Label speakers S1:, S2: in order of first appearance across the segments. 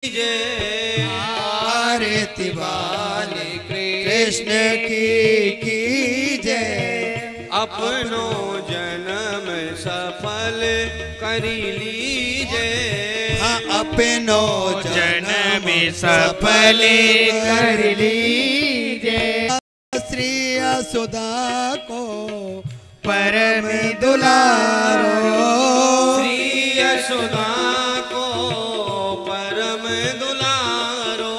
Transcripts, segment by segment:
S1: जय
S2: आरती वाले कृष्ण की जय।
S1: अपनो जन्म सफल करी लीजे।
S2: हाँ अपनो जन्म सफल कर लीजे। श्री यशोदा को परम दुलारो,
S1: श्री यशोदा को परम दुलारो।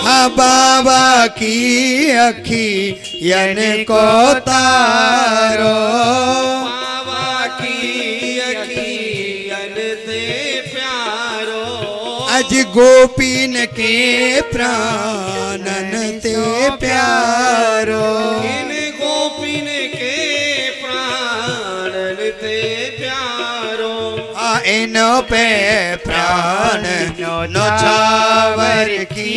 S2: हाँ बाबा की अखियन को तारो,
S1: बाबा की अखियन ते प्यारो।
S2: अज गोपीन के प्राणन ते प्यारो।
S1: इन गोपीन के प्राणन ते प्यारो।
S2: इनो पे प्राण न्योछावर की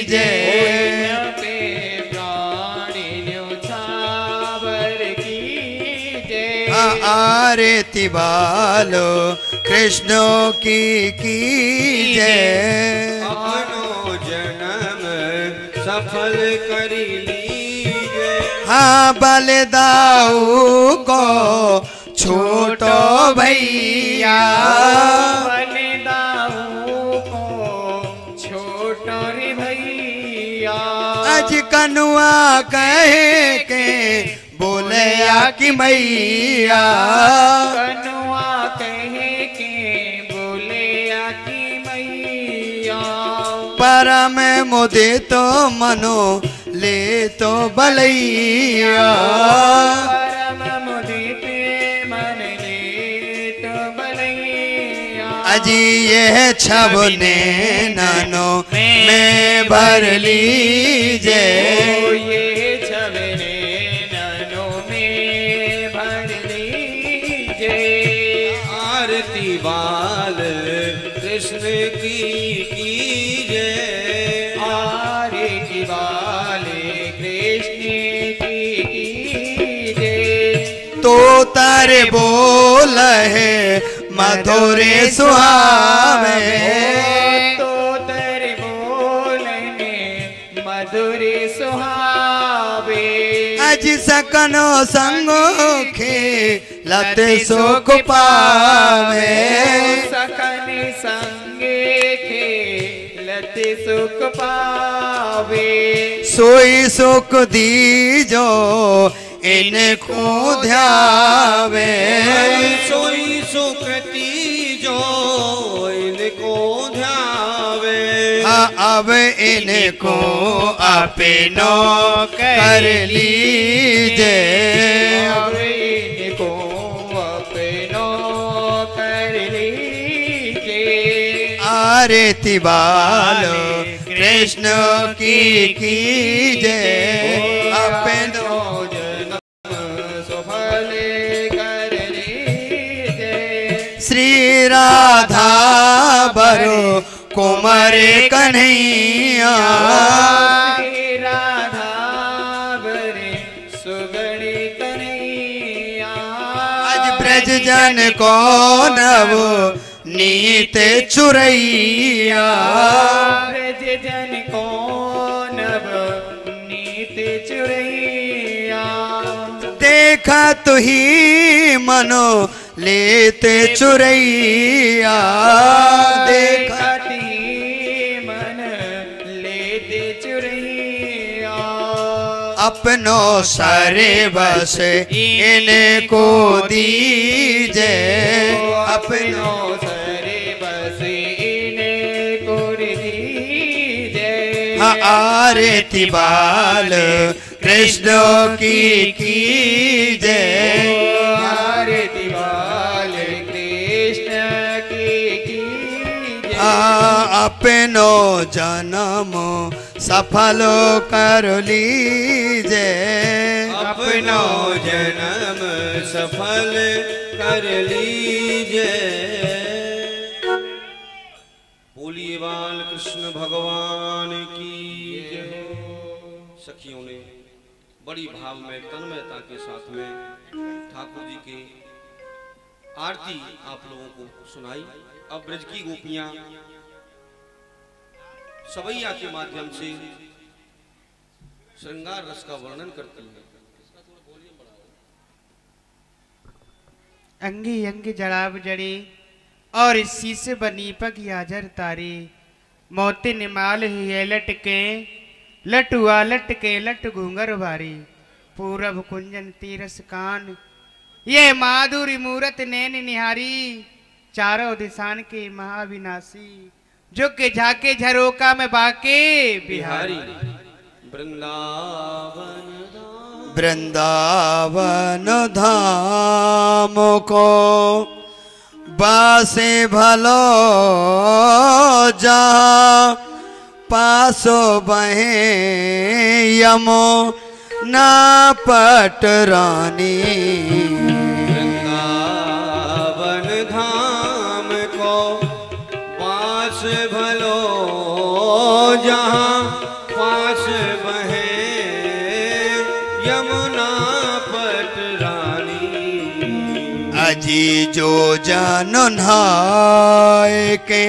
S2: जय। आरती वालो कृष्णों की जय।
S1: अपनो जन्म सफल करी लीजे।
S2: हाँ बलदाऊ को छोटो भैया,
S3: बलदाऊ को छोटो रे भैया।
S2: अज कनुआ कहे के बोले की मैया।
S3: कनुआ कहे के बोले की मैया।
S2: परम मुदे तो मनो ले तो बलैया।
S3: परम मुदित मन ले तो बलैया।
S2: अजी ये छबने ननो में भर लीजे।
S3: ये छबने ननो में भर लीजे।
S1: आरती बाल कृष्ण की जय।
S3: आरती वाले कृष्ण की जय।
S2: तो तारे बोल है मधुरे सुहावे।
S3: तो तेरे बोलने मधुरे सुहावे।
S2: अज सकनो संगो खेलत सुख पावे।
S3: सकन संगे खेलत सुख पावे।
S2: सोई सुख दीजो इनको ध्यावे।
S1: सोई सुकृति जो इनको ध्यावे।
S2: हाँ अब इनको अपनो कर लीजे।
S3: अब इनको अपनो कर लीजे।
S2: आरती वालो कृष्ण की जय। अपनो
S3: सफल कर लीजे।
S2: श्री राधा बरो कुमार कन्हैया।
S3: श्री राधा बरे सुगणी कन्हैया।
S2: आज ब्रज जन को नव नीत चुरैया।
S3: ब्रज जन को नव नीत चुरैया।
S2: देखा तु ही मनो लेते चुरैया। देखा
S3: मन लेते चुरैया।
S2: अपनो सारे बस इनको दीजे। अपनो
S3: सरे बस इनको दीजे।
S2: आरती बाल कृष्ण की जय।
S3: आरती वाले कृष्ण की जय।
S2: अपनो जन्म सफल कर लीजे।
S1: अपनो जन्म सफल कर लीजे। बोलिए बाल कृष्ण भगवान की जय। सखियों ने बड़ी भाव में तन्मयता के साथ में ठाकुर जी के आरती आप लोगों को सुनाई। अब ब्रज की गोपियां सवैया के माध्यम से श्रृंगार रस का वर्णन करती है।
S4: अंगी अंगी जड़ाब जड़ी और शीश बनी पग याजर तारी मोती निमाल ही लटके लटुआ लटके लट घूंगर भारी पूरब कुंजन तीरस कान ये माधुरी मूरत नैन निहारी चारों दिशान के महाविनाशी जो के झाके झरोका में बाके बिहारी।
S2: वृंदावन धाम को बासे भलो जहाँ पासो बहे यमो ना पटरानी।
S1: वृंदावन धाम को पास भलो जहाँ पास बहे यमुना पटरानी।
S2: अजी जो जन नहाए के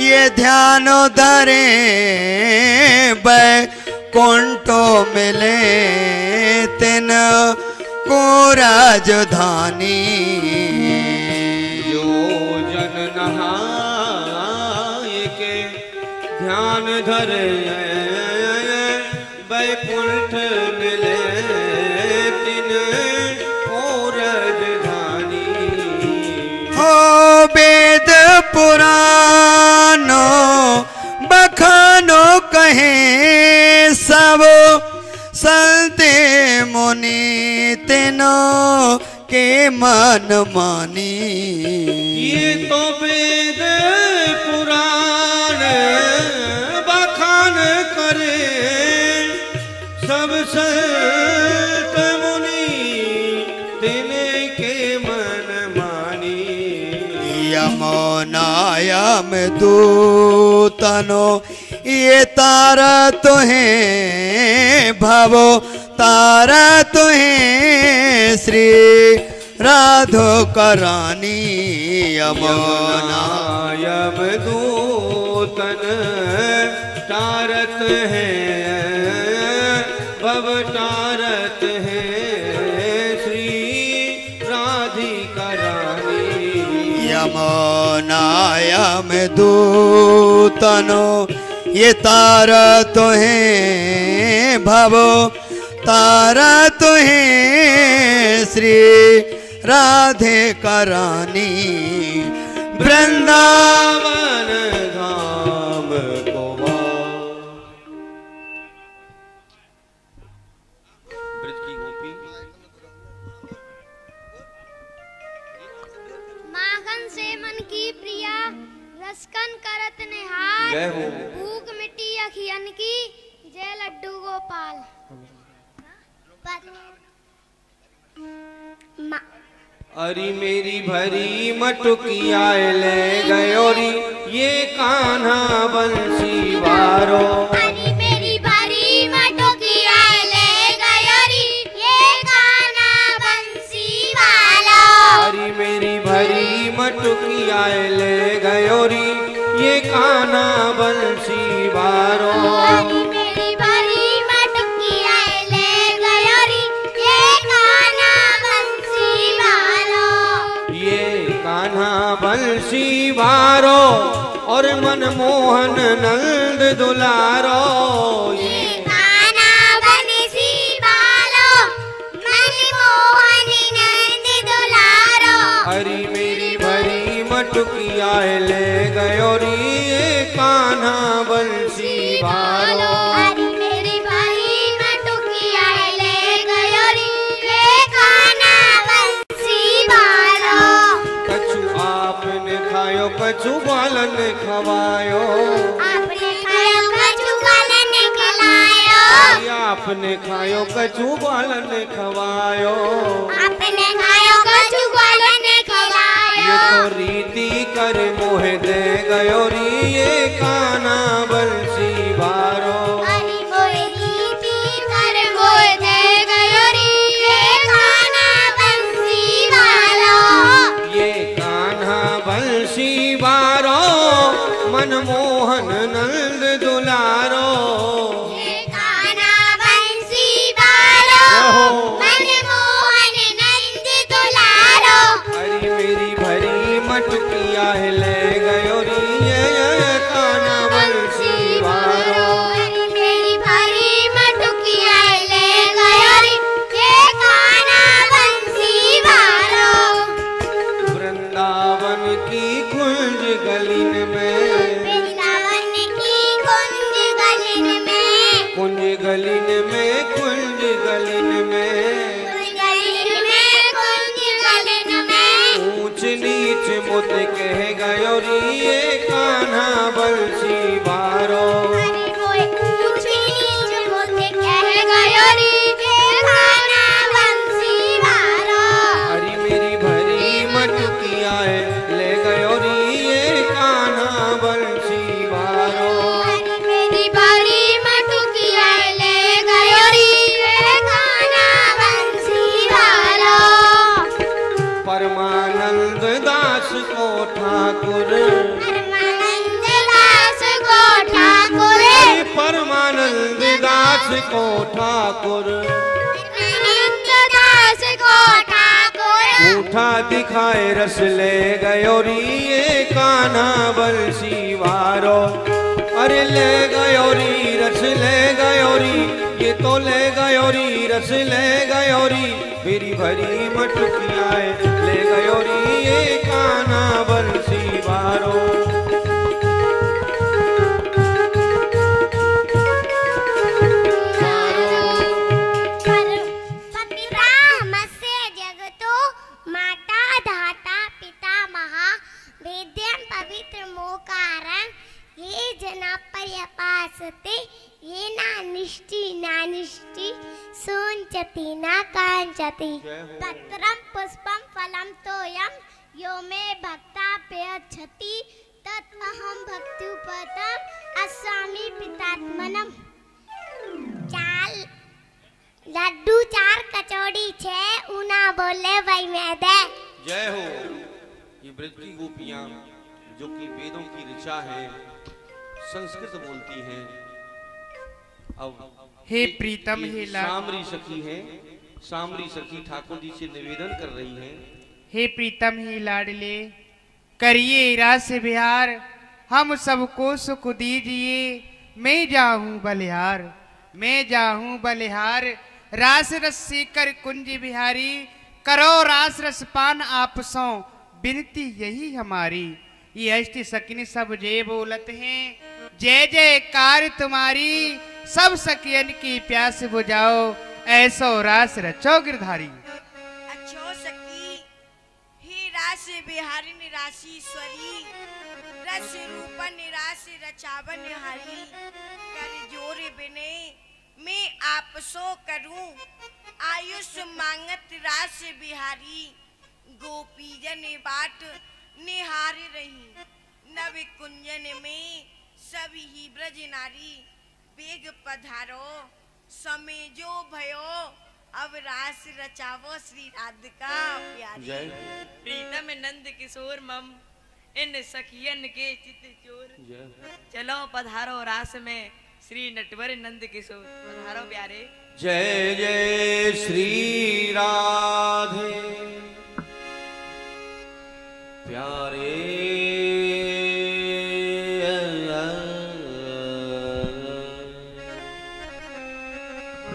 S2: ये ध्यान धरे बैकुंठो मिले तिन को राजधानी।
S1: जो जन नहाए के ध्यान धरे बैकुंठ मिले तिन को राजधानी।
S2: हो वेद पुरानो बखानो कहे सब संते मुनि तेनो के मन मानी।
S1: ये तो वेद पुराण बखान करे सब संत मुनि तिने के मन मानी।
S2: यमुनायम दूतनो ये तारा तुहे भवो तारा तुहे श्री राधो करानी।
S1: यमुनायम दूतन तारत है भव तारत है श्री राधिका रानी।
S2: यमुनायम दूतनो ये तारा तुहे भवो तारा तुहे श्री राधे करानी।
S1: वृंदावन धाम को ब्रज की गोपी
S5: माखन से मन की प्रिया रसकन करत निहार
S1: जय हो।
S5: भूख मिट्टी अखियन की जय लड्डू गोपाल।
S1: अरी मेरी भरी मटुकिया ले गयोरी ये कान्हा बंसी वारो।
S5: अरी मेरी भरी मटुकिया ले गयोरी ये कान्हा बंसी वालो।
S1: अरी मेरी भरी मटुकिया ले गयोरी ये कान्हा बंसी वारो।
S5: अरी मेरी भरी मटुकिया ले गयोरी ये कान्हा बंसी वालो।
S1: ये कान्हा बंसी वारो और मनमोहन नंद दुलारो।
S5: ये कान्हा बंसी वालो मनमोहन नंद दुलारो।
S1: हरी मेरी भरी मटुकिया ले गयोरी ये कान्हा बंसी वारो।
S5: अरी मेरी भरी मटुकिया ले गयोरी ये कान्हा बंसी वालो।
S1: कछु आपने खायो कछु बालन खवायो।
S5: आपने खायो कछु बालन खिलायो।
S1: आपने खायो कछु बालन खवायो।
S5: आपने खायो कछु बालन खिलायो।
S1: ये तो रीति कर मोह दे गयोरी ये कान्हा बंसी वारो।
S5: अरी मोए रीति कर मोए दे गयोरी ये कान्हा बंसी वालो।
S1: ये कान्हा बंसी वारो मनमोहन नंद दुलारो
S5: हे कान्हा बंसी वालो मनमोहन नंद दुलारो।
S1: अरे मेरी भरी मटकिया है ले गयो री ये कान्हा बंसी वारो।
S5: अरे मेरी भरी मटकिया ले गयो रे हे कान्हा बंसी वालो।
S1: वृंदावन की कुंज गलिन में
S5: वृंदावन की कुंज गलिन में
S1: कुंज गलिन में कुंज गलिन में
S5: कुंज गलिन में
S1: ऊंच नीच मुत कह गयो री ये कान्हा बंसी वारो।
S5: अरे कोई ऊंच नीच मुझे कह गयो रे हे कान्हा बंसी वालो।
S1: हरी मेरी भरी मटकिया है ले गयो री ये कान्हा बंसी वारो।
S5: अरे मेरी भरी मटकिया ले गयो रे हे कान्हा बंसी वालो।
S1: परमानंद दास को ठाकुर
S5: परमानंद दास को ठाकुर
S1: परमानंद दास को ठाकुर
S5: परमानंद दास को ठाकुर
S1: उठा दिखाए रस ले गयो री ये कान्हा बंसी वारो। अरे ले गयो री रस ले गयो री ये तो ले गयो री रस ले गयो री मेरी भरी मटकिया ले गयो री ये कान्हा बंसी वारो।
S5: पितामहस्य जगतो माता धाता पितामहा वेद्यं पवित्र मोकारं ये जना पर्यपासते ये नानिष्टि सोंचति न कांचति पत्रं पुष्पं फलं तोयं यो मे भक्ता प्रयच्छति तत् अहं भक्त्युपतम् अस्वामि पितात्मनम्। चाल लड्डू 4 कचौड़ी 6 ऊना बोले वही मैं दे।
S1: जय हो। ये ब्रज की गोपियां जो कि वेदों की ऋचा है संस्कृत बोलती हैं। अब
S4: हे प्रीतम हे लाड
S1: सामरी सखी है सामरी सखी ठाकुर जी से निवेदन कर रही हैं।
S4: हे प्रीतम हे लाडले करिए रास बिहार हम सबको सुख दीजिए। मैं जाहूँ बलिहार मैं जाहूँ बलिहार रास रस सीकर कुंज बिहारी करो रास रस पान आपसों बिनती यही हमारी। ये अष्ट सकिन सब जय बोलत हैं जय जय कार तुम्हारी सब सखियन की प्यास बुझाओ ऐसो रास रचो गिरधारी।
S6: अच्छो सखी ही रास बिहारी निराशीश्वरी रस रूप निराश रचावन हरी कर जोर बिने मैं आपसो करूं आयुष मांगत रास बिहारी गोपी जन बाट निहार रही नव कुंजन में सभी ही ब्रज नारी बेग पधारो समय जो भयो अब रास रचावो श्री राधिका प्यारी।
S7: प्रीतम नंद किशोर मम इन सखियन के चित चोर चलो पधारो रास में श्री नटवर नंद किशोर पधारो प्यारे।
S1: जय जय श्री राधे प्यारे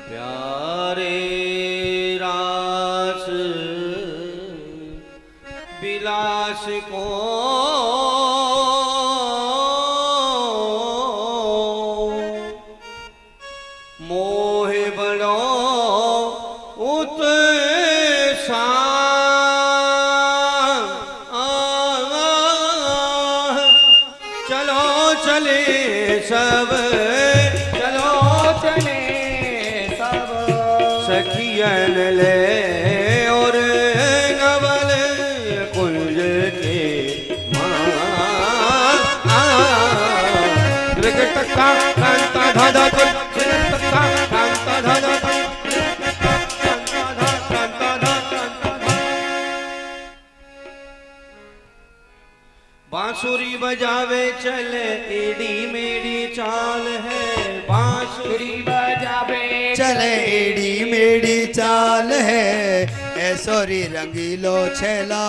S1: प्यारे रास विलास को मोह बड़ो चलो चले सब चलो चले सब सखियन ले और नवल कुंज के कांता धाधा कांता धाधा बांस बांसुरी बजावे चले एड़ी मेड़ी चाल है, बांसुरी
S3: बजावे
S2: चले एड़ी मेड़ी चाल है, ऐसोरी रंगीलो छेला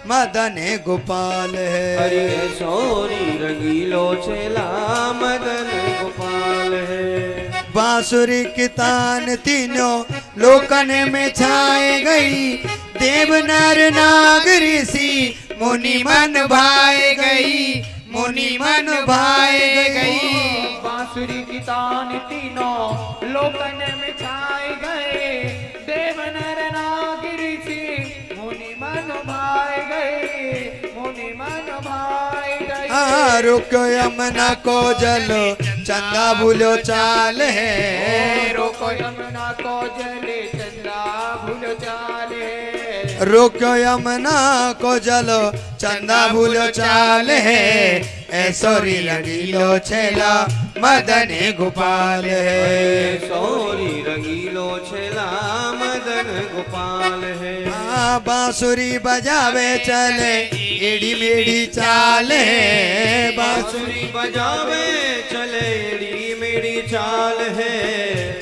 S2: मदन गोपाल है।
S1: अरे ऐसोरी रंगीलो छेला मदन गोपाल है।
S2: बांसुरी की तान तीनों लोकन में छाए गई, देव नर नाग ऋषि मुनि मन भाए गई, मुनि मन भाए गई।
S3: बांसुरी की तान तीनों लोकन में छाए गए, देव नर नाग ऋषि मुनि मन भाए गए, मुनि मन भाए गए।
S2: रोको यमुना को जलो चंदा भूलो चाल है,
S3: रोको यमुना को जले चंदा भूलो चाल है,
S2: रोको यमुना को जलो चंदा भूलो चाल है, ऐसोरी रंगीलो छेला मदन गोपाल है।
S1: ऐसोरी रंगीलो छेला मदन गोपाल है।
S2: बांसुरी बजावे चले एड़ी मेड़ी चाल है,
S1: बांसुरी बजावे चले एड़ी मेड़ी चाल है,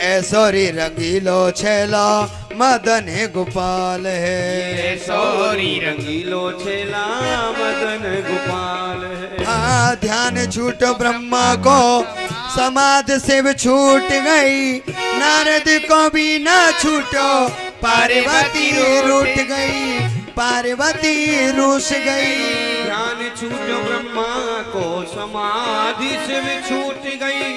S2: ऐसोरी रंगीलो छेला मदन गोपाल है।
S1: ऐसोरी रंगीलो छेला मदन गोपाल है।
S2: ध्यान छूटो ब्रह्मा को समाध से छूट गई, नारद को भी ना छूटो पार्वती रूठ गई, पार्वती रूस गई।
S1: ध्यान छूटो ब्रह्मा को समाधि से भी छूट गई,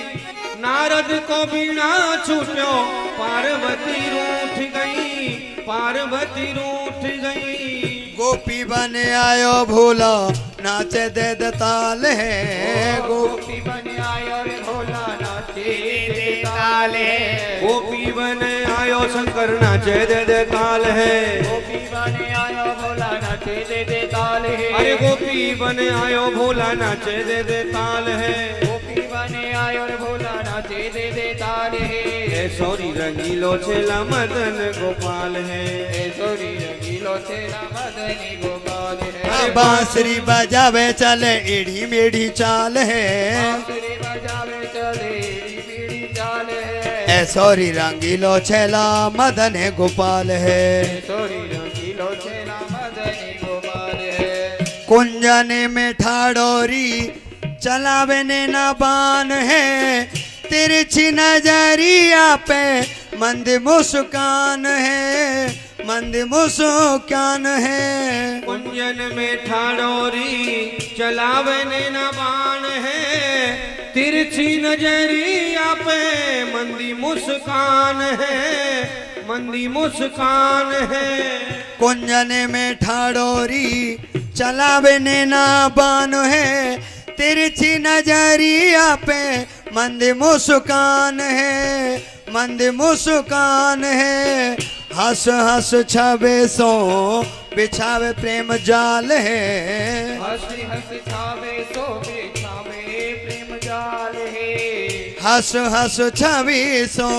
S1: नारद को भी ना छूटो पार्वती रूठ गई, पार्वती रूठ गई।
S2: गोपी बन आयो भोला नाचे दे ताल है,
S3: गोपी बन आयो रे भोला नाचे दे ताल है,
S1: गोपी बन आयो शंकर नाचे दे ताल है,
S3: गोपी बन आयो भोला नाचे दे ताल है।
S1: अरे गोपी बन आयो भोला नाचे दे ताल है,
S3: गोपी बन आयो रे भोला नाचे दे ताल है।
S1: ऐसोरी रंगीलो छेला मदन गोपाल है,
S3: ऐसोरी रंगीलो छेला मदन गोपाल है।
S2: बांसुरी बजावे चले एड़ी मेड़ी चाल है,
S3: बांसुरी बजावे चले एड़ी मेड़ी चाल है,
S2: ऐसोरी रंगीलो छेला मदन गोपाल है।
S3: ऐसोरी रंगीलो छेला मदन गोपाल है।
S2: कुंजने में ठाडोरी चलावे ने न बान है, तिरछी नजरिया पे मंद मुस्कान है, मंद मुस्कान है।
S1: कुंजन में ठाडोरी चलावे ने न बाण है, तिरछी नजरिया पे मंदी मुस्कान है, मंदी मुस्कान है।
S2: कुंजने में ठाडोरी चलावे ने न बान है, तिरछी नजरिया पे मंद मुस्कान है, मंद मुस्कान है। हंस हंस छबे सो बिछावे प्रेम जाल है,
S3: हंस हंस छावे सो बिछावे प्रेम जाल है,
S2: हंस हंस छवि सो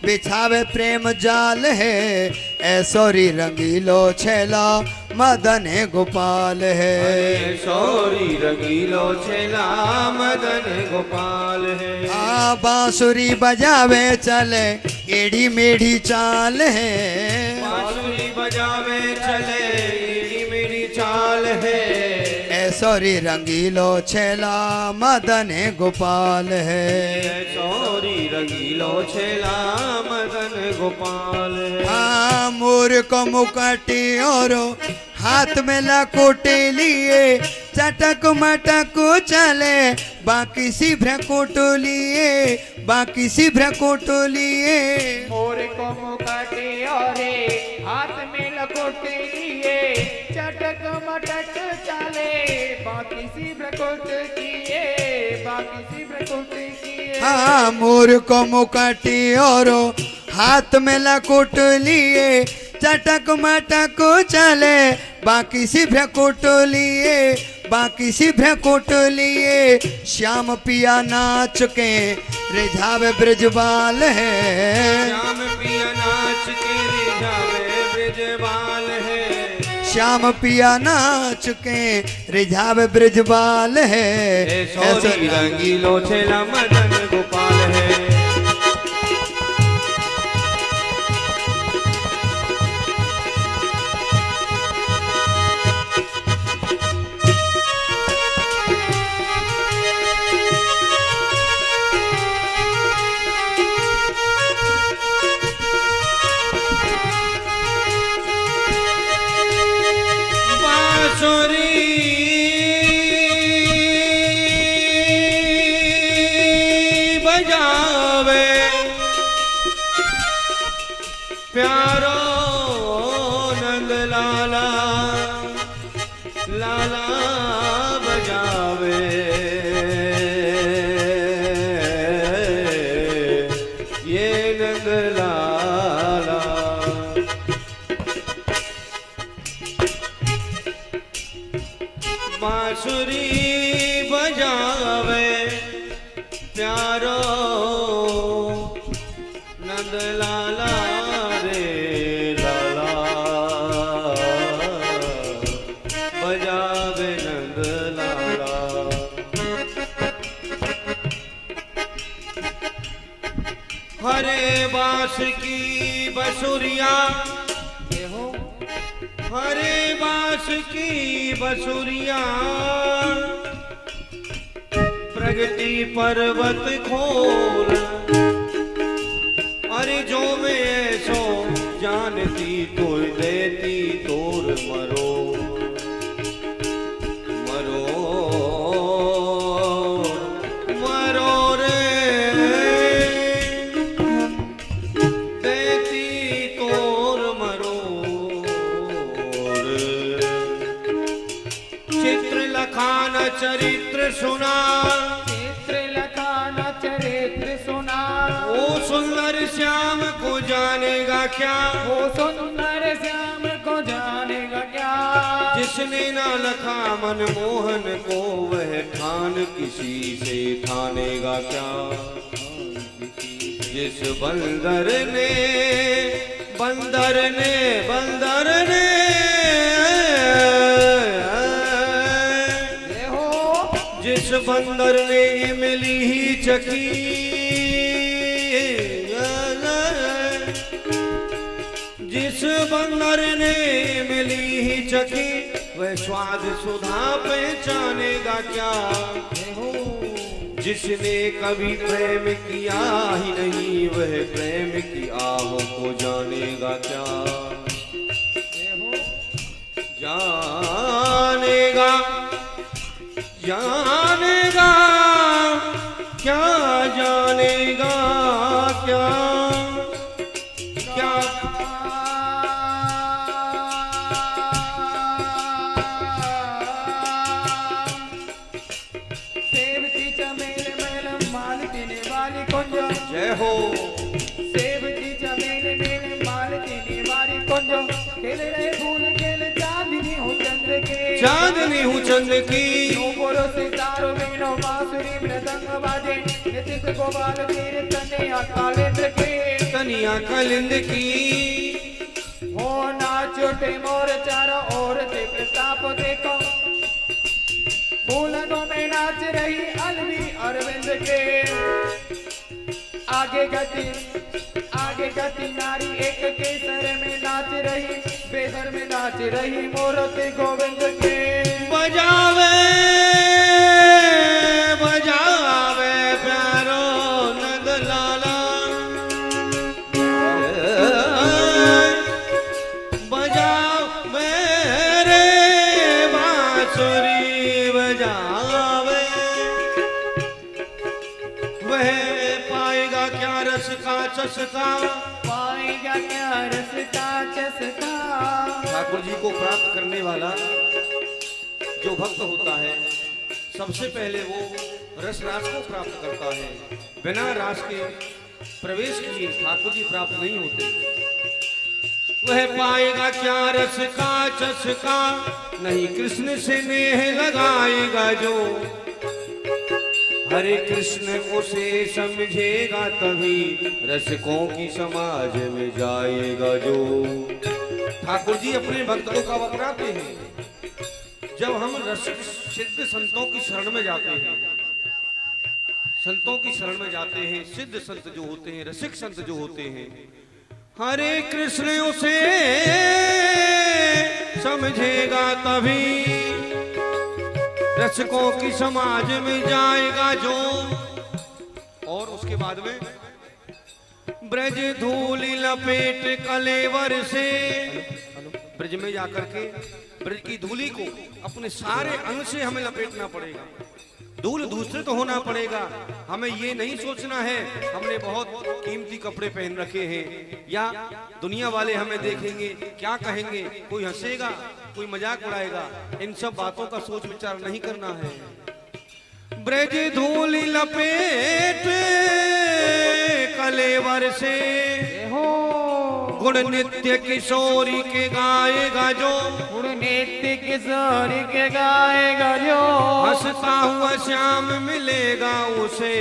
S2: बिछावे प्रेम जाल है, ऐसोरी रंगीलो छेला मदन गोपाल है।
S1: ऐसोरी रंगीलो छेला मदन गोपाल है।
S2: बांसुरी बजावे चले एड़ी मेढ़ी चाल है,
S1: बांसुरी बजावे चले एड़ी मेड़ी चाल है,
S2: ऐसोरी रंगीलो छेला मदन गोपाल है।
S1: ऐसोरी रंगीलो छेला मदन गोपाल है।
S2: मोर को मुकटी और हाथ में लकोटे लिए, चटक मटक चले बाकी सी भ्रकुट लिए, बाकी सी भ्रकुट लिए।
S3: मोर को मुकाटे और हाथ में लकोटे लिए, चटक मटक चाले बाकी सी भ्रकुट किए, बाकी सी भ्रकुट किए।
S2: मोर को मुकटी और हाथ में लकोट लिए, चटक मटक चले बाकी सी भ्रकुट लिए, बाकी सी भ्रकुट लिए। श्याम पिया नाच के रिझावे ब्रजबाल है,
S1: श्याम पिया नाच के रिझावे ब्रजबाल है,
S2: श्याम पिया नाच के रिझावे ब्रजबाल है
S1: सोरी रंगीलो छेला मदन गोपाल है। बजावे प्यारो नंद लाला लाला बजावे ये नंद लाला। बांसुरी बजावे प्यारो नंद लाला रे लाला बजावे नंद लाला। हरे बांस की बसुरिया हरे बांस की बसुरिया प्रगति पर्वत खोल अरे जो मैं ऐसो जानती तो देती तोर मरो मरो मरो रे देती तोर मरो रे। चित्र लखान चरित्र सुना वो सुंदर श्याम को जानेगा क्या
S3: वो सुंदर श्याम को जानेगा क्या
S1: जिसने ना लखा मन मोहन को वह ठान किसी से ठानेगा क्या। जिस बंदर ने बंदर ने बंदर ने जिस बंदर ने इमली ही चखी जिस बंदर ने मिली ही चखी वह स्वाद सुधा पहचानेगा क्या। जिसने कभी प्रेम किया ही नहीं वह प्रेम की आहों को जानेगा क्या। जानेगा जानेगा क्या जानेगा क्या क्या जय हो।
S3: सेवती चमेल मेल माल देने वाली कुंजो खेल रहे फूल खेल चांदनी हूँ चंद्र के
S1: चांदनी हूँ चंद्र की
S3: बोलो सितारों मीनो बांसुरी मृदंग बाजे नितिश गोपाल तेरे कन्या कालिंद के
S1: कन्या कालिंद की
S3: हो नाचोटे मोर चारों ओर से प्रताप देखो फूलों में नाच रही अलवी अरविंद के आगे गति नारी एक केसर में नाच रही बेदर में नाच रही मूर्ति गोविंद के
S1: बजावे बजावे प्यारो नंद लाला बजाओ मेरे बांसुरी बजावे वह पाएगा क्या रस का चस्का
S3: पाएगा क्या रस का चस्का।
S1: ठाकुर जी को प्राप्त करने वाला जो भक्त होता है सबसे पहले वो रस रास को प्राप्त करता है। बिना रास के प्रवेश किए ठाकुर जी प्राप्त नहीं होते। वह पाएगा क्या रस का चस्का नहीं कृष्ण से नेह लगाएगा जो हरे कृष्ण उसे समझेगा तभी रसिकों की समाज में जाएगा जो। ठाकुर जी अपने भक्त को कब अपनाते हैं? जब हम रसिक सिद्ध संतों की शरण में जाते हैं, संतों की शरण में जाते हैं। सिद्ध संत जो होते हैं, रसिक संत जो होते हैं, हरे कृष्ण उसे समझेगा तभी रसिकों की समाज में जाएगा जो। और उसके बाद में ब्रज धूलि लपेट कलेवर से, ब्रज में जाकर के ब्रज की धूली को अपने सारे अंग से हमें लपेटना पड़ेगा, धूल दूसरे तो होना पड़ेगा। हमें ये नहीं सोचना है हमने बहुत कीमती कपड़े पहन रखे हैं या दुनिया वाले हमें देखेंगे क्या कहेंगे, कोई हंसेगा, कोई मजाक उड़ाएगा, इन सब बातों का सोच विचार नहीं करना है। ब्रज धूलि लपेट कलेवर से गुण नित्य किशोरी के गाएगा जो,
S3: गुण नित्य किशोरी के गाएगा जो।
S1: हंसता हुआ श्याम मिलेगा उसे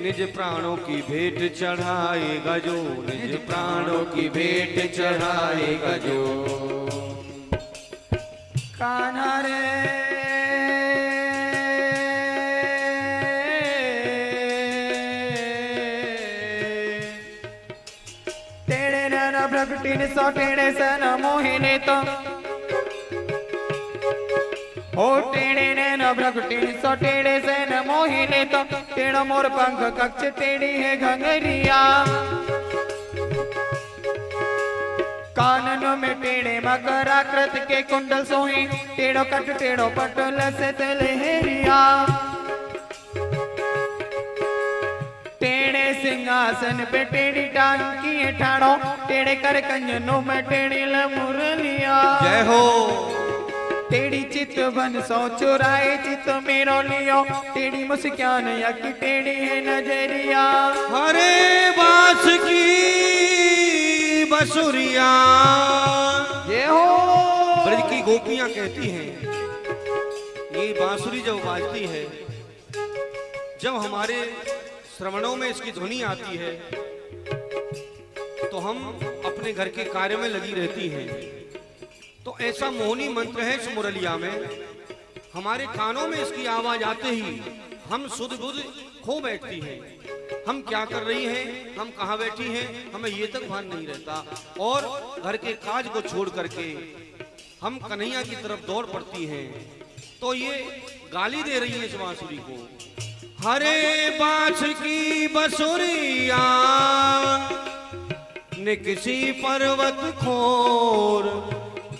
S1: निज प्राणों की भेंट चढ़ाएगा जो, निज प्राणों की भेंट चढ़ाएगा जो।
S3: कान्हा रे प्रकटिन सोटेड़े सन मोहिनी तो हो टेढ़े नैन प्रकटिन सोटेड़े सन मोहिनी तो टेढ़ो मोर पंख कक्ष टेढ़ी है घंगरिया। काननों में टेढ़े मकराकृत के कुंडल सोही टेढ़ो कट टेढ़ो पटल से तलहेरिया। टेढ़े सिंहासन पे टेढ़ी टांग की ठाड़ो टेढ़े कर कंजनों में टेढ़ी मुरलिया।
S1: जय हो।
S3: टेढ़ी चित बन सो चुराए चित मेरो लियो टेढ़ी मुस्कान या की टेढ़ी है नजरिया।
S1: हरे बास की बसुरिया,
S3: ये हो
S1: ब्रज की गोपियां कहती हैं, ये बांसुरी जब बाजती है, जब हमारे श्रवणों में इसकी ध्वनि आती है तो हम अपने घर के कार्य में लगी रहती हैं। तो ऐसा मोहनी मंत्र है इस मुरलिया में, हमारे कानों में इसकी आवाज आते ही हम सुध बुध खो बैठती हैं। हम क्या कर रही हैं, हम कहाँ बैठी हैं, हमें ये तक भान नहीं रहता और घर के काज को छोड़ करके हम कन्हैया की तरफ दौड़ पड़ती हैं। तो ये गाली दे रही है इस बांसुरी को। हरे बांस की बसुरिया ने किसी पर्वत खोर,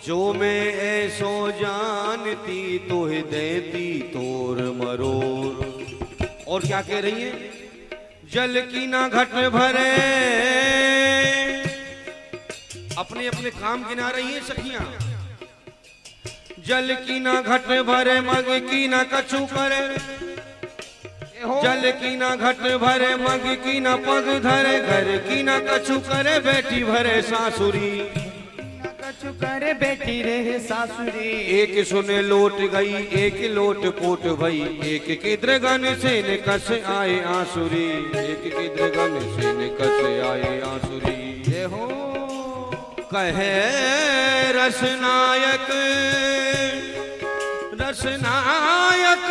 S1: जो मैं ऐसो जानती तो देती तोर मरोर। और क्या कह रही है, जल की ना घट भरे, अपने अपने काम गिना रही है सखियां। जल की ना घट भरे मग की ना कछु करे, जल की ना घट भरे मग की ना पग धरे, घर की ना कछु करे बैठी भरे सासुरी,
S3: कछु करे बैठी रहे सासुरी।
S1: एक सुने लोट गई एक लोट पोट भई, एक के द्रगन से निकस आए आसुरी, एक के द्रगन से निकस आए आसुरी।
S3: ये हो
S1: कहे रसनायक रसनायक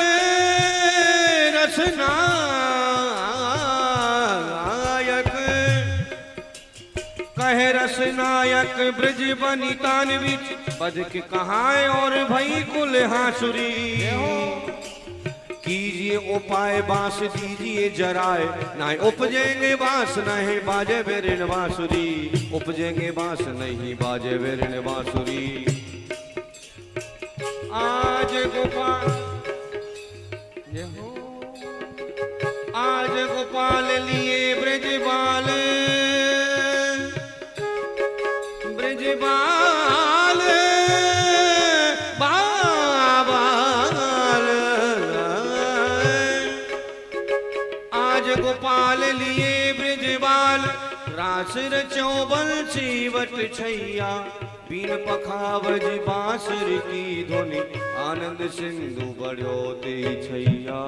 S1: रसनायक, कहे रसनायक ब्रज बनितान बिच बदक कहाए और भई कुल हासुरी। कीजिए उपाय बांस दीजिए जराए, ना उपजेंगे बांस नहीं बाजे बेरिन बांसुरी, उपजेंगे बांस नहीं बाजे बेरिन बांसुरी। आज गोपाल आज गोपाल लिए ब्रजबाल ब्रजबाल बाबाल, आज गोपाल लिए ब्रजबाल, रास रचो बंसी वट छैया, बीन पखावज बांसुरी की ध्वनि, आनंद सिंधु बढ़ो ते छैया।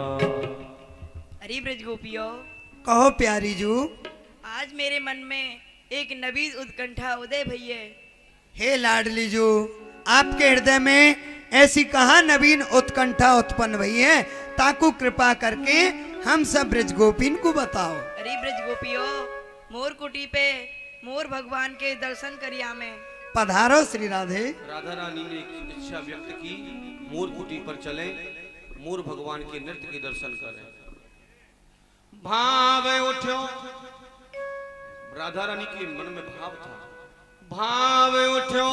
S7: हरी ब्रज गोपियों,
S2: कहो प्यारी जू।
S7: आज मेरे मन में एक नवीन उत्कंठा उदय भई है।
S2: हे लाडली जू, आपके हृदय में ऐसी कहा नवीन उत्कंठा उत्पन्न हुई है, ताकू कृपा करके हम सब ब्रज गोपीन को बताओ।
S7: अरे ब्रज गोपियो, मोर कुटी पे मोर भगवान के दर्शन करिया में
S2: पधारो श्री राधे।
S1: राधा रानी ने एक इच्छा व्यक्त की, मोर कुटी पर चले, मोर भगवान के नृत्य के दर्शन करें। भाव उठो, राधा रानी के मन में भाव था, भाव उठो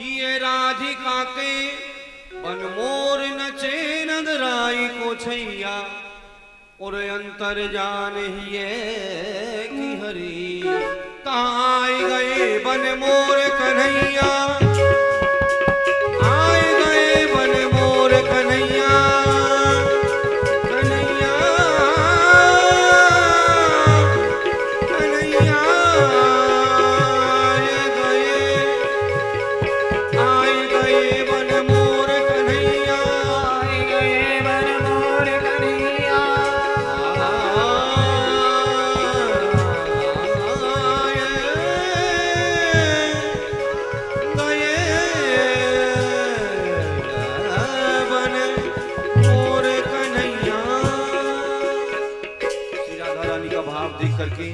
S1: ये राधिका के बन मोर नचे नंदराई को छैया, और अंतर जान ही की हरी, ताई गए बन मोर कन्हैया, आए गए बन मोर कन्हैया, कन्हैया कन्हैया आए गए बन मोर कन्हैया,
S3: आए गए बन मोर कन्हैया,
S1: देख करके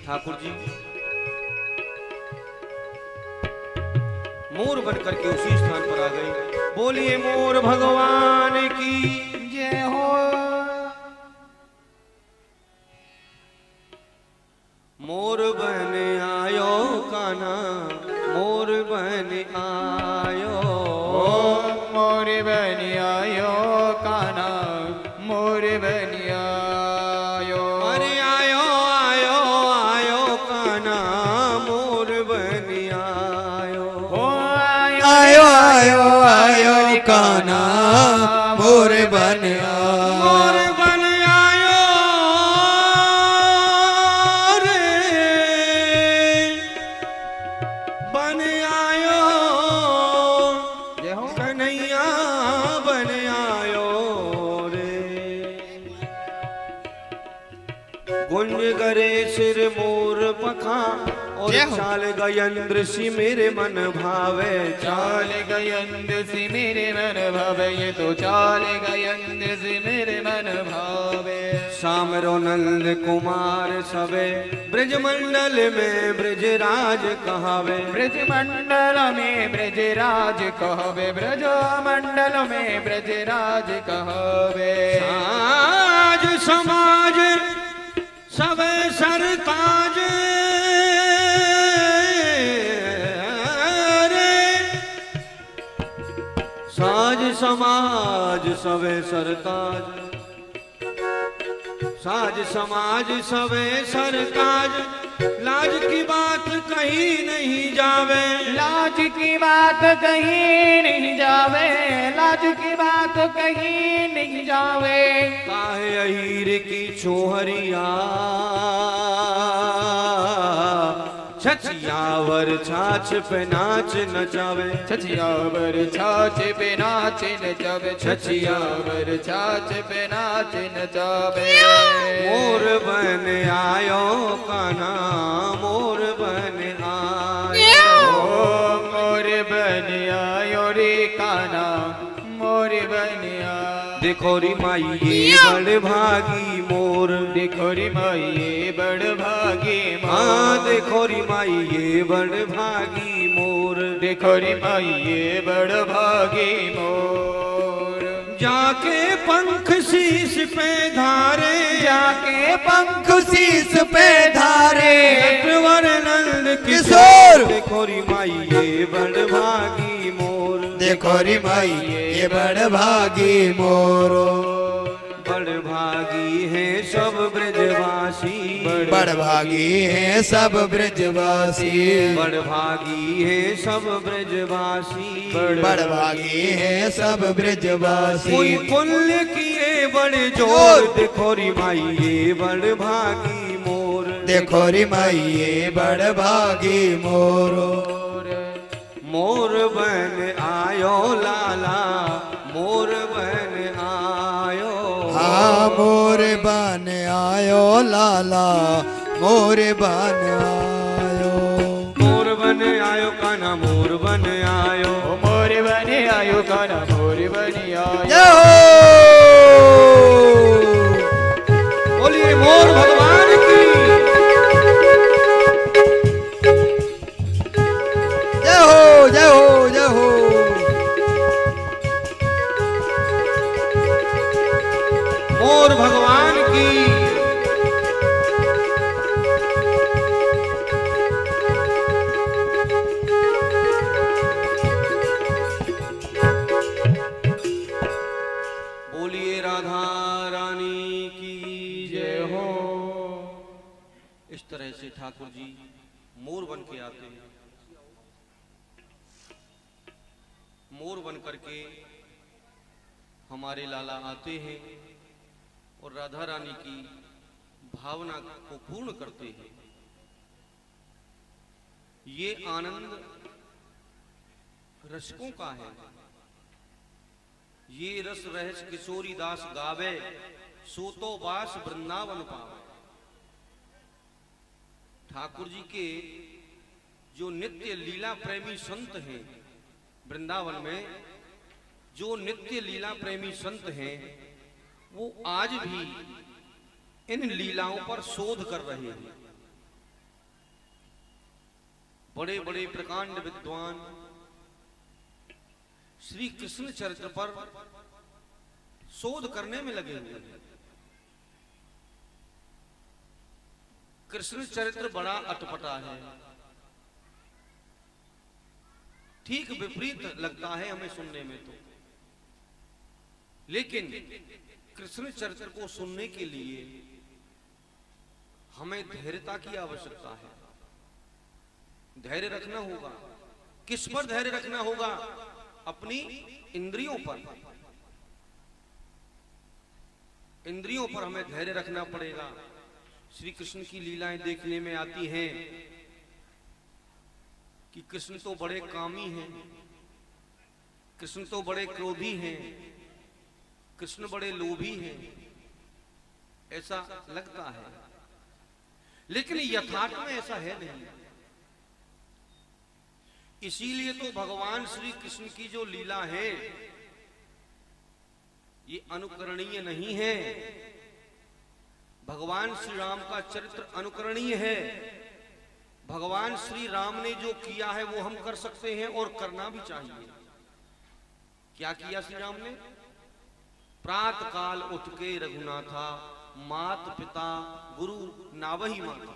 S1: ठाकुर जी मोर बन करके उसी स्थान पर आ गए। बोलिए मोर भगवान की
S3: जय हो।
S1: मोर बन आयो कान्हा, मोर बन आयो,
S3: मोर बन आयो कान्हा, मोर बन आयो,
S1: अरे आयो आयो आयो कान्हा, मोर बन आयो,
S2: आयो आयो आयो कान्हा, मोर बन आयो,
S1: मोर बन आयो रे, बन आयो कन्हैया, बन आयो रे। गुंज करे सिर मोर पखा, और चाल गयंद्र सी मेरे मन भावे,
S3: चाल गयंद से मेरे मन भावे, ये तो चाल गयंद से मेरे मन भावे।
S1: सामरो नंद कुमार सवे, ब्रज मंडल में ब्रज राज कहावे,
S3: ब्रज मंडल में ब्रज राज कहवे, ब्रज मंडल में ब्रज राज कहवे।
S1: साज समाज सवे सरताज रे, साज समाज सवे सरताज, साज समाज सवे सरताज, लाज की बात कहीं नहीं जावे,
S3: लाज की बात कहीं नहीं जावे, लाज की बात कहीं नहीं जावे।
S1: काहे अहीर की छोहरिया, छछियावर छाछ पे नाच नचावे,
S3: छछियावर छाछ पे नाच नचावे, छछियावर छाछ पे नाच नचावे।
S1: मोर बन आयो कान्हा, मोर बन आयो,
S3: मोर बन आयो रे कान्हा, मोर बन आयो।
S1: देखो री माई ये बड़ भागी मोर,
S3: देखो रे माई ये बड़ भागी मोर,
S1: हाँ देखो री माई ये बड़ भागी मोर,
S3: देखो रे माई ये बड़ भागी मोर।
S1: जाके पंख शीश पे धारे,
S3: जाके पंख
S2: शीश पे धारे,
S1: नटवर नंद
S2: किशोर,
S1: देखो री माई ये बड़ भागी मोर,
S2: देखो री माई ये बड़ भागी मोरो,
S1: बड़ भागी है सब ब्रजवासी,
S2: बड़ भागी है सब ब्रजवासी,
S1: बड़ भागी है सब ब्रजवासी,
S2: बड़ भागी है सब ब्रजवासी।
S1: कोई पुण्य किए बड़े जोर, देखो री माई ये बड़ भागी मोर,
S2: देखो री माई ये बड़ भागी मोरो।
S1: मोर बन आयो लाला, मोर बन आयो,
S2: हाँ मोर बन आयो लाला, मोर बन आयो,
S1: मोर बन आयो कान्हा, मोर मोर बन आयो,
S3: मोर बन आयो कान्हा मोर बन आयो।
S2: जय हो।
S1: बोलिए मोर भगवान की।
S2: जय हो जय हो जय हो।
S1: मोर भगवान की। बोलिए राधा रानी की जय हो। इस तरह से ठाकुर जी मोर बन के आते हैं। मोर बन करके हमारे लाला आते हैं और राधा रानी की भावना को पूर्ण करते हैं। ये आनंद रसिकों का है। ये रस रहस किशोरी दास गावे, सोतो बास वृंदावन पावे। ठाकुर जी के जो नित्य लीला प्रेमी संत हैं वृंदावन में, जो नित्य लीला प्रेमी संत हैं, वो आज भी इन लीलाओं पर शोध कर रहे हैं। बड़े बड़े प्रकांड विद्वान श्री कृष्ण चरित्र पर शोध करने में लगे हुए हैं। कृष्ण चरित्र बड़ा अटपटा है, ठीक विपरीत लगता है हमें सुनने में तो, लेकिन कृष्ण चरित्र को सुनने के लिए हमें धैर्यता की आवश्यकता है। धैर्य रखना होगा। किस पर धैर्य रखना होगा? अपनी इंद्रियों पर। इंद्रियों पर हमें धैर्य रखना पड़ेगा। श्री कृष्ण की लीलाएं देखने में आती हैं कि कृष्ण तो बड़े कामी हैं, कृष्ण तो बड़े क्रोधी हैं, कृष्ण बड़े लोभी हैं, ऐसा लगता है। लेकिन यथार्थ में ऐसा है नहीं। इसीलिए तो भगवान श्री कृष्ण की जो लीला है ये अनुकरणीय नहीं है। भगवान श्री राम का चरित्र अनुकरणीय है। भगवान श्री राम ने जो किया है वो हम कर सकते हैं और करना भी चाहिए। क्या किया श्री राम ने? प्रातः काल उठ के रघुनाथा, मात पिता गुरु नावही माता।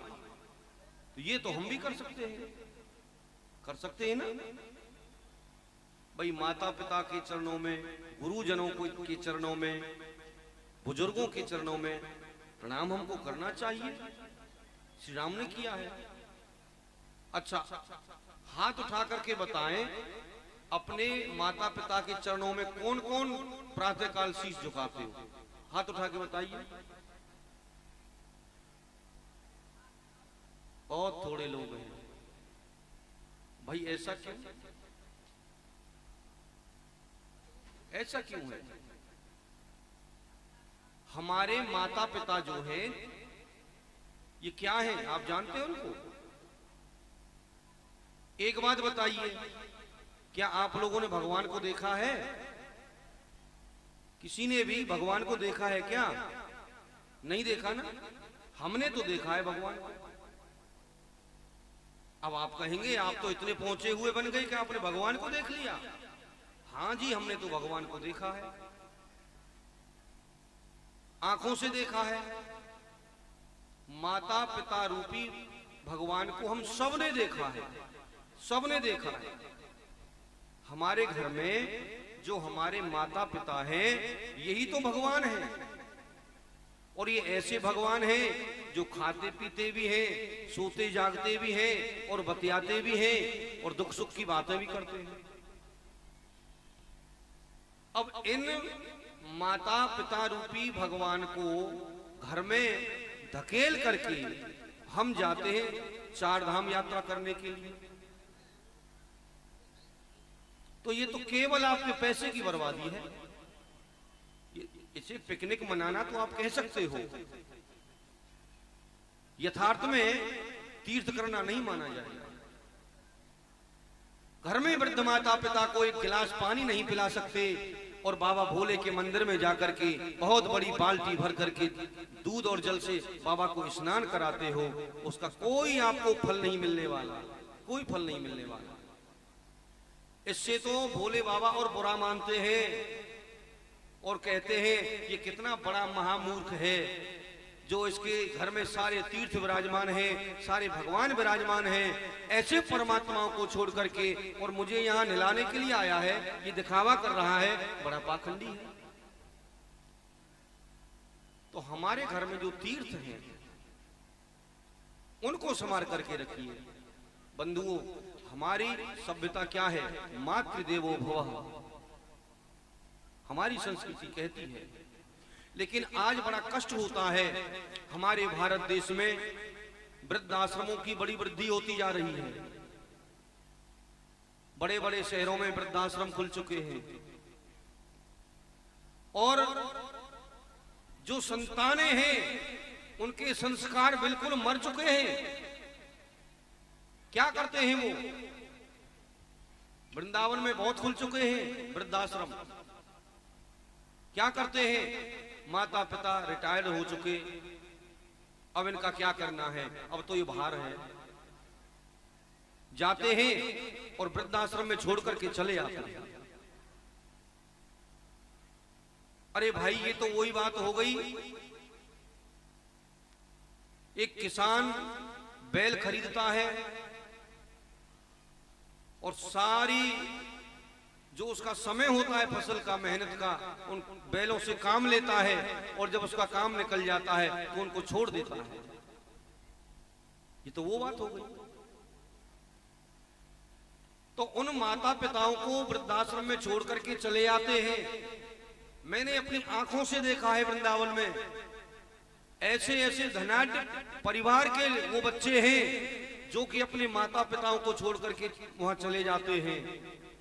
S1: तो ये तो हम भी कर सकते हैं, कर सकते हैं ना भाई। माता पिता के चरणों में, गुरुजनों के चरणों में, बुजुर्गों के चरणों में प्रणाम हमको करना चाहिए। श्री राम ने किया है। अच्छा, हाथ उठा करके बताएं, अपने माता पिता के चरणों में कौन कौन प्रातः काल शीश झुकाते हो? हाथ उठा के बताइए। बहुत थोड़े लोग हैं भाई। ऐसा क्यों? ऐसा क्यों है? हमारे माता पिता जो हैं ये क्या है, आप जानते हो उनको? एक बात बताइए, क्या आप लोगों ने भगवान को देखा है? किसी ने भी भगवान को देखा है क्या? नहीं देखा ना। हमने तो देखा है भगवान को। अब आप कहेंगे आप तो इतने पहुंचे हुए बन गए कि आपने भगवान को देख लिया। हाँ जी, हमने तो भगवान को देखा है, आंखों से देखा है। माता पिता रूपी भगवान को हम सबने देखा है, सबने देखा है। हमारे घर में जो हमारे माता पिता हैं यही तो भगवान हैं। और ये ऐसे भगवान हैं जो खाते पीते भी हैं, सोते जागते भी हैं और बतियाते भी हैं और दुख सुख की बातें भी करते हैं। अब इन माता पिता रूपी भगवान को घर में धकेल करके हम जाते हैं चार धाम यात्रा करने के लिए। तो ये तो केवल आपके पैसे की बर्बादी है। इसे पिकनिक मनाना तो आप कह सकते हो, यथार्थ में तीर्थ करना नहीं माना जाएगा। घर में वृद्ध माता पिता को एक गिलास पानी नहीं पिला सकते और बाबा भोले के मंदिर में जाकर के बहुत बड़ी बाल्टी भर करके दूध और जल से बाबा को स्नान कराते हो, उसका कोई आपको फल नहीं मिलने वाला, कोई फल नहीं मिलने वाला। इससे तो भोले बाबा और बुरा मानते हैं और कहते हैं ये कितना बड़ा महामूर्ख है जो इसके घर में सारे तीर्थ विराजमान हैं, सारे भगवान विराजमान हैं, ऐसे परमात्माओं को छोड़ करके और मुझे यहाँ निलाने के लिए आया है, ये दिखावा कर रहा है, बड़ा पाखंडी है। तो हमारे घर में जो तीर्थ हैं उनको संभाल करके रखिए। बंधुओं, हमारी सभ्यता क्या है? मातृदेवो भवः, हमारी संस्कृति कहती है। लेकिन आज बड़ा कष्ट होता है, हमारे भारत देश में वृद्धाश्रमों की बड़ी वृद्धि होती जा रही है। बड़े बड़े शहरों में वृद्धाश्रम खुल चुके हैं और जो संतानें हैं उनके संस्कार बिल्कुल मर चुके हैं। क्या करते हैं वो? वृंदावन में बहुत खुल चुके हैं वृद्धाश्रम। क्या करते हैं? माता पिता रिटायर्ड हो चुके, अब इनका क्या करना है, अब तो ये बाहर है, जाते हैं और वृद्धाश्रम में छोड़ करके चले आते हैं। अरे भाई, ये तो वही बात हो गई, एक किसान बैल खरीदता है और सारी जो उसका समय होता है फसल का, मेहनत का, उन बैलों से काम लेता है और जब उसका काम निकल जाता है तो उनको छोड़ देता है। ये तो वो बात हो गई। तो उन माता पिताओं को वृद्धाश्रम में छोड़ करके चले आते हैं। मैंने अपनी आंखों से देखा है वृंदावन में ऐसे ऐसे धनाढ्य परिवार के वो बच्चे हैं जो कि अपने माता पिताओं को छोड़ करके वहां चले जाते हैं।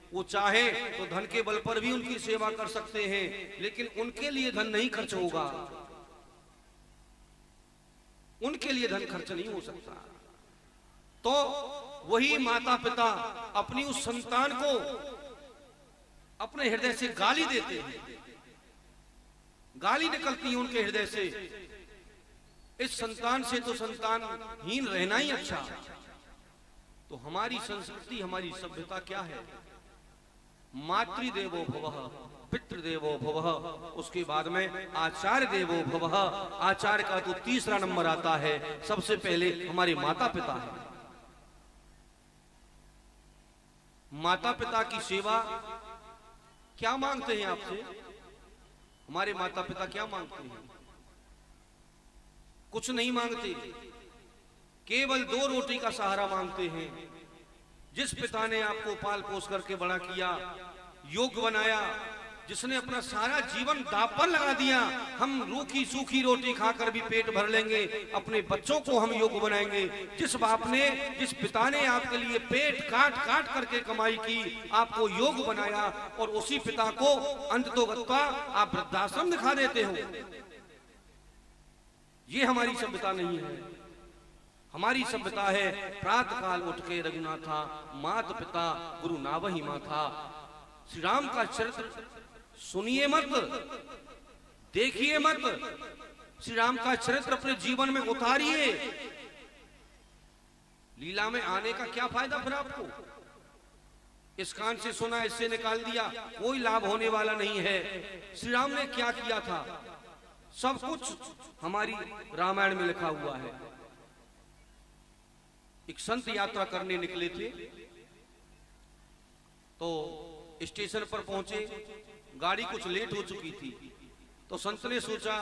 S1: वो चाहे तो धन के बल पर भी उनकी सेवा कर सकते हैं, लेकिन उनके लिए धन नहीं खर्च होगा, उनके लिए धन खर्च नहीं हो सकता। तो वही माता पिता अपनी उस संतान को अपने हृदय से गाली देते हैं, गाली निकलती है उनके हृदय से, इस संतान से तो संतानहीन रहना ही अच्छा। तो हमारी संस्कृति, हमारी सभ्यता क्या है? मातृदेवो भवः, पितृदेवो भवः, उसके बाद में आचार्य देवो भवः। आचार्य का तो तीसरा नंबर आता है, सबसे पहले हमारे माता पिता है। माता पिता की सेवा क्या मांगते हैं आपसे? हमारे माता पिता क्या मांगते हैं? कुछ नहीं मांगते, केवल 2 रोटी का सहारा मांगते हैं। जिस पिता ने आपको पाल पोस करके बड़ा किया, योग्य बनाया, जिसने अपना सारा जीवन दांव पर लगा दिया, हम रूखी सूखी रोटी खाकर भी पेट भर लेंगे, अपने बच्चों को हम योग्य बनाएंगे। जिस बाप ने, जिस पिता ने आपके लिए पेट काट काट करके कमाई की, आपको योग्य बनाया, और उसी पिता को अंततोगत्वा आप वृद्धाश्रम दिखा देते हो। ये हमारी सभ्यता नहीं है। हमारी सभ्यता है प्रातः काल उठ के रघुनाथा, मात पिता गुरु नावही माथा। श्री राम का चरित्र सुनिए मत, देखिए मत, श्री राम का चरित्र अपने जीवन में उतारिए। लीला में आने का क्या फायदा फिर आपको? इस कान से सुना, इससे निकाल दिया, कोई लाभ होने वाला नहीं है। श्री राम ने क्या किया था, सब कुछ हमारी रामायण में लिखा हुआ है। एक संत यात्रा करने निकले थे, तो स्टेशन पर पहुंचे, गाड़ी कुछ लेट हो चुकी थी। तो संत ने सोचा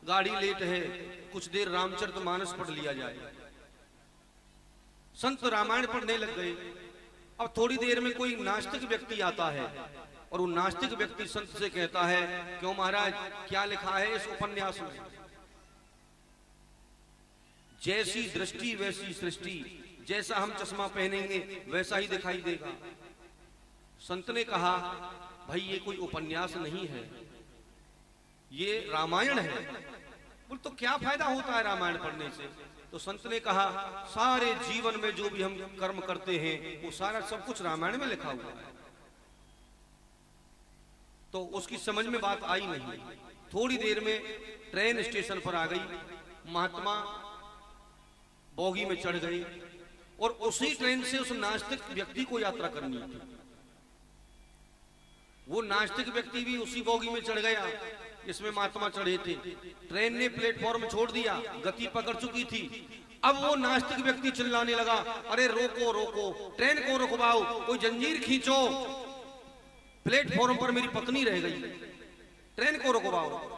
S1: गाड़ी लेट है, कुछ देर रामचरितमानस पढ़ लिया जाए। संत रामायण पढ़ने लग गए। अब थोड़ी देर में कोई नास्तिक व्यक्ति आता है और वो नास्तिक व्यक्ति संत से कहता है, क्यों महाराज, क्या लिखा है इस उपन्यास में? जैसी दृष्टि वैसी सृष्टि, जैसा हम चश्मा पहनेंगे वैसा ही दिखाई देगा। संत ने कहा, भाई ये कोई उपन्यास नहीं है, ये रामायण है। बोल तो क्या फायदा होता है रामायण पढ़ने से? तो संत ने कहा सारे जीवन में जो भी हम कर्म करते हैं वो सारा सब कुछ रामायण में लिखा हुआ है। तो उसकी समझ में बात आई नहीं। थोड़ी देर में ट्रेन स्टेशन पर आ गई। महात्मा बोगी में चढ़ गए और उसी ट्रेन से उस नास्तिक व्यक्ति को यात्रा करनी थी। वो नास्तिक व्यक्ति भी उसी बोगी में चढ़ गया जिसमें महात्मा चढ़े थे। ट्रेन ने प्लेटफॉर्म छोड़ दिया, गति पकड़ चुकी थी। अब वो नास्तिक व्यक्ति चिल्लाने लगा, अरे रोको रोको, ट्रेन को रुकवाओ, कोई जंजीर खींचो, प्लेटफॉर्म पर मेरी पत्नी रह गई, ट्रेन को रुकवाओ।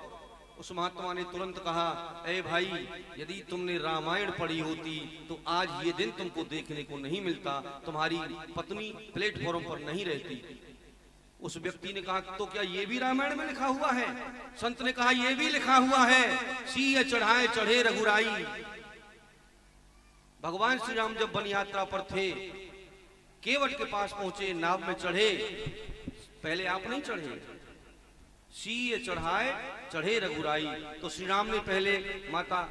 S1: उस महात्मा ने तुरंत कहा, ए भाई, यदि तुमने रामायण पढ़ी होती तो आज ये दिन तुमको देखने को नहीं मिलता, तुम्हारी पत्नी प्लेटफॉर्म पर नहीं रहती। उस व्यक्ति ने कहा, तो क्या ये भी रामायण में लिखा हुआ है? संत ने कहा, ये भी लिखा हुआ है, सिंह चढ़ाए चढ़े रघुराई। भगवान श्री राम जब वन यात्रा पर थे, केवट के पास पहुंचे, नाव में चढ़े, पहले आप नहीं चढ़े, सिंह चढ़ाए चढ़े रघुराई। तो श्री राम ने पहले माता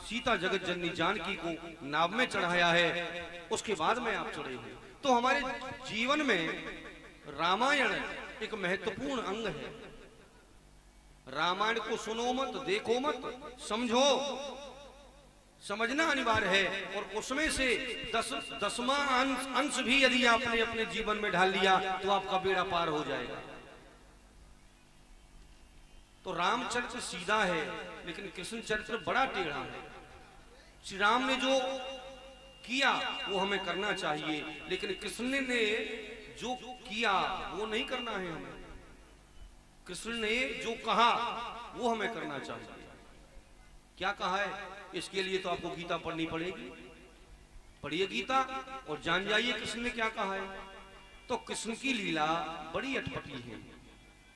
S1: सीता जगत जननी जानकी को नाव में चढ़ाया है, उसके बाद में आप चढ़े हैं। तो हमारे जीवन में रामायण एक महत्वपूर्ण अंग है। रामायण को सुनो मत, देखो मत, समझो, समझना अनिवार्य है। और उसमें से 10वां अंश भी यदि आपने अपने जीवन में ढाल लिया तो आपका बेड़ा पार हो जाएगा। तो रामचरित्र सीधा है, लेकिन कृष्ण चरित्र बड़ा टेढ़ा है। श्री राम ने जो किया वो हमें करना चाहिए, लेकिन कृष्ण ने जो किया वो नहीं करना है हमें। कृष्ण ने जो कहा वो हमें करना चाहिए। क्या कहा है? इसके लिए तो आपको गीता पढ़नी पड़ेगी। पढ़िए गीता और जान जाइए कृष्ण ने क्या कहा है। तो कृष्ण की लीला बड़ी अटपटी है।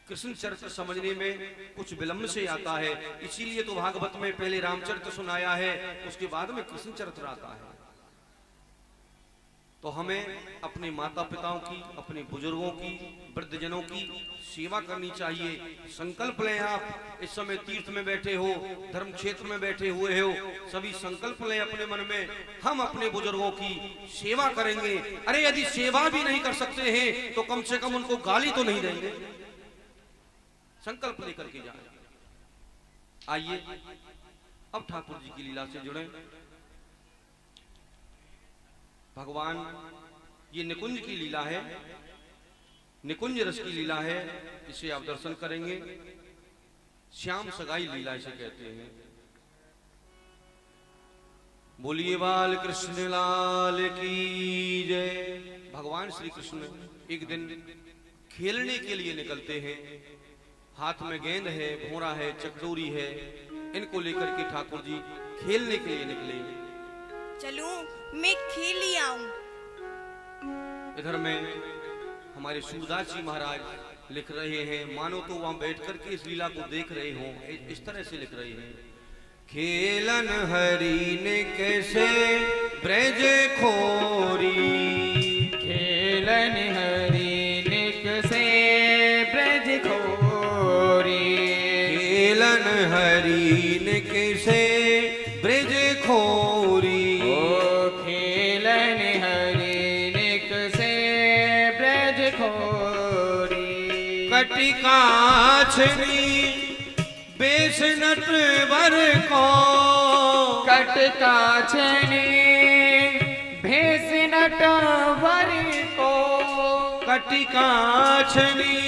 S1: कृष्ण चरित्र समझने में कुछ विलंब से आता है, इसीलिए तो भागवत में पहले रामचरित्र सुनाया है, उसके बाद में कृष्ण चरित्र आता है। तो हमें अपने माता पिताओं की, अपने बुजुर्गों की, वृद्धजनों की सेवा करनी चाहिए। संकल्प लें, आप इस समय तीर्थ में बैठे हो, धर्म क्षेत्र में बैठे हुए हो, सभी संकल्प लें अपने मन में, हम अपने बुजुर्गों की सेवा करेंगे। अरे यदि सेवा भी नहीं कर सकते हैं तो कम से कम उनको गाली तो नहीं देंगे। संकल्प लेकर के जाए। आइए अब ठाकुर जी की लीला से जुड़े। भगवान, ये निकुंज की लीला है, निकुंज रस की लीला है, इसे आप दर्शन करेंगे। श्याम सगाई लीला इसे कहते हैं। बोलिए बाल कृष्ण लाल की जय। भगवान श्री कृष्ण एक दिन खेलने के लिए निकलते हैं। हाथ में गेंद है, भोरा है, चकदोरी है, इनको लेकर के ठाकुर जी खेलने के लिए निकले।
S6: चलूं, मैं खेल ही आऊं।
S1: इधर में हमारे सूरदास जी महाराज लिख रहे हैं, मानो तो वहां बैठ करके इस लीला को देख रहे हो। इस तरह से लिख रहे हैं, खेलन हरि ने कैसे ब्रज खोरी,
S3: खेलन हरि ने कैसे ब्रज खोरी,
S1: खेलन हरि ने कैसे ब्रज खोरी,
S3: खेलन हरि ने कैसे ब्रज खोरी,
S1: कटिकाछनी बेस नटवर को,
S3: कटिकाछनी भेष नटवर को,
S1: कटिकाछनी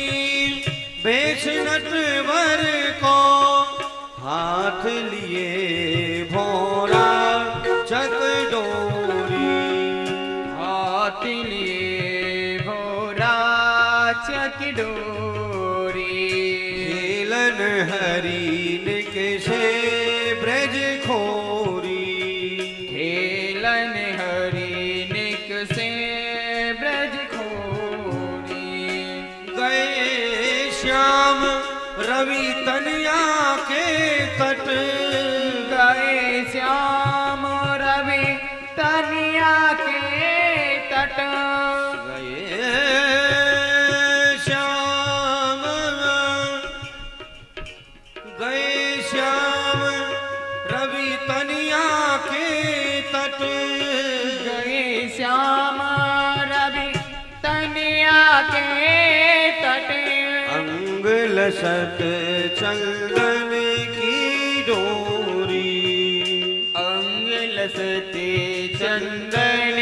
S1: भेष नटवर को, हाथ लिए भोरा चकदोरी,
S3: हाथ लिए भोरा चकदोरी,
S1: खेलन हरि ने कैसे ब्रज खोरी,
S3: खेलन हरि ने कैसे ब्रज खोरी,
S1: गए श्याम रवि तनिया के तट,
S3: गए श्याम रवि तनिया के तट,
S1: गए श्याम, गए श्याम रवि तनिया के
S3: श्याम रवि तनिया के तटे
S1: अंग लसत चंदन की डोरी,
S3: अंग लसते चंदन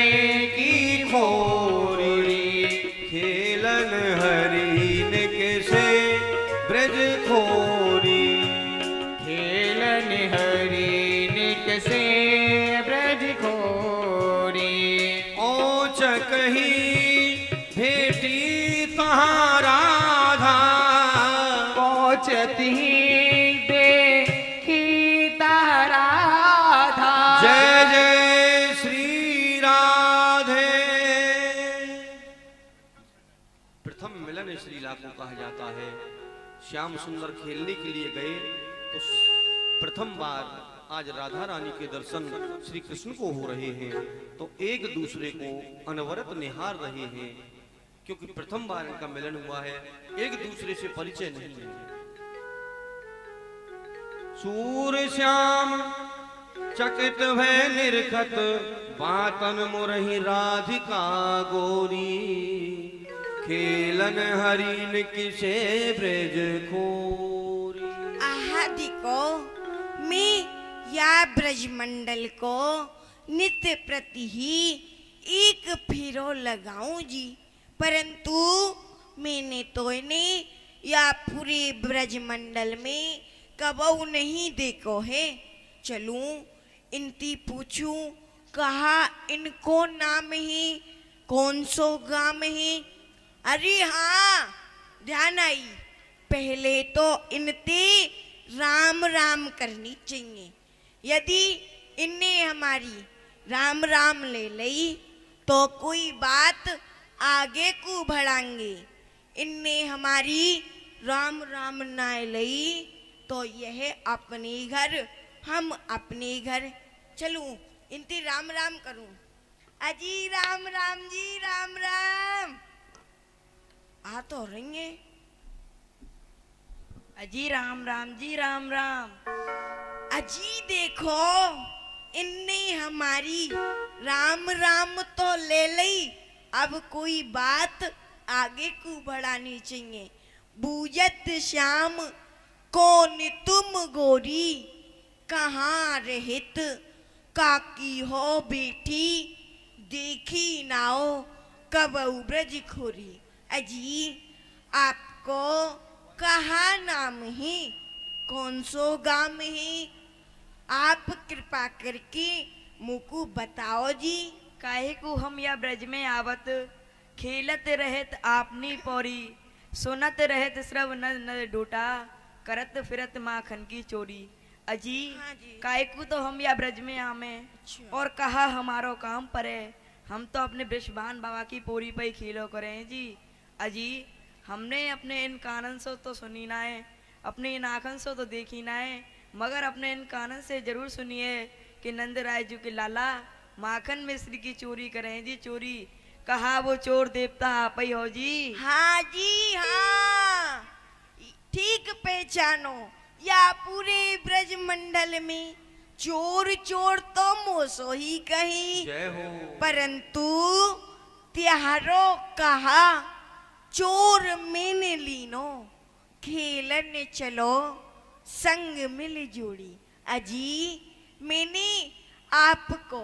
S3: की खोरी,
S1: खेलन हरिन के से ब्रज खोरी,
S3: खेलन हरिन के से ब्रज खोरी।
S1: ओच कही भेटी तहाँ राधा,
S3: पहुँचती देखी तारा था।
S1: जय जय श्री राधे। प्रथम मिलन श्रीला को कहा जाता है। श्याम सुंदर खेलने के लिए गए तो प्रथम बार आज राधा रानी के दर्शन श्री कृष्ण को हो रहे हैं, तो एक दूसरे को अनवरत निहार रहे हैं, क्योंकि प्रथम बार इनका मिलन हुआ है, एक दूसरे से परिचय नहीं है। सूर श्याम चकित भय निरखत, बातन मुरही राधिका गोरी, खेलन हरिन किसे ब्रज खोरी।
S6: आहादिको मैं या ब्रजमंडल को नित्य प्रति ही एक फिरो लगाऊं जी, परंतु मैंने तो इन्हें या पूरे ब्रजमंडल में कबऊ नहीं देखो है। चलूं इनती पूछूं कहा इनको नाम है, कौन सो गाम है। अरे हाँ ध्यान आई, पहले तो इनते राम राम करनी चाहिए। यदि इनने हमारी राम राम ले ली तो कोई बात आगे को बढ़ाएंगे, इनने हमारी राम राम ना ली तो यह अपने घर हम अपने घर। चलूं इनती राम राम करूं। अजी राम राम जी राम राम। आ तो रही है।
S7: अजी राम राम जी राम राम।
S6: अजी देखो इनने हमारी राम राम तो ले ली, अब कोई बात आगे को बढ़ानी चाहिए। बूझत श्याम कौन तुम गोरी, कहाँ रहित काकी हो बेटी, देखी नाओ कब ब्रज खोरी। अजी आपको कहा नाम है, कौन सो गाम है, आप कृपा करके मुझको बताओ जी।
S7: काहे को हम या ब्रज में आवत, खेलत रहत आपनी पौरी, सुनत रहत श्रव नद नद डोटा, करत फिरत माखन की चोरी। अजी
S6: हाँ जी।
S7: काहे को तो हम या ब्रज में आमे और कहा हमारो काम पर है, हम तो अपने वृषभान बाबा की पोरी पे खेलो करें जी। अजी हमने अपने इन कानन से तो सुनी ना है, अपने इन आँखन से तो देखी ना है, मगर अपने इन कानन से जरूर सुनिए कि नंद राय जी के लाला माखन मिश्री की चोरी करें जी चोरी। कहा वो चोर देवता आप ही हो जी।
S6: हाँ जी हाँ, ठीक पहचानो, या पूरे ब्रज मंडल में चोर चोर तो मोसो ही कहीं,
S1: जय हो।
S6: परंतु त्यारो कहा चोर मैंने लीनो, खेलन चलो संग मिल जोड़ी। अजी मैंने आपको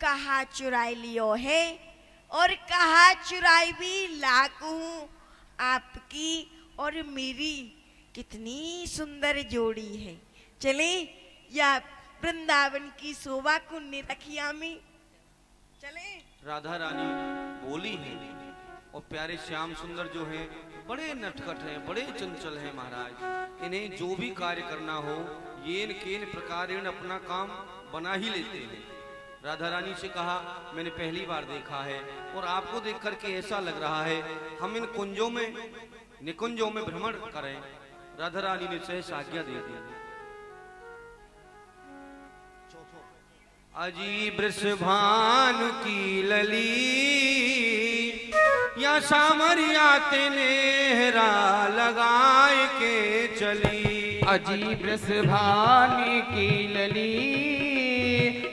S6: कहा चुराई लियो है और कहा चुराई भी लाख हूँ। आपकी और मेरी कितनी सुंदर जोड़ी है। चले या वृंदावन की शोभा को निरखिया में चले।
S1: राधा रानी बोली है और प्यारे श्याम सुंदर जो हैं बड़े नटखट हैं, बड़े चंचल हैं महाराज। इन्हें जो भी कार्य करना हो ये केन प्रकार अपना काम बना ही लेते हैं। राधा रानी से कहा मैंने पहली बार देखा है और आपको देख करके ऐसा लग रहा है हम इन कुंजों में निकुंजों में भ्रमण करें। राधा रानी ने सहज आज्ञा दे दी। अजी वृषभानु की लली या सामरिया तेनेहरा लगाए के चली।
S3: अजी वृषभानु की लली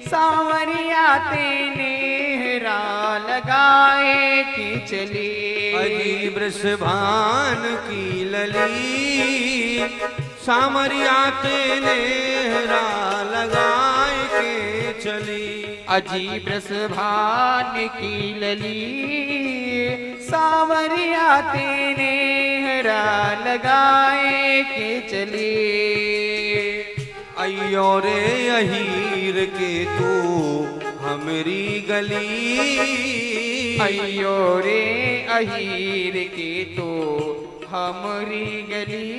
S3: सावरिया तेनेहरा लगाए कि चली।
S1: अजी वृषभान की लली सामरिया तेनेहरा लगाए के चली।
S3: अजी वृषभान की लली सावरिया तेनेहरा लगाए के चली।
S1: अयो रे अहीर के तू हमरी गली।
S3: अयो रे अहीर के तो हमरी गली।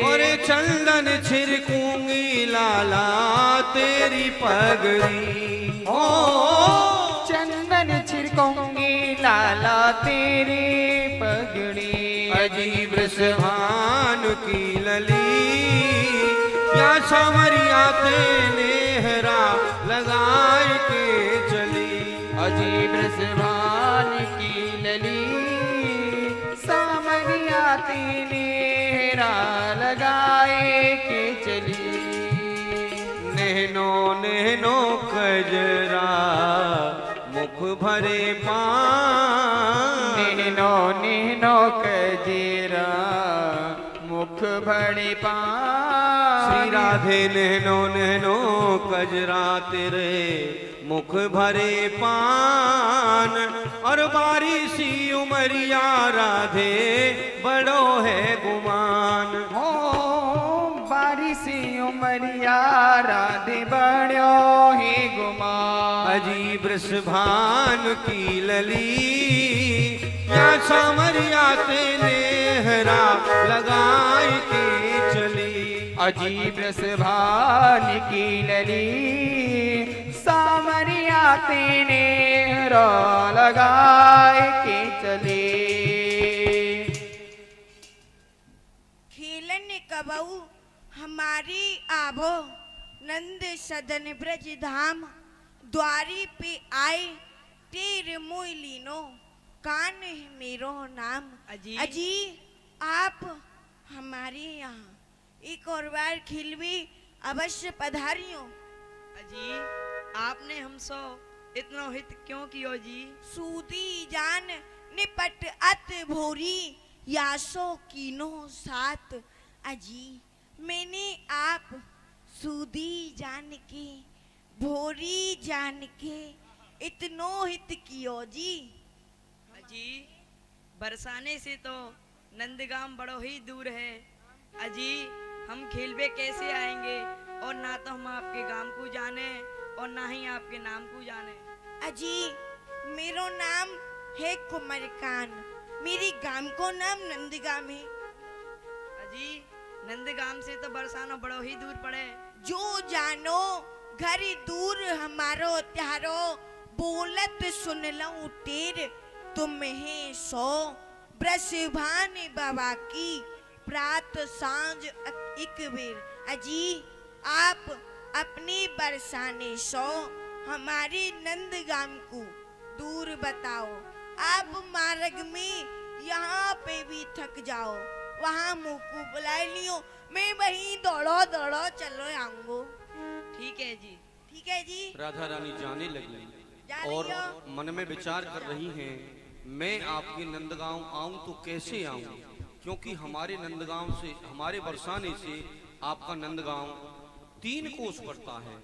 S1: और चंदन छिड़कूंगी लाला तेरी पगड़ी।
S3: ओ चंदन छिड़कूंगी लाला तेरी पगड़ी।
S1: अजी वृषभान की लली या सावरिया तेनेहरा लगाए के चली।
S3: अजी वृषभान की लली सावरिया तेनेहरा लगाए के चली।
S1: नैनो नैनो कजरा मुख भरे पान।
S3: नैनो नैनो कजरा मुख भरे पान।
S1: श्री राधे नैनो नैनो कजरा तेरे मुख भरे पान। और बारी सी उमरिया राधे बड़ो है गुमान।
S3: हो बारिशी उमरिया राधे बड़ो ही गुमान।
S1: अजी वृषभान की लली या सामरिया तेनेहरा लगाए के चली।
S3: अजी वृषभान की लली सावरिया तेनेहरा लगाए के चली।
S6: खेलन कबऊ हमारी आभो नंद सदन ब्रज धाम। द्वारी पे आए तेरे मोइलीनो कान है मेरो नाम। अजी आप हमारे यहाँ एक और बार खिलवी अवश्य पधारियो।
S7: अजी आपने हमसो इतना हित क्यों कियो जी?
S6: सूदी जान निपट अत भोरी यासो कीनो साथ। अजी मैंने आप सूदी जान के भोरी जान के इतनो हित कियो जी।
S7: अजी बरसाने से तो नंदगाम बड़ो ही दूर है। अजी हम खेलबे कैसे आएंगे? और ना तो हम आपके गांव को जाने और ना ही आपके नाम को जाने।
S6: अजी मेरो नाम है कुमारकान। मेरी गांव को नाम नंदगाम है।
S7: अजी नंदगाम से तो बरसाना बड़ो ही दूर पड़े।
S6: जो जानो घर दूर हमारो त्यारो बोलत सुन लऊं तेर तुम है सो। ब्रषभान बाबा की प्रात सांझ एक बेर। अजी आप अपनी बरसाने सो हमारे नंदगाम को दूर बताओ। आप मार्ग में यहाँ पे भी थक जाओ वहाँ मुँह को बुला लियो मैं वहीं दौड़ो दौड़ो चलो आऊंगो।
S7: ठीक है जी।
S6: ठीक है जी।
S1: राधा रानी जाने लगी
S6: जा
S1: और
S6: रही हो?
S1: मन में विचार कर रही हैं मैं आपके नंदगांव आऊं तो कैसे आऊं, क्योंकि हमारे नंदगांव से हमारे बरसाने से आपका नंदगांव 3 कोस पड़ता है।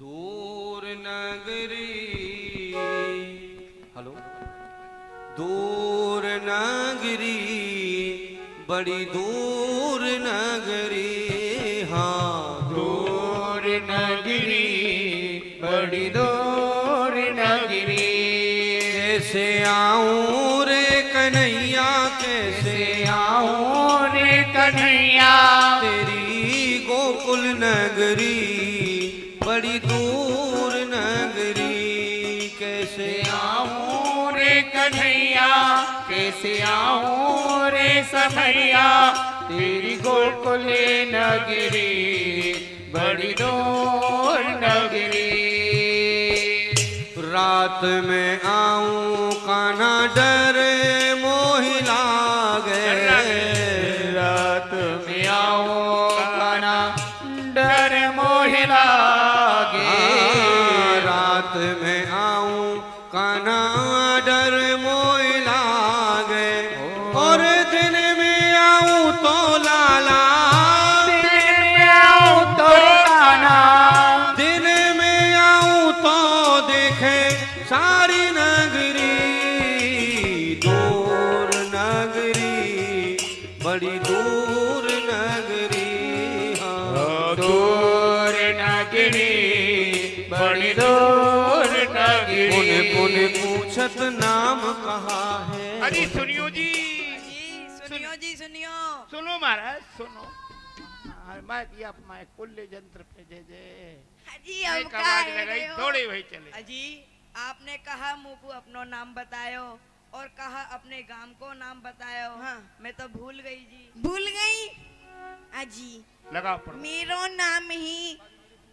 S1: दूर नगरी हेलो दूर नगरी बड़ी दूर नगरी। हाँ
S3: दूर नगरी बड़ी दूर नगरी।
S1: कैसे आऊं रे कन्हैया कैसे
S3: आऊं रे कन्हैया
S1: तेरी गोकुल नगरी बड़ी दूर नगरी। कैसे
S3: आऊं रे कन्हैया कैसे आऊं रे समरिया तेरी गोकुल नगरी बड़ी दूर नगरी।
S1: रात में आऊं कान्हा डरे मोहि लागे।
S3: रात में आऊं कान्हा डर मोहि लागे।
S1: रात में आऊं काना डर मोय लागे और दिन में आऊं तो लाला,
S3: दिन में आऊं तो काना,
S1: दिन में आऊं तो देखे सारी नगरी, दूर नगरी बड़ी दूर नगरी, हाँ
S3: दूर नगरी बड़ी दूर नगरी।
S1: पुन पूछत नाम कहा है।
S4: अरे सुनियो जी,
S7: सुनियो जी सुनियो।
S4: सुनो महाराज सुनो। मैं दिया मैं कुल यंत्र पे जे
S6: हाजी
S4: मैं
S6: अब
S4: आवाज
S6: का
S4: लगाई थोड़ी वही चले।
S7: अजी आपने कहा मुझको अपनो नाम बतायो और कहा अपने गांव को नाम बतायो।
S6: हाँ।
S7: मैं तो भूल गई जी।
S6: भूल गई अजी,
S4: लगाओ पर
S6: मेरो नाम ही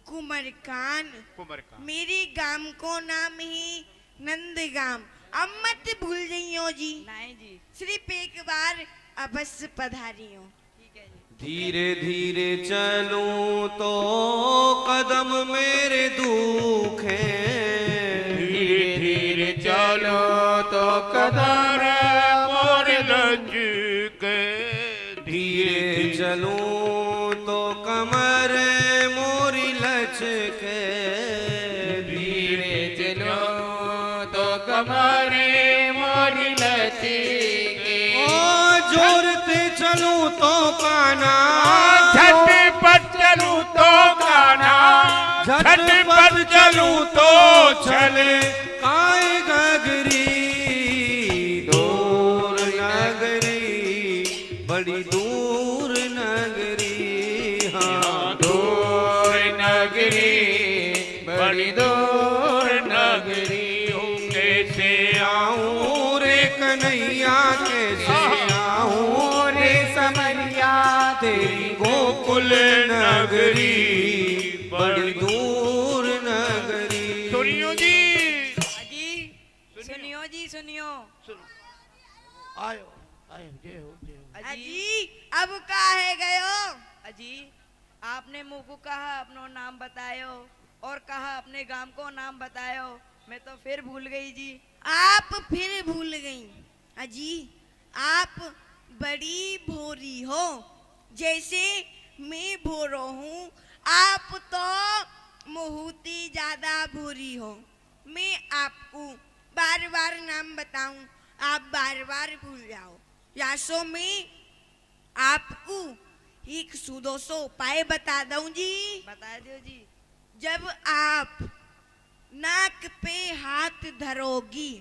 S6: कुमरकान,
S4: कुमार का
S6: मेरी गांव को नाम ही नंदगाम। अब मत भूल जाइयो जी,
S7: नहीं जी।
S6: सिर्फ एक बार अवश्य पधारियो।
S7: ठीक है जी।
S1: धीरे धीरे चलूं तो कदम मेरे दुखे,
S3: धीरे धीरे चलो तो कदर मोर लंज के,
S1: धीरे चलूं तो कमर मोरी लचके,
S3: धीरे चलो तो कमरे मोरी लचके,
S1: ओ जोरते चलूं तो काना,
S3: झटपट चलूं तो काना,
S1: झटपट चलूं तो चले काय गगरी, दूर नगरी बड़ी दूर नगरी, हाँ
S3: दूर नगरी बड़ी दूर नगरी।
S1: कैसे आऊं रे कन्हैया, कैसे आऊं रे समरिया, तेरी गोकुल नगरी बड़ी दूर नगरी।
S4: सुनियो जी,
S7: अजी सुनियो जी सुनियो।
S4: आयो आयो जय हो।
S6: अजी अब का है गयो।
S7: अजी आपने मुझको कहा अपनो नाम बतायो और कहा अपने गांव को नाम बतायो। मैं तो फिर भूल गई जी।
S6: आप फिर भूल गई अजी, आप बड़ी भोरी हो, जैसे मैं भोरो हूँ, आप तो मुहूती ज्यादा भोरी हो। मैं आपको बार बार नाम बताऊं, आप बार बार भूल जाओ। यासो मैं आपको एक सुदोषो उपाय बता दूं जी।
S7: बता दो जी।
S6: जब आप नाक पे हाथ धरोगी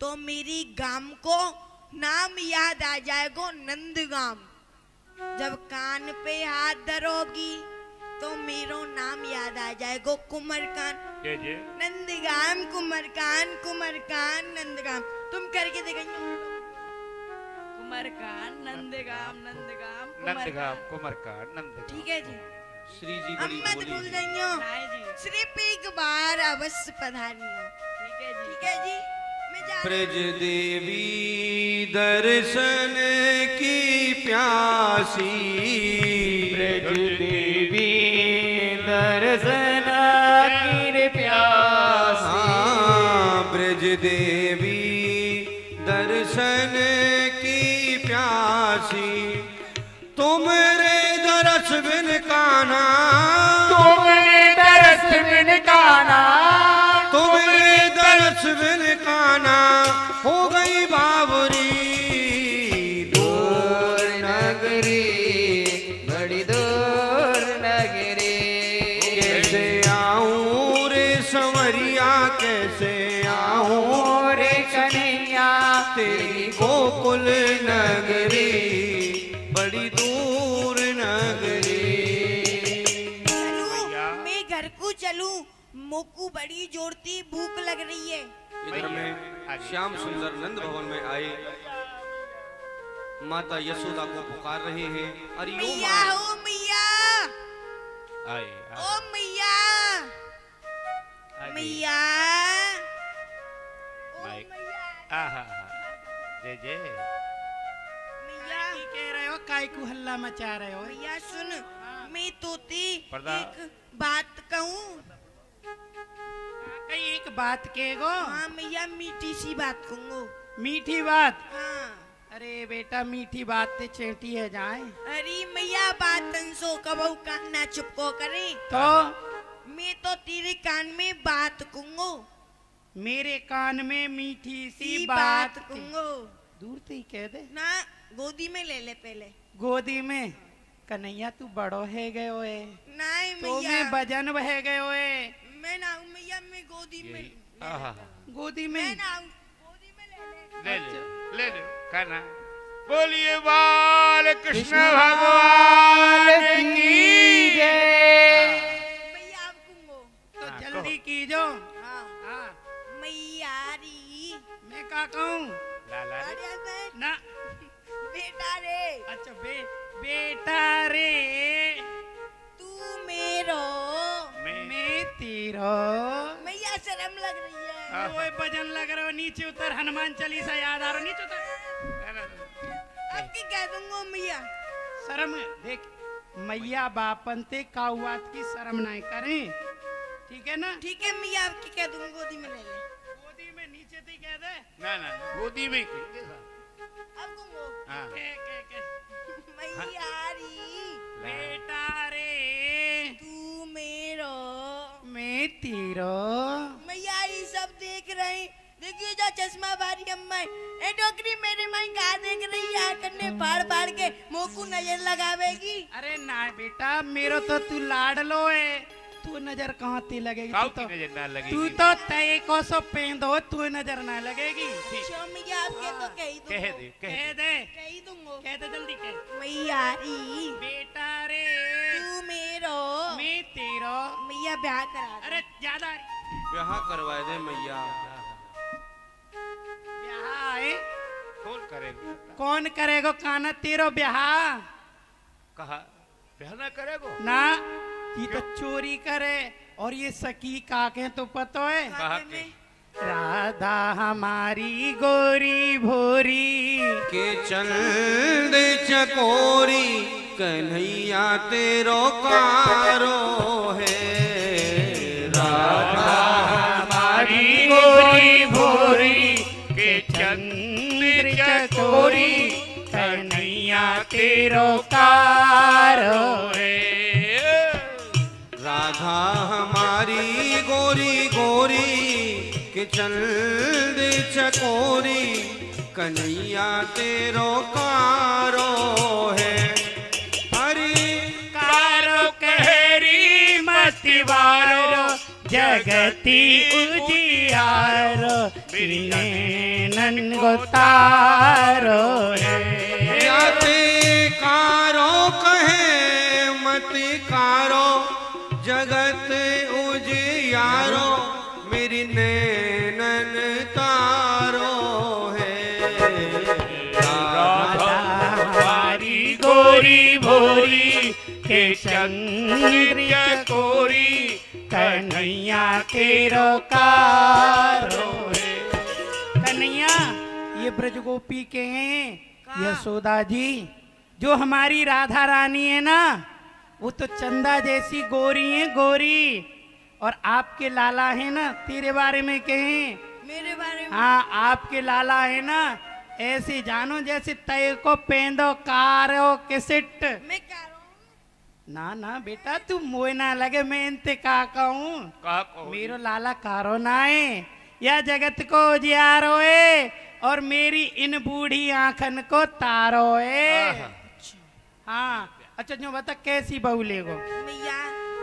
S6: तो मेरी गांव को नाम याद आ जाएगा, नंदगाम। जब कान पे हाथ धरोगी तो मेरो नाम याद आ जाएगा, कुमरकान। नंदगाम कुमरकान, कुमरकान नंदगाम। तुम करके देखेंगे।
S7: कुमरकान नंदगाम, नंदगाम
S4: नंदगाम कुमार का नंदगाम।
S6: ठीक है जी।
S1: श्री जी
S6: अब
S1: बड़ी
S6: मत
S1: बोली
S6: भूल
S1: है।
S6: जाइयो,
S7: नहीं जी।
S6: सिर्फ एक बार अवश्य पधारियो।
S7: ठीक है जी।
S6: ठीक है जी, मैं जा रही
S1: ब्रज देवी दर्शन की प्यासी,
S3: ब्रज देवी दर्शन की प्यासी,
S1: हाँ ब्रज देवी दर्शन की प्यासी, तुमरे दरस बिन काना,
S3: तुमने दरस बिन काना,
S1: तुमरे दरस बिन काना हो गई बाबरी, दूर नगरी
S3: बड़ी दूर नगरी।
S1: कैसे आऊं रे संवरिया, कैसे आऊं
S3: रे कन्हैया
S1: तेरी गोकुल नगरी बड़ी दूर नगरी।
S6: चलूं, मैं घर को चलूं, मोकू बड़ी जोरती भूख लग रही है।
S1: इधर में श्याम सुंदर नंद भवन में आए, माता यशोदा को पुकार रहे हैं। अरे ओ
S6: मैया
S1: माँ,
S6: हो मैया,
S4: आए
S6: ओ मैया, मैया, ओ
S4: माइक।
S6: मैया,
S4: आहा जय जय।
S6: मैया,
S8: कह रहे हो काय को हल्ला मचा रहे हो।
S6: मैया सुन, मैं तोते
S4: पर्दा।
S6: एक बात कहूँ।
S8: कई एक एक बात केगो।
S6: हाँ मैया मीठी सी बात कहूँगो।
S8: मीठी बात।
S6: हाँ।
S8: अरे बेटा मीठी बात ते चेटी है जाए।
S6: अरे मैया बात तंसो कबू कान ना चुपको करे।
S8: तो
S6: मैं तो तेरे कान में बात कहूँगो।
S8: मेरे कान में मीठी सी
S6: बात
S8: बात
S6: कहूँगो।
S8: दूर से ही कह दे।
S6: ना गोदी में ले ले पहले।
S8: गोदी में। कन्हैया तू बड़ो है गए ओए।
S6: नहीं
S8: तो
S6: मैया।
S8: मैं बजन बह गए ओए।
S6: मैं ना मैया मैं गोदी में।
S8: गोदी में।
S6: मैं ना गोदी में ले ले।
S9: ले ले खाना। बोलिए बाल कृष्ण भगवान की जय।
S6: मैया आप कहूँगो।
S8: तो जल्दी कीजो।
S6: हाँ।
S8: हाँ।
S6: मैया री।
S8: मैं का कहूँ?
S9: लाला
S6: अरे मैं
S8: ना
S6: बेटा रे।
S8: अच्छा बेटा रे।
S6: तू मेरो।
S8: मैं तेरो।
S6: मैया शर्म लग रही है।
S8: ओए भजन लग रहा हो। नीचे उतर हनुमान चालीसा याद आ रहा। नीचे उतर।
S6: अब की कह दूंगा मैया।
S8: शर्म देख मैया बापन ते काउआत की शर्म नहीं करें। ठीक है ना?
S6: ठीक है मैया आपकी कह दूंगा गोदी में ले ले।
S8: गोदी में नीचे ते कह दे।
S9: ना ना गोदी में
S6: अब कहूँगो।
S9: हाँ
S8: के
S6: मैया री।
S8: बेटा रे।
S6: तू मेरो।
S8: मैं तेरो।
S6: मैया ये सब देख रहे हैं। देखिए जो चश्मा बारी अम्मा ए डोकरी मेरे माई कहा देख रही है। करने फाड़ फाड़ के मुंह को नजर लगावेगी।
S8: अरे ना बेटा मेरो तो तू लाडलो है। तू नजर कहाँ ती लगेगी?
S9: काऊ
S8: तू
S9: की नजर ना लगेगी।
S8: तू तो तय को सो पेंदो तू नजर ना लगेगी।
S6: अच्छा मैया आपके तो
S9: कह दे
S8: कह दे
S6: कह दूंगा।
S8: कह दे जल्दी कह।
S6: मैया री।
S8: बेटा रे।
S6: तू मेरो।
S8: मैं तेरो।
S6: मैया ब्याह करा दे।
S8: अरे ज्यादा
S1: ब्याह करवा दे मैया।
S8: ब्याह है?
S9: कौन करेगा?
S8: कौन करेगो काना तेरो ब्याह?
S9: कहा ब्याह ना करेगो?
S8: ना ये तो चोरी करे। और ये सकी काके तो पतो है।
S9: कहा के
S8: राधा हमारी गोरी भोरी
S1: के चंद चकोरी कन्हैया तेरो कारो है। राधा
S8: हमारी
S9: गोरी भोरी के चंद्र चकोरी
S8: कन्हैया तेरो कारो है।
S1: राधा हमारी गोरी गोरी के चंद चकोरी कन्हैया तेरो कारो है। हरि
S8: कारो कहरी मतिवारो जगती उजियारो बिने नन्गो तारो है।
S1: याते कारो कहे मत कारो जगत उजियारो मेरी नैनन तारो है।
S8: राधा हमारी गोरी भोरी के चंद्र चकोरी कन्हैया तेरो कारो है। कन्हैया ये ब्रज गोपी के हैं यशोदा जी। जो हमारी राधा रानी है ना वो तो चंदा जैसी गोरी है गोरी। और आपके लाला है ना तेरे बारे में कहें।
S6: मेरे बारे में?
S8: हाँ आपके लाला है ना ऐसे जानो जैसे तय को पेंदो कारो किसिट।
S6: मैं कह रहा हूँ।
S8: ना ना बेटा तू मोए ना लगे मैं इनते का कहूँ। मेरो लाला कारो ना है या जगत को उजियारो है और मेरी इन बूढ़ी आंखन को तारो है। हाँ अच्छा जो बता कैसी बहू लेगो?
S6: मैया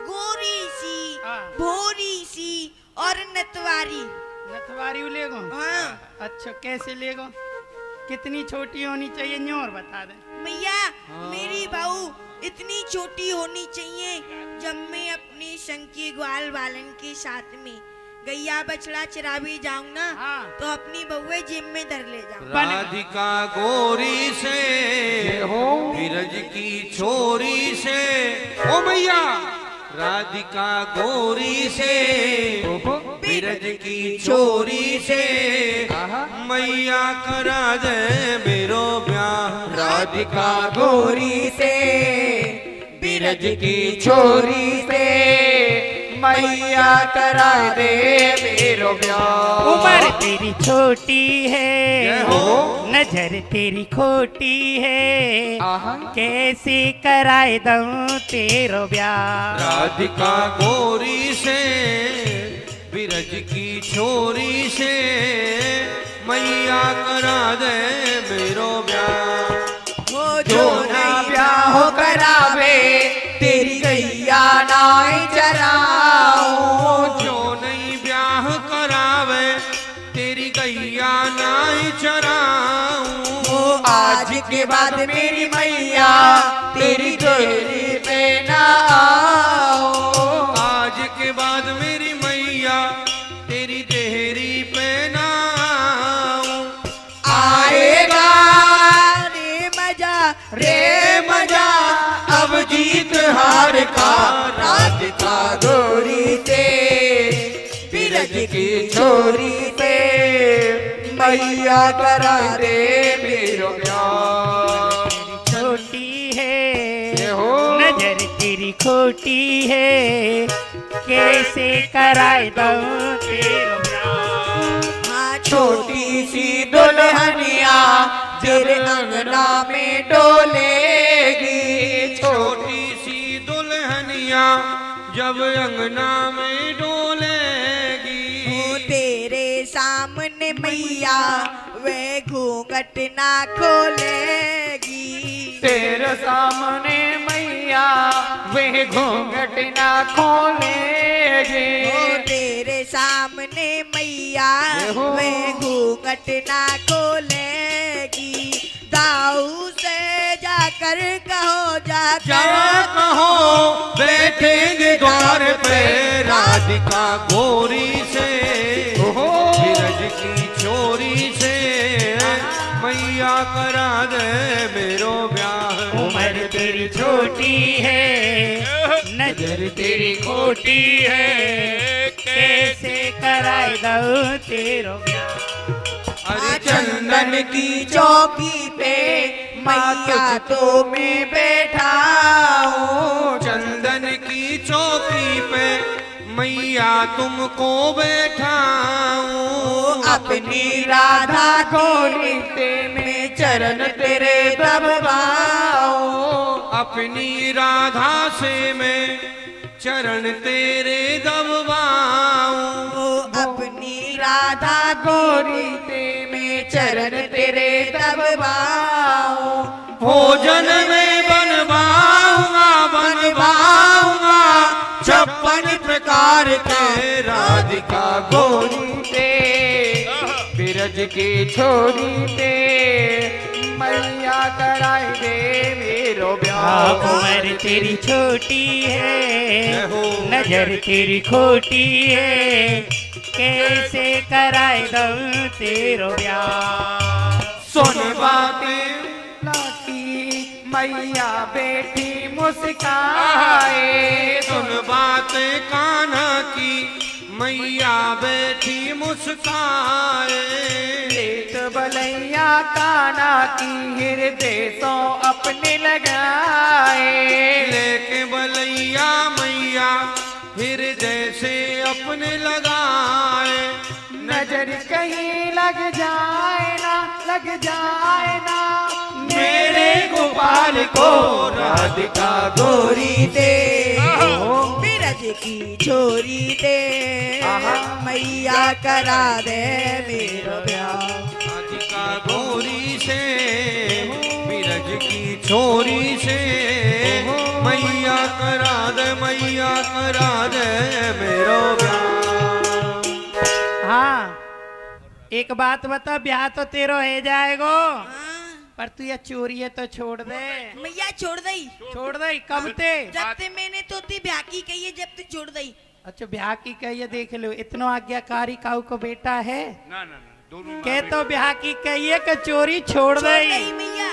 S6: गोरी सी
S8: हाँ।
S6: भोरी सी और नतवारी।
S8: नथवारी लेगो?
S6: हाँ।
S8: अच्छा कैसे लेगो? कितनी छोटी होनी चाहिए न्यू और बता दे।
S6: मैया मेरी बहू इतनी छोटी होनी चाहिए जब मैं अपने संग के ग्वाल वालन के साथ में गैया बछड़ा चरा भी जाऊं ना।
S8: हाँ।
S6: तो अपनी बहुए जिम में धर ले जाऊं।
S1: राधिका गोरी से विरज की छोरी से ओ मैया। राधिका गोरी से विरज की छोरी से मैया करा दे मेरो ब्याह।
S2: राधिका गोरी से बिरज की छोरी से
S3: मैया करा दे मेरो ब्याह।
S8: उम्र तेरी छोटी है,
S1: जय हो।
S8: नजर तेरी खोटी है,
S3: आहा।
S8: कैसे कराए दूं तेरो ब्याह।
S1: राधिका गोरी से बिरज की छोरी से मैया करा दे मेरो ब्याह।
S3: जो ना ब्याह करावे तेरी गैया नाई चराऊं।
S1: जो नहीं ब्याह करावे तेरी गैया नाई चराऊं।
S3: आज के बाद मेरी मैया तेरी डेरी पे ना आओ।
S1: आज के बाद मेरी मैया तेरी देहरी पे ना आऊं।
S3: आएगा रे मजा रे मजा अब जीत हार का। राधिका गोरी से बिरज की छोरी से मैया करा दे मेरो ब्याह।
S8: छोटी है,
S3: ये हो।
S8: नजर तेरी खोटी है, कैसे कराए दूं तेरो ब्याह।
S3: हाँ, छोटी सी दुल्हनिया तेरे अंगना में डोलेगी।
S1: छोटी सी दुल्हनिया जब अंगना में डोलेगी।
S6: तेरे सामने मैया वे घूंघट ना खोलेगी।
S3: तेरे सामने मैया वे घूंघट ना खोलेगी।
S6: तेरे सामने मैया वे घूंघट ना खोलेगी। दाऊ से जाकर कहो
S1: जा
S6: जाकर
S1: कहो बैठेंगे द्वार पे राधिका गोरी से बिरज की छोरी से मैया करा दे मेरो ब्याह।
S8: उम्र तेरी छोटी है, नजर तेरी खोटी है, कैसे कराए दूं तेरो ब्याह।
S1: अरे
S3: चंदन की चौकी पे मैया तो मैं बैठा हूँ।
S1: चंदन की चौकी पे मैया तुमको बैठाऊं।
S3: अपनी राधा गोरी पे मैं चरण तेरे दबाऊं।
S1: अपनी राधा से मैं चरण तेरे दबाऊं।
S3: अपनी राधा गोरी पे मैं चरण तेरे दबाऊं।
S1: भोजन में बनवाऊंगा बनवाऊंगा 56 प्रकार के राधिका गोरी
S3: पे बिरज की छोरी पे मैया कराए दे मेरो ब्याह।
S8: उम्र तेरी छोटी है,
S1: जय हो।
S8: नजर तेरी खोटी है, कैसे कराए दूं तेरो ब्याह।
S1: सुन बातें
S3: लाती मैया बेटी मुस्काए।
S1: सुन बातें कान्हा की मैया बैठी मुस्काए।
S3: लेत बलैया काना की हृदय सो अपने लगाए।
S1: लेके बलैया मैया हृदय से अपने लगाए।
S3: नजर कहीं लग जाए ना
S1: मेरे गोपाल को राधिका गोरी दे।
S6: बिरज की छोरी दे मैया करा दे मेरो ब्याह।
S1: राधिका गोरी से बिरज की छोरी से मैया करा दे मेरो ब्याह।
S8: हाँ, एक बात बता, ब्याह तो तेरो है जाएगो, पर तू ये चोरी है तो छोड़ दे।
S6: मैया छोड़ दई।
S8: छोड़ दे कब ते?
S6: जब ते मैंने तो ती ब्याह की कही है, जब ते छोड़ दई।
S8: अच्छा, ब्याह की कहिए, देख लो इतना आज्ञाकारी काऊ को बेटा है।
S9: ना ना ना दोनों
S8: के तो ब्याह की कहिए कि चोरी छोड़ दे।
S6: नहीं मैया,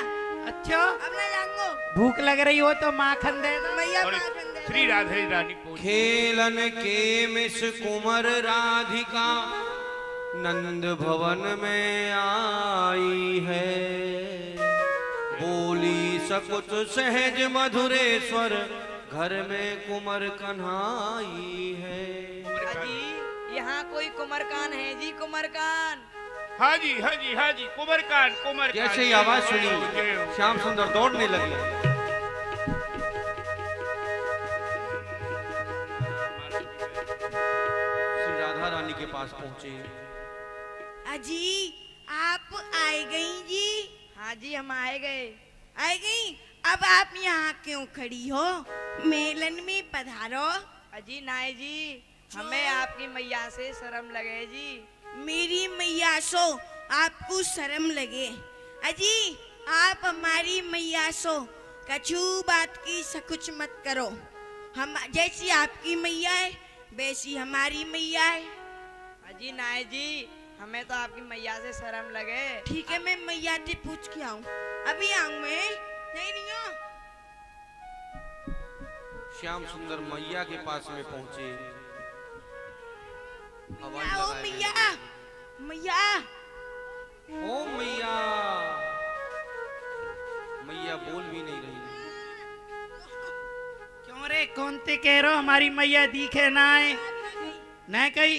S8: अच्छा,
S6: अब ना जाऊंगो।
S8: भूख लग रही हो तो माखन दे दो।
S6: मैया
S9: और
S6: माखन दे।
S9: श्री राधे रानी पूज
S1: खेलन के मिस कुंवर राधिका नंद भवन में आई है। बोली सकुच सहज मधुरेश्वर घर में कुंवर कन्हाई है।
S7: जी यहाँ कोई कुमरकान है जी, कुमरकान।
S8: हाँ जी हाँ जी हाँ जी, कुमरकान कुमरकान।
S1: जैसे ही आवाज सुनी श्याम सुंदर दौड़ने लगे। श्री राधा रानी के पास पहुंचे।
S6: अजी आप आए गई जी?
S7: हाँ जी हम आए गए।
S6: आए गई? अब आप यहाँ क्यों खड़ी हो? मेलन में पधारो।
S7: अजी नाय जी, हमें आपकी मैया से शर्म लगे जी।
S6: मेरी मैया सो आपको शर्म लगे? अजी आप हमारी मैया सो कछु बात की सकुच मत करो। हम जैसी आपकी मैया है वैसी हमारी मैया है।
S7: अजी नाय जी, हमें तो आपकी मैया से शर्म लगे।
S6: ठीक है मैं मैया से पूछ के आऊँ। अभी आऊँ मैं, नहीं रही हूँ।
S1: श्याम सुंदर मैया के पास में पहुंचे।
S6: आओ मैया, मैया।
S1: ओ मैया। मैया बोल भी नहीं रही।
S4: क्यों रे, कौन ते कह रहो हमारी मैया दिखे ना है? नहीं कही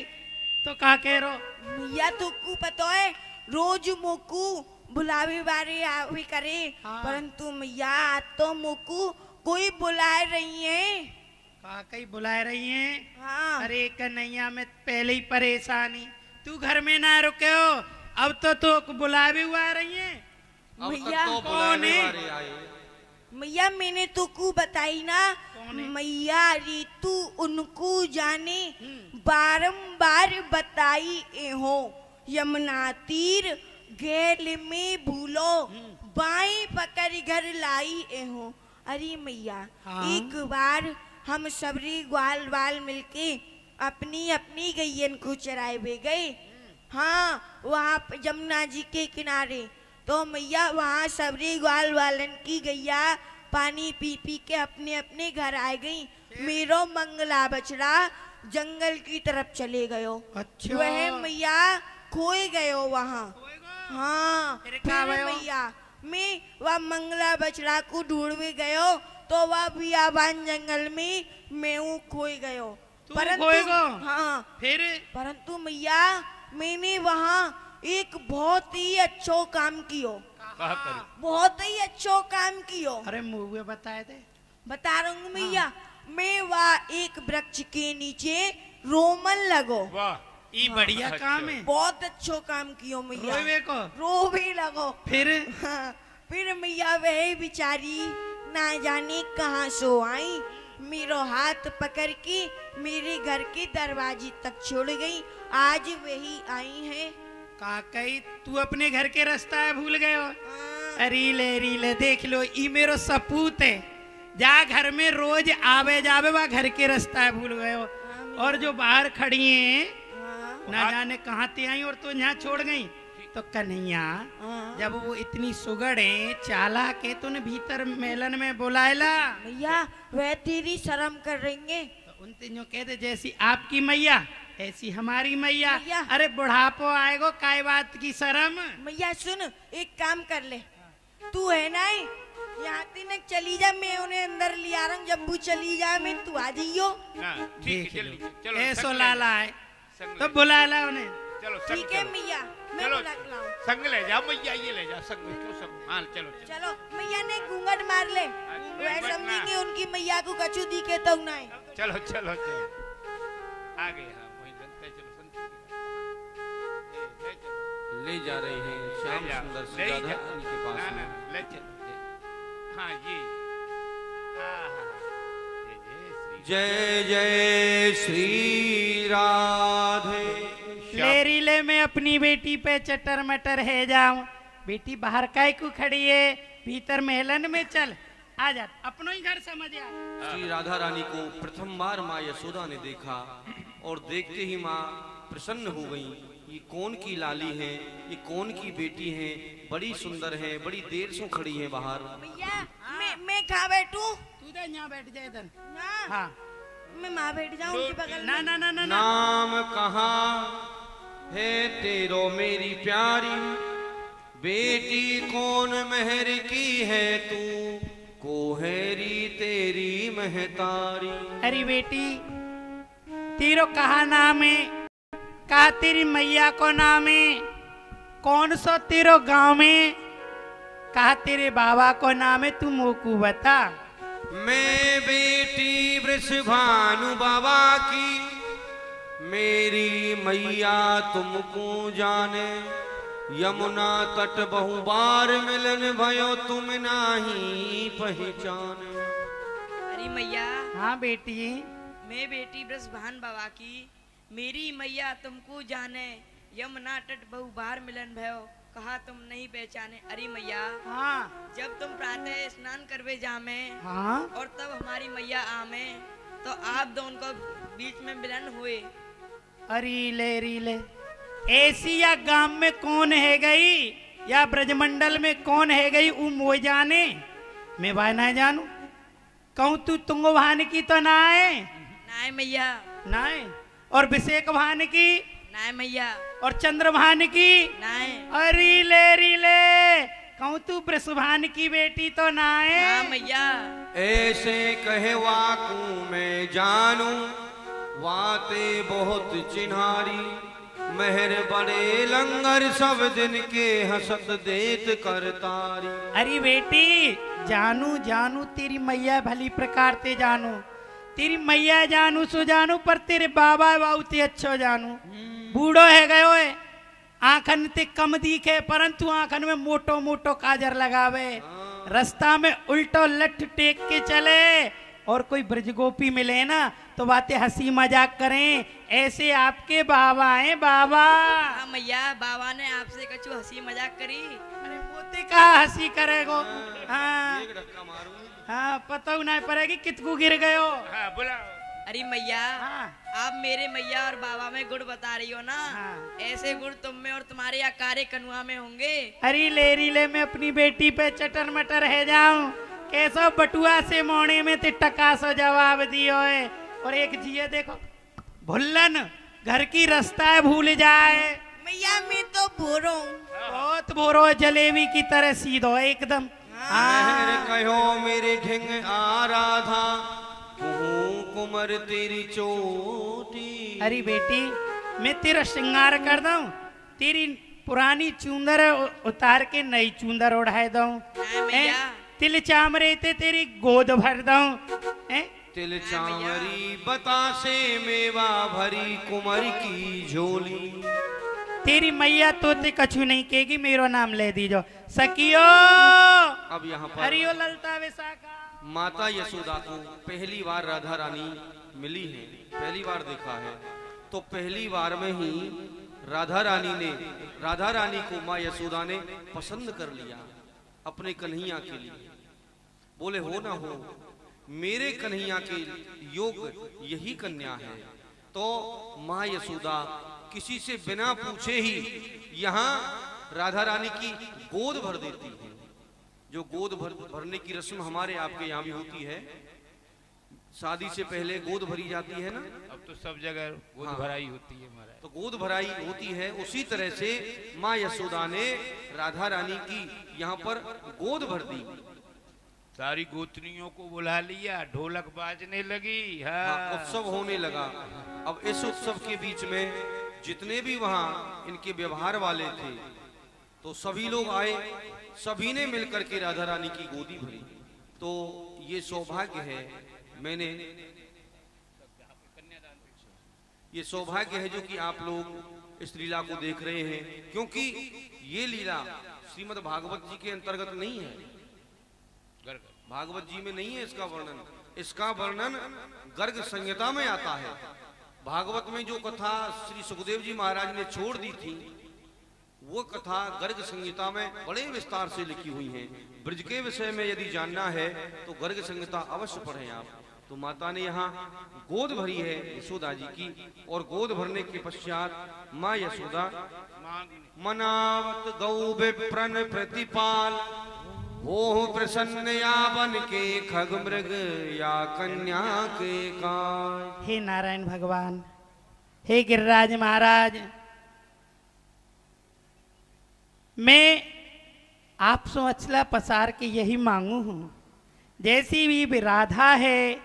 S4: तो कहा कह रहो?
S6: मैया तो को पता है रोज मोकू बुलावे बारे आवे करे।
S4: हाँ।
S6: परंतु मैया आज तो मोकू कोई बुलाए रही है।
S4: कहा कहीं बुलाए रही हैं?
S6: हाँ।
S4: अरे कन्हैया में पहले ही परेशानी, तू घर में ना रुके हो, अब तो बुलावे हुआ आ रही हैं।
S6: मैया
S1: तो बुलाने वाले आए।
S6: मैया मैंने तो को बताई ना, मैया रीतू उनको जाने बारंबार बताई हो। यमुना तीर गेल में भूलो बाएं पकड़ घर लाई हो। अरे मैया
S4: हाँ?
S6: एक बार हम सबरी ग्वाल वाल मिलके अपनी अपनी गैयन को चराए हुए गए। हाँ वहाँ यमुना जी के किनारे। तो मैया वहाँ सबरी ग्वाल वालन की गैया पानी पी पी के अपने अपने घर आ गई। मेरो मंगला बछड़ा जंगल की तरफ चले गयो।
S4: अच्छा।
S6: वह मैया खोए गयो वहाँ। हाँ
S4: फिर
S6: फिर
S4: कहाँ गयो?
S6: मैया मैं वह मंगला बछड़ा को ढूंढवे गयो तो वह बियाबान जंगल में मैं खोए गयो।
S4: तू खोए गो?
S6: हाँ
S4: फिर
S6: परंतु मैया मैंने वहाँ एक बहुत ही अच्छो काम कियो। बहुत ही अच्छो काम कियो।
S4: अरे मुँह बताए थे।
S6: बता रहा हूँ मैया। मैं वहाँ एक वृक्ष के नीचे रोमन लगो।
S8: वाह,
S4: ये बढ़िया काम है।
S6: बहुत अच्छो काम कियो मैया।
S4: रोवे को?
S6: रोवे लगो।
S4: फिर
S6: हाँ, फिर मैया वह बिचारी ना जाने कहाँ सो आई, मेरो हाथ पकड़ के मेरे घर के दरवाजे तक छोड़ गई। आज वही आई है।
S4: काकई तू अपने घर के रास्ता भूल गए हो? रीले देख लो, ई मेरो सपूत है। जा घर में रोज आवे जावे वह घर के रास्ता भूल गए हो। और जो बाहर खड़ी हैं ना जाने कहाँ ते आई और तो यहाँ छोड़ गई। तो कन्हैया जब वो इतनी सुगड़ है चाला के तूने भीतर मेलन में बुलाएला।
S6: मैया वह तेरी शर्म कर रही है।
S4: तो उन तीनों कहते जैसी आपकी मैया ऐसी हमारी मैया।
S6: मैया।
S4: अरे बुढ़ापो आएगो काय बात की शर्म।
S6: मैया सुन एक काम कर ले, तू है ना यहाँ तक चली जा, मैं उन्हें अंदर लिया रहा हूँ। जब चली जा मैं तू आ जाइयो।
S8: ठीक है, चलो
S4: ऐसो लाला है तो बुला ला उन्हें।
S8: चलो
S6: ठीक है मैया मैं
S8: चलो।
S6: बुला के लाऊं।
S8: संग ले जा मैया, ये ले जा संग में, क्यों संग? हाँ चलो चलो।
S6: चलो मैया ने घूंघट मार ले, वह समझेंगे उनकी मैया को कछु दिखे तो ना।
S8: चलो चलो चलो आ गए। हाँ वहीं जनता, चलो संत
S1: ले जा रहे हैं श्याम सुंदर से राधा रानी के पास में।
S8: ले चलो। हाँ जी।
S1: जय जय श्री राधे।
S4: ले रीले में अपनी बेटी पे चटर मटर है जाऊं। बेटी बाहर काय को खड़ी है, भीतर मेलन में चल आ जा, अपनो ही घर समझ आ।
S1: श्री राधा रानी को प्रथम बार माँ यशोदा ने देखा और देखते ही माँ प्रसन्न हो गई। ये कौन की लाली है, ये कौन की बेटी है, बड़ी सुंदर है, बड़ी देर से खड़ी है बाहर।
S6: मैया मैं कहाँ बैठूं?
S4: तू तो यहाँ बैठ जाए इधर।
S6: हाँ
S4: हाँ
S6: मैं माँ बैठ जाऊँ उनके बगल
S4: ना
S6: में।
S4: ना ना ना ना।
S1: नाम कहाँ है तेरो मेरी प्यारी, बेटी कौन मेहर की है तू, कोहेरी तेरी महतारी।
S4: अरे बेटी तेरो कहा नाम है, कहा तेरी मैया को नाम है, कौन सो तेरो गांव में, कहा तेरे बाबा को नाम है, तू मोकू बता।
S1: मैं बेटी वृषभानु बाबा की, मेरी मैया तुमको जाने, यमुना तट बहु बार मिलन भयो तुम नाही पहचाने।
S7: अरे मैया।
S4: हाँ बेटी।
S7: मैं बेटी वृषभान बाबा की, मेरी मैया तुमको जाने, यमुना तट बहु बार मिलन भयो, कहा तुम नहीं पहचाने। अरे मैया।
S4: हाँ।
S7: जब तुम प्रातः स्नान करवे जामे,
S4: हाँ।
S7: और तब हमारी मैया आमे, तो आप दोनों को बीच में मिलन हुए।
S4: अरे रीले ऐसी या गांव में कौन है गई, या ब्रजमंडल में कौन है गई, वो मोह जाने, मैं भाई ना जानू। कहूँ तू तुंग भान की तो ना है,
S7: नाय मैया।
S4: नाय। और अभिषेक भान की,
S7: नाय मैया।
S4: और चंद्रभान की,
S7: नाय।
S4: अरे रीले कहूँ तू वृषभान की बेटी तो ना है।
S7: हाँ मैया।
S1: ऐसे कहे वाकू मैं जानू, वाते बहुत चिन्हारी, मेहर बड़े लंगर सब दिन के हसत देत करतारी।
S4: अरे बेटी जानू जानू तेरी मैया भली प्रकार ते जानू, तेरी मैया जानू सो जानू, पर तेरे बाबा बहुत अच्छो जानू। बूढ़ो है गयो है, आंखन ते कम दिखे, परंतु आंखन में मोटो मोटो काजर लगावे, रास्ता में उल्टो लठ टेक के चले, और कोई ब्रजगोपी मिले ना तो बातें हंसी मजाक करें, ऐसे आपके बाबा हैं बाबा।
S7: हाँ मैया, बाबा ने आपसे कछु हंसी मजाक करी।
S4: अरे पोते कहा हंसी करेगो। हाँ हाँ पता नहीं पड़ेगी कितकू गिर गयो।
S8: हाँ बुला।
S7: अरे मैया।
S4: हाँ।
S7: आप मेरे मैया और बाबा में गुड़ बता रही हो ना।
S4: हाँ।
S7: ऐसे गुड़ तुम में और तुम्हारे या कार्य कनुआ में होंगे।
S4: अरे ले मैं अपनी बेटी पे चटर मटर है जाऊं, कैसो बटुआ से मोने में ते टका सो जवाब दियो है। और एक जिये देखो भुल्लन घर की रास्ता है भूल जाए।
S6: मैया मैं तो भोरो
S4: बहुत भोरो, जलेबी की तरह सीधो एकदम।
S1: हाँ। कहो मेरे ढिंग आराधा, कुमर तेरी चोटी।
S4: अरे बेटी मैं तेरा श्रृंगार कर दूं, तेरी पुरानी चूंदर उतार के नई चूंदर उड़ाए दूं, तिल चामरे ते तेरी गोद भर दूं।
S1: तिल चामरी बतासे मेवा भरी कुमर की झोली।
S4: तेरी मैया तो ते कछु नहीं कहेगी, मेरो नाम ले दीजो सकियो।
S1: अब यहाँ पर
S4: हरियो ललता विशाखा
S1: माता यशोदा को पहली बार राधा रानी मिली है, पहली बार देखा है, तो पहली बार में ही राधा रानी को माँ यशोदा ने पसंद कर लिया अपने कन्हैया के लिए। बोले हो ना हो मेरे कन्हैया के योग यही कन्या है। तो माँ यशोदा किसी से बिना पूछे ही यहाँ राधा रानी की गोद भर देती है। जो गोद भरने की रस्म हमारे आपके यहाँ भी होती है, शादी से पहले गोद भरी जाती है ना।
S8: अब तो सब जगह गोद भराई होती है महाराज।
S1: तो गोद भराई होती है, उसी तरह से माँ यशोदा ने राधा रानी की यहाँ पर गोद भर दी।
S8: सारी गोतनियों को बुला लिया, ढोलक बाजने लगी।
S1: हाँ, उत्सव होने लगा। अब इस उत्सव के बीच में जितने भी वहाँ इनके व्यवहार वाले थे तो सभी लोग आए, सभी ने मिलकर के राधा रानी की गोदी भरी। तो ये सौभाग्य है, मैंने ये सौभाग्य है जो कि आप लोग इस लीला को देख रहे हैं, क्योंकि ये लीला श्रीमद् भागवत जी के अंतर्गत नहीं है, भागवत जी में नहीं है इसका वर्णन। इसका वर्णन गर्ग संहिता में आता है। भागवत में जो कथा श्री सुखदेव जी महाराज ने छोड़ दी थी वो कथा गर्ग संहिता में बड़े विस्तार से लिखी हुई है। ब्रज के विषय में यदि जानना है तो गर्ग संहिता अवश्य पढ़ें आप। तो माता ने यहाँ गोद भरी है यशोदा जी की, और गोद भरने के पश्चात माँ यशोदा मनावत गौ विप्रन प्रतिपाल हो प्रसन्न या बन के खग मृग या कन्या के काज।
S4: हे नारायण भगवान, हे गिरिराज महाराज, मैं आप सो अचला पसार के यही मांगू हूं, जैसी भी राधा है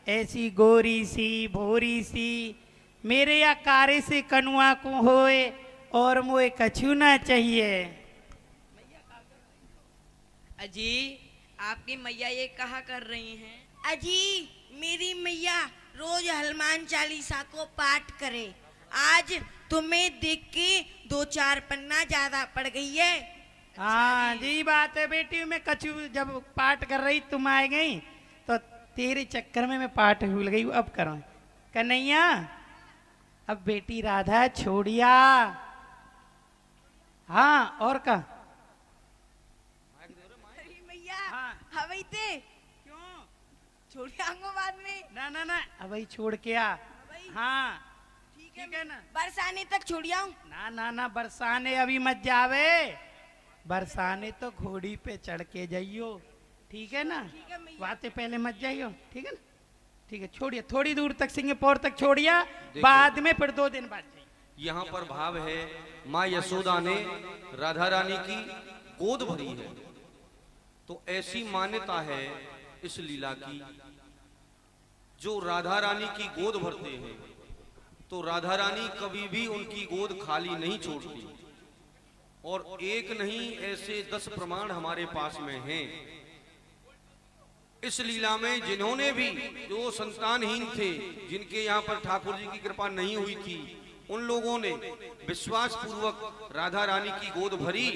S4: ऐसी गोरी सी भोरी सी मेरे या कारे से कनुआ को होए और मोए कछु ना चाहिए।
S7: अजी आपकी मैया ये कहा कर रही हैं?
S6: अजी मेरी मैया रोज हनुमान चालीसा को पाठ करे। आज तुम्हें देख के 2-4 पन्ना ज्यादा पड़ गई है।
S4: हाँ जी बात है बेटी, मैं कछु जब पाठ कर रही तुम आ गई तो तेरे चक्कर में मैं पाठ भूल गई। अब करो कन्हैया, अब बेटी राधा छोड़िया। हाँ और का
S6: मैया
S4: हाँ।
S6: हवई थे
S4: क्यों
S6: छोड़ आऊंगा बाद में।
S4: ना ना ना अब वही छोड़ के आ। हाँ ठीक है ना,
S6: बरसाने तक छोड़ आऊं।
S4: ना ना ना बरसाने अभी मत जावे, बरसाने तो घोड़ी पे चढ़ के जाइयो, ठीक है ना। बातें पहले मत जाइयो, ठीक है ना। ठीक है छोड़िए, थोड़ी दूर तक सिंगापुर तक छोड़िया, बाद में फिर 2 दिन बाद जाइए।
S1: यहाँ पर भाव है माँ यशोदा ने राधा रानी की गोद भरी है, तो ऐसी मान्यता है इस लीला की, जो राधा रानी की गोद भरते हैं तो राधा रानी कभी भी उनकी गोद खाली नहीं छोड़ती। और एक नहीं ऐसे 10 प्रमाण हमारे पास में हैं इस लीला में। जिन्होंने भी जो संतानहीन थे, जिनके यहाँ पर ठाकुर जी की कृपा नहीं हुई थी, उन लोगों ने विश्वास पूर्वक राधा रानी की गोद भरी,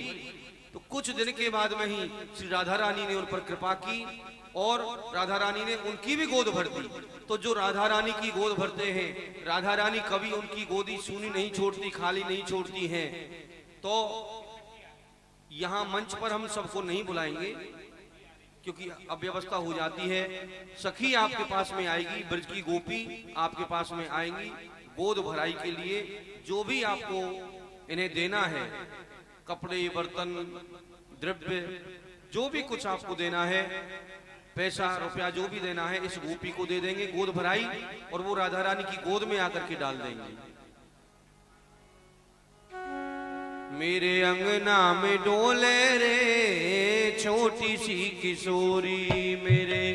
S1: तो कुछ दिन के बाद में ही श्री राधा रानी ने उन पर कृपा की और राधा रानी ने उनकी भी गोद भर दी। तो जो राधा रानी की गोद भरते हैं, राधा रानी कभी उनकी गोदी सूनी नहीं छोड़ती, खाली नहीं छोड़ती हैं। तो यहाँ मंच पर हम सबको नहीं बुलाएंगे क्योंकि अव्यवस्था हो जाती है। सखी आपके पास में आएगी, ब्रज की गोपी आपके पास में आएंगी गोद भराई के लिए। जो भी आपको इन्हें देना है, कपड़े बर्तन द्रव्य जो भी कुछ आपको देना है, पैसा रुपया जो भी देना है, इस गोपी को दे देंगे गोद भराई, और वो राधा रानी की गोद में आकर के डाल देंगे। मेरे अंगना में डोले रे छोटी सी किशोरी, मेरे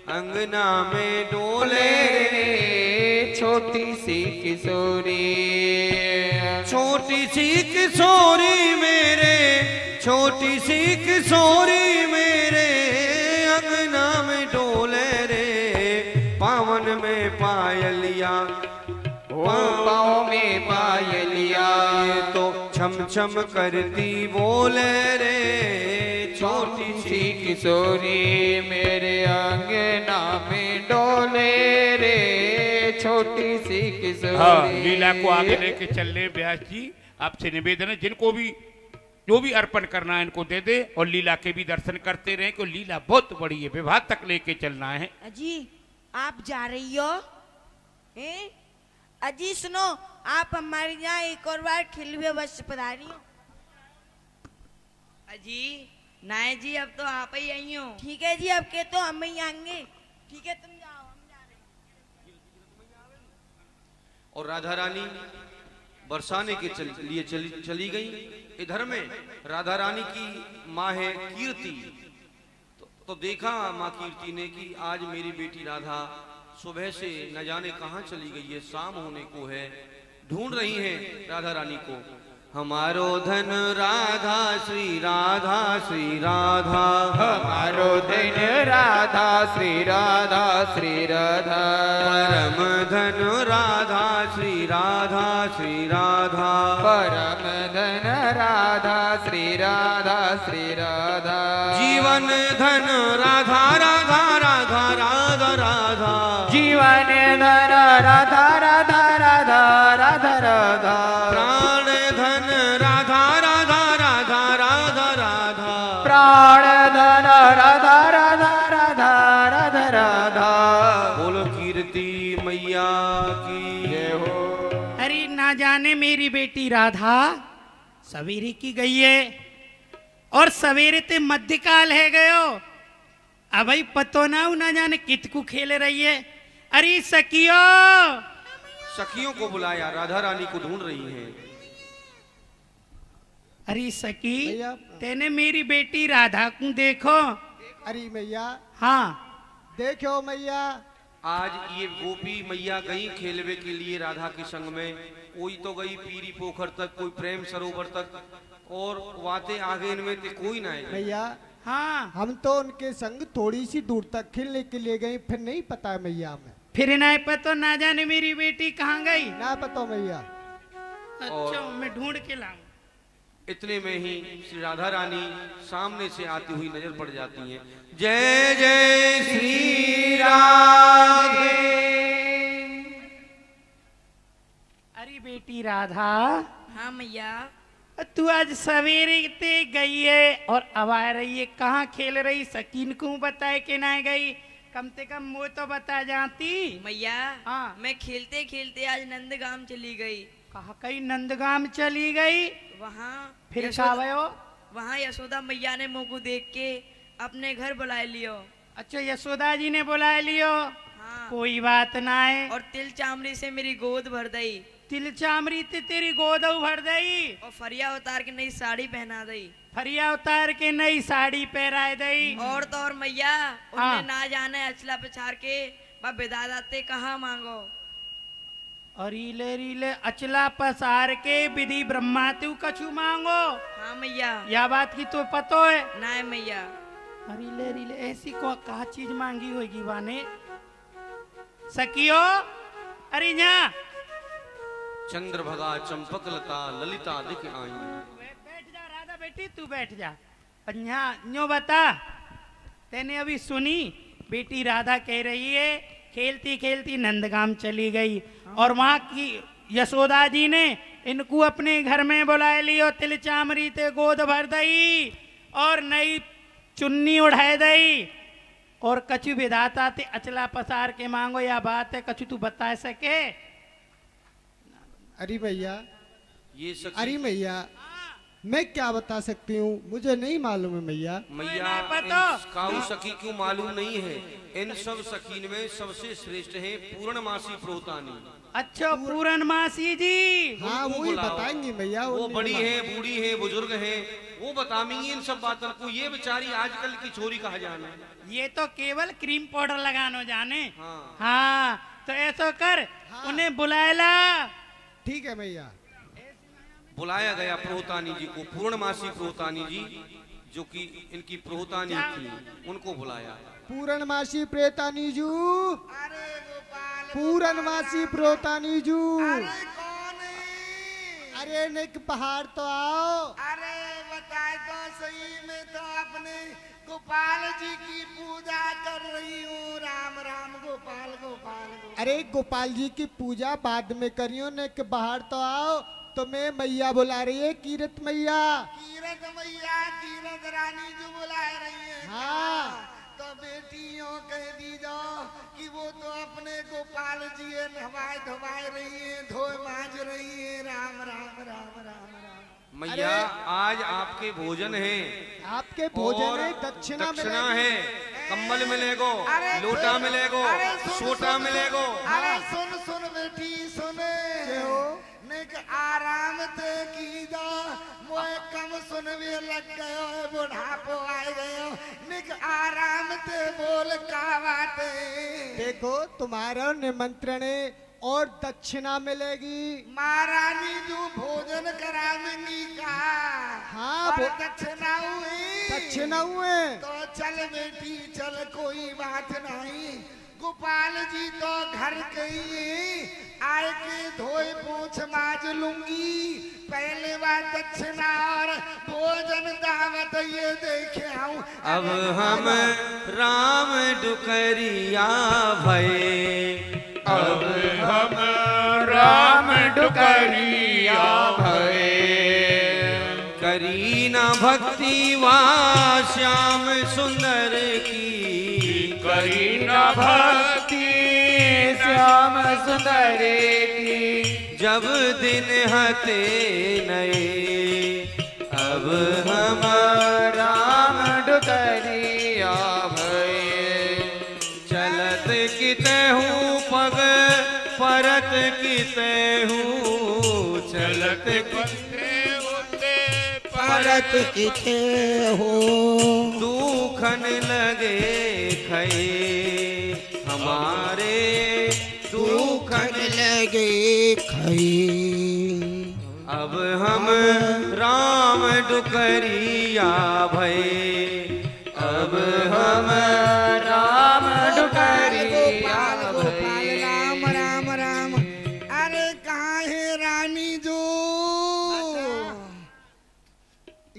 S1: अंगना में डोले रे
S3: छोटी सी किशोरी,
S1: छोटी सी किशोरी मेरे, छोटी सी किशोरी मेरे अंगना में डोले रे, पावन में पायलिया,
S3: पाँव में पायलिया,
S1: तो छम छम करती बोले रे,
S3: छोटी सी किशोरी मेरे अंगना में डोले रे, छोटी सी किशोरी।
S8: हाँ, लीला को आगे लेके चल रहे व्यास जी। आपसे निवेदन है, जिनको भी जो भी अर्पण करना है इनको दे दे, और लीला के भी दर्शन करते रहे, क्योंकि लीला बहुत बड़ी है, विवाह तक लेके चलना है।
S6: अजी आप जा रही हो? अजी सुनो, आप हमारे यहाँ एक और बार खिलवे बस पधारी हो।
S7: अजी नाय जी अब तो आप ही आई हो।
S6: ठीक है जी, अब के तो हम ही आएंगे। ठीक है तुम जाओ, हम जा रहे हैं।
S1: और राधा रानी बरसाने के लिए चली गई। इधर में राधा रानी की माँ है कीर्ति, तो देखा माँ कीर्ति ने कि आज मेरी बेटी राधा सुबह से न जाने कहाँ चली गई है, शाम होने को है, ढूंढ रही है राधा रानी को। हमारो धन राधा श्री राधा श्री राधा,
S3: हमारो धन राधा श्री राधा श्री राधा,
S1: परम धन राधा श्री राधा श्री राधा,
S3: परम धन राधा श्री राधा श्री राधा,
S1: जीवन धन राधा राधा राधा राधा राधा,
S3: जीवन धन राधा राधा राधा राधा राधा,
S1: प्राण धन राधा राधा राधा राधा राधा,
S3: प्राण धन राधा राधा राधा राधा राधा।
S1: बोलो कीर्ति मैया की जय हो।
S4: अरे ना जाने मेरी बेटी राधा सवेरे की गई है, और सवेरे ते मध्यकाल है गयो, अब भाई पतो ना जाने कितकू खेल रही है। अरे सखियो,
S1: सखियों को बुलाया, राधा रानी को ढूंढ रही हैं।
S4: अरे सखी तेने मेरी बेटी राधा को देखो।
S2: अरे मैया
S4: हाँ
S10: देखो मैया,
S1: आज ये गोपी मैया गई खेलवे के लिए राधा के संग में, कोई तो गई पीरी पोखर तक, कोई प्रेम सरोवर तक, और वाते आगे इनमें ते कोई ना है
S10: मैया।
S4: हाँ
S10: हम तो उनके संग थोड़ी सी दूर तक खेलने के लिए गए, फिर नहीं पता है मैया हमें।
S4: फिर नहीं पता, ना जाने मेरी बेटी कहाँ गई।
S10: ना पता मैया।
S4: अच्छा मैं ढूंढ के लाऊं।
S1: इतने में ही श्री राधा रानी सामने से आती हुई नजर पड़ जाती हैं। जय जय श्री राधे।
S4: अरे बेटी राधा,
S7: हाँ मैया।
S4: तू आज सवेरे ते गई है और अब आ रही है, कहाँ खेल रही? सकीन को बताए कि ना गई, कम से कम वो तो बता जाती।
S7: मैया
S4: हाँ।
S7: मैं खेलते खेलते आज नंदगाम चली गई।
S4: कहा कहीं नंदगाम चली गई?
S7: वहाँ
S4: फिर कहा
S7: वहाँ यशोदा मैया ने मुँह को देख के अपने घर बुला लियो।
S4: अच्छा यशोदा जी ने बुला लियो।
S7: हाँ।
S4: कोई बात ना है।
S7: और तिल चामड़ी से मेरी गोद भर दई।
S4: तिल चामड़ी ते तेरी गोद भर दई।
S7: और फरिया उतार के नई साड़ी पहना दई।
S4: फरिया उतार के नई साड़ी पहरा दई।
S7: और तो और मैया
S4: हाँ।
S7: उन्हें ना जाने अचला पछार के विदा दाते कहाँ मांगो।
S4: और रीले रीले अचला पसार के विधि ब्रह्मा तू कछु मांगो।
S7: हाँ मैया।
S4: यह बात की तो पतो है
S7: ना है मैया।
S4: रीले रीले ऐसी को कहा चीज मांगी होगी वाने सकियो। अरे यहाँ
S1: चंद्रभगा चंपक लता ललिता दिख आई।
S4: बैठ जा राधा बेटी, तू बैठ जा। यहाँ न्यो बता, तेने अभी सुनी बेटी राधा कह रही है खेलती खेलती नंदगाम चली गई और वहाँ की यशोदा जी ने इनको अपने घर में बुला लियो। तिल चामरी ते गोद भर दई और नई चुन्नी उड़ाए दई और कछु विधाता ते अचला पसार के मांगो। या बात है कछु तू बता सके?
S10: अरे भैया,
S1: ये
S10: अरे मैया मैं क्या बता सकती हूँ, मुझे नहीं मालूम है मैया।
S1: मैया काऊ सखी क्यों मालूम नहीं है? इन सब सखीन में सबसे श्रेष्ठ है पूर्णमासी प्रोतानी।
S4: अच्छा पूर्णमासी जी।
S10: हाँ वो ही बताएंगी मैया।
S1: वो बड़ी है, बूढ़ी है, बुजुर्ग है, वो बताएंगी इन सब बातों को। ये बेचारी आजकल की छोरी कहा जाने,
S4: ये तो केवल क्रीम पाउडर लगानो जाने।
S1: हाँ,
S4: हाँ तो ऐसा कर हाँ। उन्हें बुलाएला।
S10: ठीक है मैया।
S1: बुलाया गया प्रोतानी जी को, पूर्णमासी प्रोतानी जी जो कि इनकी प्रोतानी थी, उनको बुलाया।
S10: पूर्णमासी प्रेतानी जू, पूर्णमासी प्रोतानी जू। अरे निक पहाड़ तो आओ।
S11: अरे बताए तो सही में तो अपने गोपाल जी की पूजा कर रही हूँ। राम राम गोपाल गोपाल गोपाल।
S10: अरे गोपाल जी की पूजा बाद में करियो, निक बाहर तो आओ। तुम्हें मैया बुला रही है, कीरत मैया।
S11: कीरत मैया, कीरत रानी जो बुला रही है।
S10: हाँ
S11: तो बेटियों कह दीजो कि वो तो अपने गोपाल जी नवाए धवाए रही है, धोए मांज रही है। राम राम राम राम राम।
S1: मैया आज आपके भोजन है,
S10: आपके भोजन है, दक्षिणा
S1: है, कम्बल मिलेगो, लोटा मिलेगो, सोटा मिलेगो।
S11: अरे सुन सुन बेटी सुने, निक आराम ते की दो, मोए कम सुनवे लग गयो है, बुढ़ापो आए गयो। निक आराम ते बोल का बाटे।
S10: देखो तुम्हारा निमंत्रण है और दक्षिणा मिलेगी।
S11: महारानी जो भोजन करावेंगी का।
S10: हाँ
S11: दक्षिणा हुई,
S10: दक्षिणा हुए
S11: तो चल बेटी चल, कोई बात नहीं। गोपाल जी तो घर गई, आए के धोए पूछ माज लूंगी। पहले बार दक्षिणा और भोजन दावत ये देखे आऊं।
S1: अब हम राम डुकरिया भये,
S8: अब हम राम डुकरिया भये।
S1: करी न भक्ति वा श्याम सुंदर की,
S8: करी न भक्ति श्याम सुंदर की।
S1: जब दिन हते नए, अब हम
S8: राम डुकरिया भये।
S1: चलत किते हूँ पग परत किते हूँ, चलत
S11: परत किते हो।
S1: दुखन लगे खई हमारे दुखन
S11: लगे खई।
S1: अब हम राम डुकरिया भई अब हम राम डुकरिया
S11: गोपाल राम राम राम। अरे कहाँ है रानी जो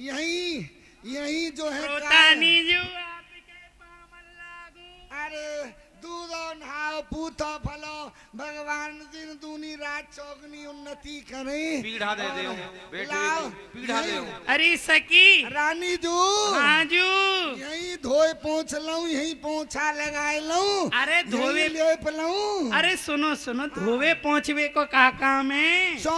S11: यही यही जो है
S4: रोतानी जो
S11: अरे दूधो नहाओ पूतो फलो भगवान दिन दूनी रात चौगनी उन्नति करे।
S1: पीढ़ा दे दे बेटे पीढ़ा दे।
S4: अरे सखी
S11: रानी जू
S4: हाँ जू
S11: यही धोए पोंछ लऊं यही पोंछा लगाए लऊं।
S4: अरे धोवे
S11: लेप लऊं।
S4: अरे सुनो सुनो धोवे पोंछवे को का काम है।
S11: सो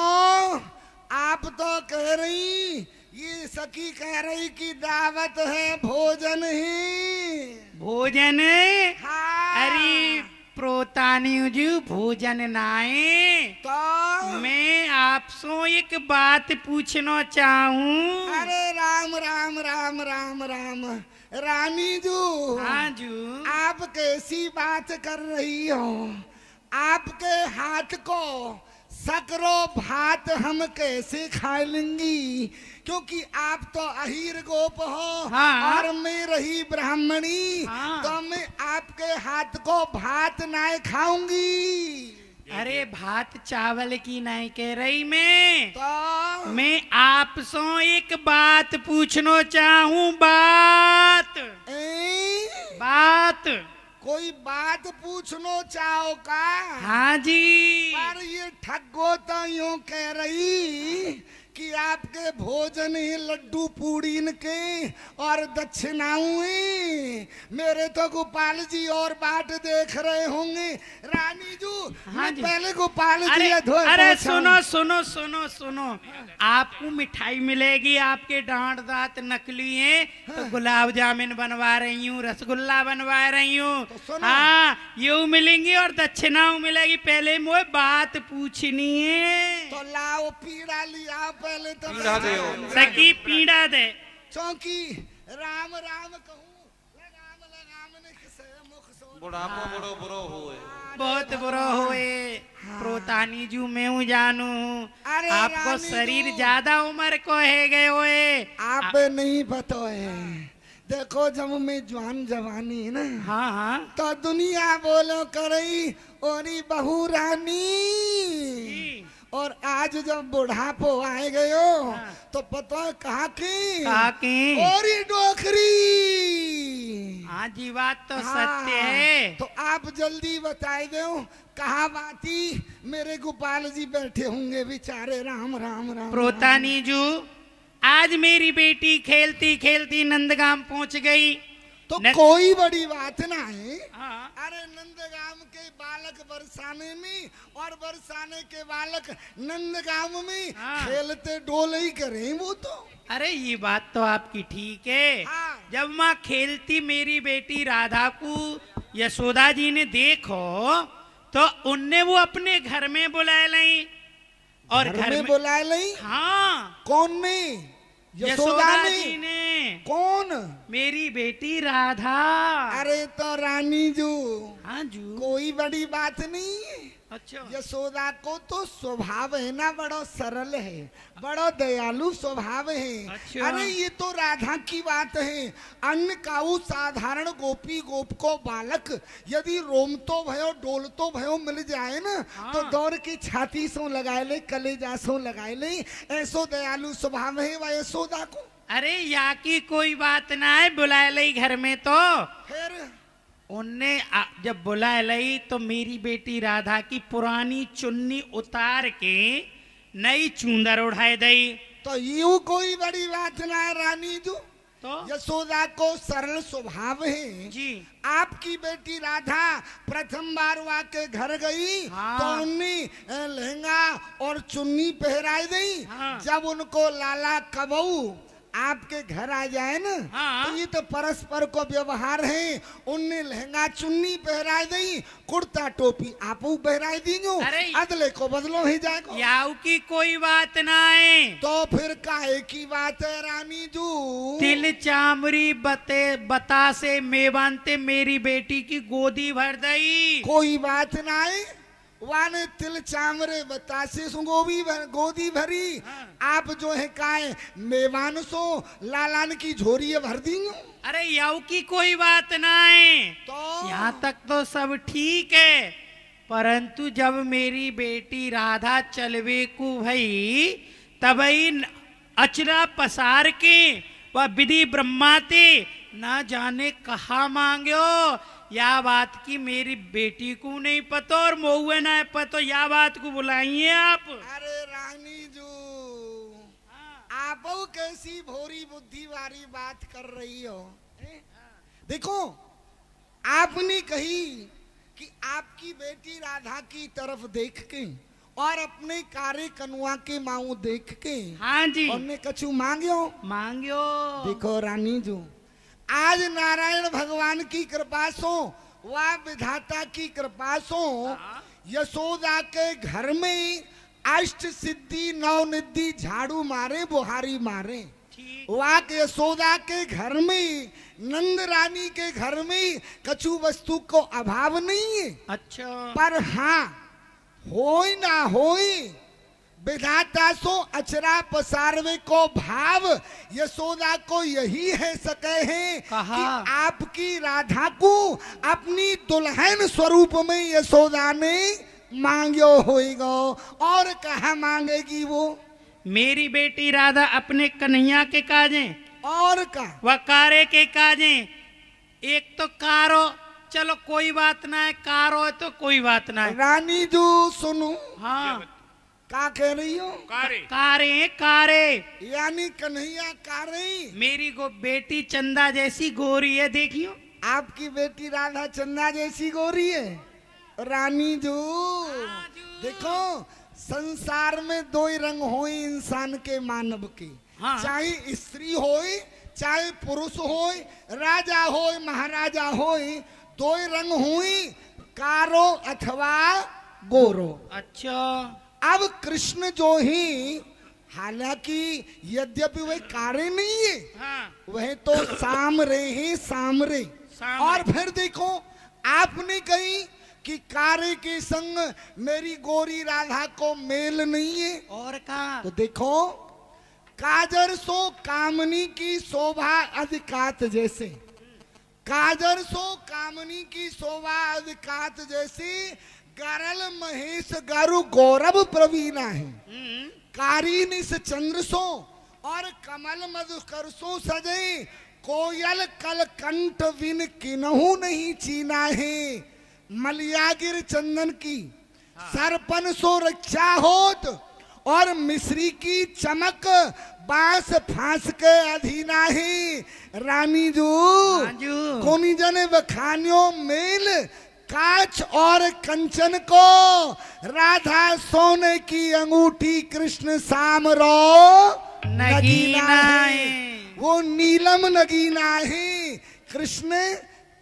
S11: आप तो कह रही ये सखी कह रही कि दावत है भोजन ही
S4: भोजन।
S11: हाँ।
S4: अरे प्रोतानी जी भोजन नाए
S11: तो
S4: मैं आपसे एक बात पूछना चाहूँ।
S11: अरे राम राम राम राम राम रानी जू
S4: हाँ जू
S11: आप कैसी बात कर रही हो। आपके हाथ को सकरो भात हम कैसे खा लेंगी क्योंकि आप तो अहीर गोप हो।
S4: हाँ।
S11: और मैं रही ब्राह्मणी।
S4: हाँ।
S11: तो मैं आपके हाथ को भात ना खाऊंगी।
S4: अरे भात चावल की नहीं कह रही मैं
S11: तो
S4: मैं आपसे एक बात पूछना चाहूँ। बात बात
S11: कोई बात पूछनो चाहो का।
S4: हाँ जी
S11: पर ये ठग्गो तो यूं कह रही कि आपके भोजन ही लड्डू पूड़ीन के और दक्षिणाओं मेरे तो गोपाल जी और बाट देख रहे होंगे। रानी जू
S4: हाँ
S11: मैं पहले गोपाल जी
S4: अरे सुनो सुनो सुनो सुनो आपको मिठाई मिलेगी। आपके डांट दांत नकली हैं तो गुलाब जामुन बनवा रही हूँ रसगुल्ला बनवा रही हूँ।
S11: तो
S4: हाँ यूँ मिलेंगी और दक्षिणाओं मिलेगी। पहले मुझे बात पूछनी है।
S11: तो लाओ पीड़ा लिया पहले तो
S1: पीड़ा दे
S4: सखी पीड़ा दे
S11: चौकी राम राम कहूँ लगाम लगाम ने किसे मुख सो
S1: बुढ़ापो बड़ो बुरो हुए
S4: बहुत बुरा हुए। प्रोतानी जू मैं हूँ जानू
S11: अरे
S4: आपको
S11: रानी
S4: शरीर
S11: जू।
S4: ज्यादा उम्र को है गए हुए।
S11: आप नहीं पता है। देखो जब मैं जवान जवानी है ना
S4: हाँ हाँ
S11: तो दुनिया बोलो करई ओरी बहू रानी। और आज जब बुढ़ापो आए गयो तो पता है कहा की ओरी डोकरी।
S4: हाँ जी बात तो
S11: हाँ,
S4: सत्य है।
S11: तो आप जल्दी बताए दो कहा बाती मेरे गोपाल जी बैठे होंगे बेचारे। राम राम राम
S4: प्रोतानी जू आज मेरी बेटी खेलती खेलती नंदगाम पहुंच गई।
S11: तो कोई बड़ी बात ना है।
S4: हाँ।
S11: अरे नंदगाम के बालक बरसाने में और बरसाने के बालक नंदगाम में
S4: हाँ।
S11: खेलते डोल ही करें वो तो।
S4: अरे ये बात तो आपकी ठीक है।
S11: हाँ।
S4: जब माँ खेलती मेरी बेटी राधा को यशोदा जी ने देखो तो उनने वो अपने घर में बुलाए लाई और
S11: घर में बुलाए लाई।
S4: हाँ
S11: कौन ने यशोदा ने कौन
S4: मेरी बेटी राधा।
S11: अरे तो रानी जू
S4: हाँ जू
S11: कोई बड़ी बात नहीं है।
S4: अच्छा
S11: यशोदा को तो स्वभाव है ना बड़ो सरल है बड़ो दयालु स्वभाव है।
S4: अच्छा।
S11: अरे ये तो राधा की बात है। अन्य काऊ साधारण गोपी गोप को बालक यदि रोमतो भयो डोलतो भयो मिल जाए ना
S4: हाँ।
S11: तो दौड़ की छाती सो लगाए ले कलेजा सो लगाए ले ऐसो दयालु स्वभाव है वह यशोदा को।
S4: अरे या की कोई बात ना है बुलाए लाई घर में तो
S11: फिर
S4: उनने जब बुलाए लाई तो मेरी बेटी राधा की पुरानी चुन्नी उतार के नई चूंदर उठाए दई।
S11: तो यूं कोई बड़ी बात ना है रानी जू।
S4: तो
S11: यशोदा को सरल स्वभाव है
S4: जी।
S11: आपकी बेटी राधा प्रथम बार वहाँ के घर गई।
S4: हाँ।
S11: तो उन्नी लहंगा और चुन्नी पहराई दी।
S4: हाँ।
S11: जब उनको लाला कबऊ आपके घर आ जाए ना,
S4: हाँ।
S11: तो ये तो परस्पर को व्यवहार है। उनने लहंगा चुन्नी पहरा दी, कुर्ता टोपी आपू पहरा दी,
S4: अरे
S11: अदले को बदलो ही जाएगा।
S4: याऊ की कोई बात ना है।
S11: तो फिर काहे की बात है रानी जू?
S4: तिल चामरी बता से मेवानते मेरी बेटी की गोदी भर दई।
S11: कोई बात ना है, वाने तिल चामरे बतासे गोदी भरी। आप जो है काए मेवान सो लालान की झोरी भर दी।
S4: अरे याऊ की कोई बात ना है,
S11: तो
S4: यहाँ तक तो सब ठीक है, परंतु जब मेरी बेटी राधा चलवे को भई तबई अचरा पसार के वह विधि ब्रह्माते ना जाने कहा मांगो। या बात की मेरी बेटी को नहीं पता और महुए ना पता, या बात को बुलाइए आप।
S11: अरे रानी जू, आप कैसी भोरी बुद्धि वाली बात कर रही हो? देखो, आपने कही कि आपकी बेटी राधा की तरफ देख के और अपने कार्य कनुआ के माऊ देख के,
S4: हाँ जी,
S11: हमने कछु मांग्यो। देखो रानी जू, आज नारायण भगवान की कृपा सो व विधाता की कृपा सो यशोदा के घर में अष्ट सिद्धि नौ निधि झाड़ू मारे बुहारी मारे। वाक यशोदा के घर में, नंद रानी के घर में कछु वस्तु को अभाव नहीं है।
S4: अच्छा,
S11: पर हाँ होई ना होई विधाता सो अचरा पसारवे को भाव यशोदा को यही है सके हैं कि आपकी राधा को अपनी दुल्हन स्वरूप में यशोदा ने मांग्यो होएगा। और कहा मांगेगी वो?
S4: मेरी बेटी राधा अपने कन्हैया के काजें
S11: और का
S4: वह कारे के काजें। एक तो कारो, चलो कोई बात ना है, कारो है तो कोई बात ना है।
S11: रानी जो सुनो,
S4: हाँ
S11: क्या कह रही हो?
S4: कारे कारे
S11: यानी कन्हैया कारे।
S4: मेरी को बेटी चंदा जैसी गोरी है, देखियो।
S11: आपकी बेटी राधा चंदा जैसी गोरी है? रानी जो देखो, संसार में दो ही रंग होए इंसान के, मानव के। हाँ। चाहे स्त्री होए चाहे पुरुष होए, राजा होए महाराजा होए, दो ही रंग हुई, कारो अथवा गोरो।
S4: अच्छा,
S11: अब कृष्ण जो ही, हालांकि यद्यपि वे कारे नहीं है,
S4: हाँ।
S11: वह तो सामरे हैं, सामरे। और फिर देखो, आपने कही कि कारे के संग मेरी गोरी राधा को मेल नहीं है।
S4: और का
S11: तो देखो, काजर सो कामनी की शोभा अधिकात जैसे, काजर सो कामनी की शोभा अधिकात जैसे, गरल महेश गारु गौरव प्रवीणा है। कारीनिस चंद्र सो और कमल मधुकर सो सजे, कोयल कल कंठ विन किन्हू नहीं चीना है। मलियागिर चंदन की सरपन सो रक्षा होत, और मिश्री की चमक बांस फांस के अधीना है। रानी जो कोनी जने बखानियों मेल, कांच और कंचन को राधा सोने की अंगूठी, कृष्ण सामरो नगीना है। वो नीलम नगीना है। कृष्ण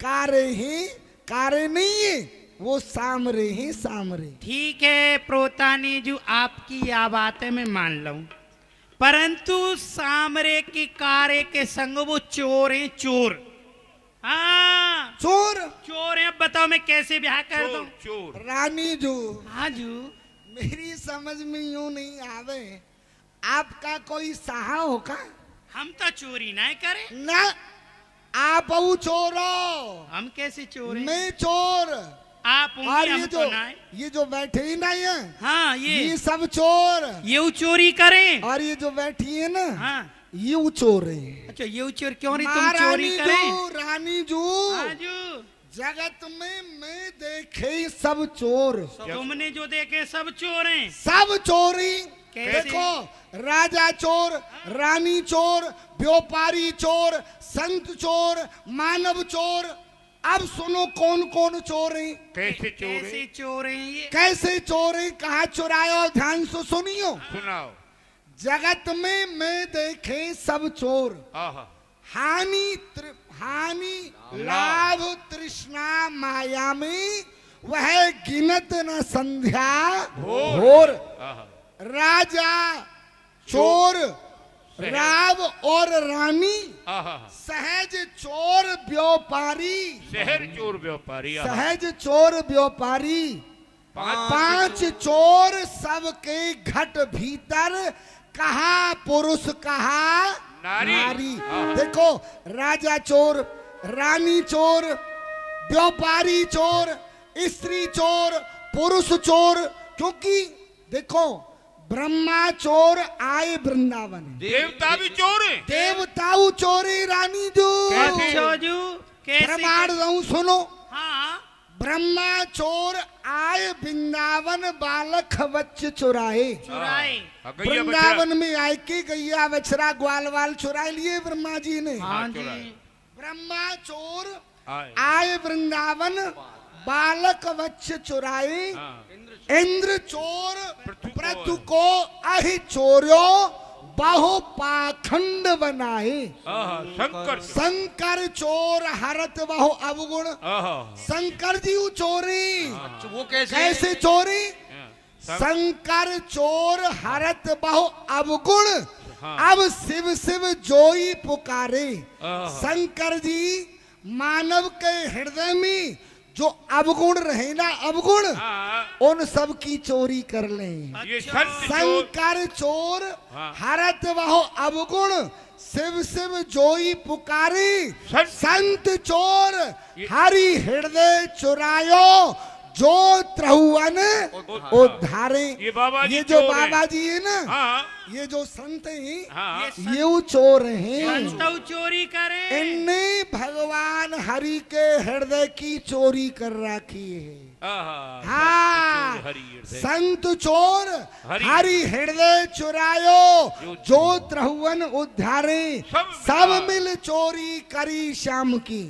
S11: कारे हैं, कारे नहीं है, वो सामरे हैं, सामरे।
S4: ठीक है प्रोतानी जी, आपकी या बातें मैं मान लूं, परंतु सामरे की कारे के संग वो चोर हैं, चोर। हाँ, चोर है। अब बताओ मैं कैसे ब्याह कर दूं?
S11: चोर रानी जो,
S4: हाँ जू,
S11: मेरी समझ में यूं नहीं आवे, आपका कोई सहा होगा?
S4: हम तो चोरी नहीं करे
S11: ना, आप चोरो।
S4: हम कैसे चोर हैं?
S11: मैं चोर।
S4: आप
S11: और ये जो बैठे ही नहीं है,
S4: हाँ, ये
S11: सब चोर।
S4: ये चोरी करें।
S11: और ये जो बैठी है ना,
S4: हाँ,
S11: ये चोर है।
S4: अच्छा, ये चोर क्यों नहीं तुम चोरी करें?
S11: रानी जू, जगत में मैं देखे सब चोर।
S4: तुमने जो देखे सब चोर हैं।
S11: सब चोरी। देखो, राजा चोर, रानी चोर, व्यापारी चोर, संत चोर, मानव चोर। अब सुनो कौन कौन चोर हैं?
S8: कैसे चोर हैं?
S4: कैसे चोर हैं ये?
S11: कैसे चोर हैं? कहाँ चुरायो? ध्यान से सुनियो।
S8: सुनाओ।
S11: जगत में मैं देखे सब चोर।
S8: आहा।
S11: हानि लाभ तृष्णा माया में वह गिनत न संध्या भोर। राजा चोर राव और रानी सहज चोर व्यापारी।
S8: शहर चोर व्यापारी।
S11: सहज चोर व्यापारी। 5 चोर सबके घट भीतर, कहा पुरुष कहा नारी। देखो, राजा चोर, रानी चोर, व्यापारी चोर, स्त्री चोर, पुरुष चोर। क्योंकि देखो, ब्रह्मा चोर आए वृंदावन,
S8: देवता भी चोर है।
S11: देवताऊ चोरी रानी जो प्रमाण दऊं सुनो।
S4: हाँ।
S11: ब्रह्मा चोर आए वृंदावन, बालक बच्च चुराए। वृंदावन में आए के गैया बछड़ा ग्वाल वाल चुरा लिए ब्रह्मा जी ने। ब्रह्मा चोर आए वृंदावन, बालक बच्च चुराए। इंद्र चोर पृथु को अहि चोर्यो, बहु पाखंड बनाए। शंकर चोर हरत बहु अवगुण। शंकर जी चोरी
S1: वो
S11: कैसे चोरी? शंकर चोर हरत बहु अवगुण, अब शिव शिव जोई पुकारे। शंकर जी मानव के हृदय में जो अवगुण रहे ना, अवगुण, उन सब की चोरी कर लें। शंकर चोर हरत वह अवगुण, शिव शिव जोई पुकारी। संत चोर हरि हृदय चुरायो, जो त्रहुवन उद्धारे। ये जो बाबा जी है ना, ये जो संत हैं, ये वो चोर हैं।
S4: चोरी करें,
S11: इनने भगवान हरि के हृदय की चोरी कर रखी है। हाँ, संत चोर हरि हृदय चुरायो, जो त्रहुवन उद्धारे। सब मिल चोरी करी श्याम की,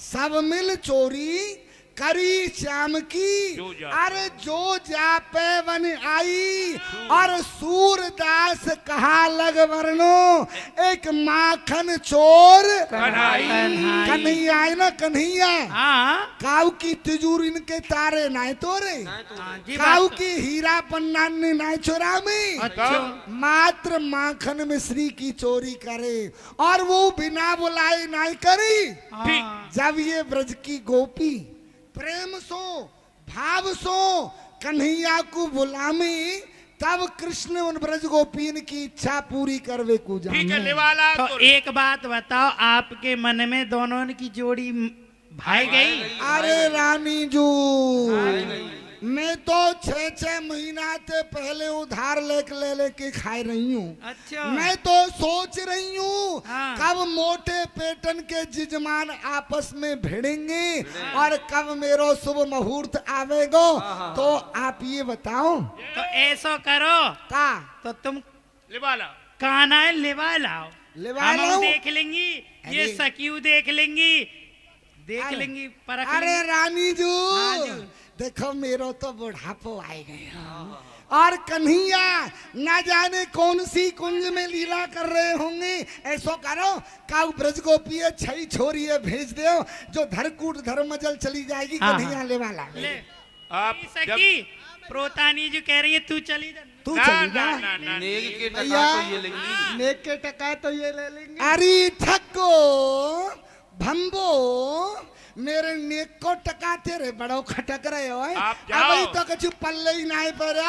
S11: सब मिल चोरी करी श्याम की। अरे जो जापे वन आई, और सूरदास कहा लग वर्णो, एक माखन चोर कन्हैया है ना, कन्हैया। काऊ की तिजोरी इनके तारे नाय तोरे, काऊ की हीरा पन्ना ने नाय चोरा में। मात्र माखन मिश्री की चोरी करे, और वो बिना बुलाए नाय करी। जब ये ब्रज की गोपी प्रेम सो भाव सो कन्हैया को बुलामी, तब कृष्ण उन ब्रज गोपीन की इच्छा पूरी करवे को जाने।
S8: ठीक है लेवाला।
S4: तो एक बात बताओ, आपके मन में दोनों की जोड़ी भाई गई?
S11: अरे रानी जू, मैं तो 6-6 महीना से पहले उधार लेके खाई रही हूँ।
S4: अच्छा।
S11: मैं तो सोच रही हूँ कब मोटे पेटन के जिजमान आपस में भिड़ेंगे और कब मेरो शुभ मुहूर्त आवेगो। तो आप ये बताओ।
S4: तो ऐसा करो
S11: का,
S4: तो तुम
S8: लेवाला
S4: काना लेवा लाओ, हम देख लेंगी, ये सखियू देख लेंगी, देख लेंगी परख।
S11: अरे रानी जू, देखो मेरो तो बुढ़ापो आए गए, और कन्हैया ना जाने कौन सी कुंज में लीला कर रहे होंगे। ऐसा करो, काऊ ब्रज गोपी छई छोरी भेज दो, जो धरकूट धर्मजल चली जाएगी। कन्हैया ले वाला
S8: आप
S4: सखी प्रोतानी जो कह रही है, तू चली जा,
S11: तू चली जा।
S1: नेक के टका तो ये लेंगी,
S10: नेक के टका तो ये ले लेंगे।
S11: अरे ठक्को भंबो, मेरे नेक को टका तेरे बड़ो खटक रहे हो। अब तो कछु पल्ले ही नहीं पर।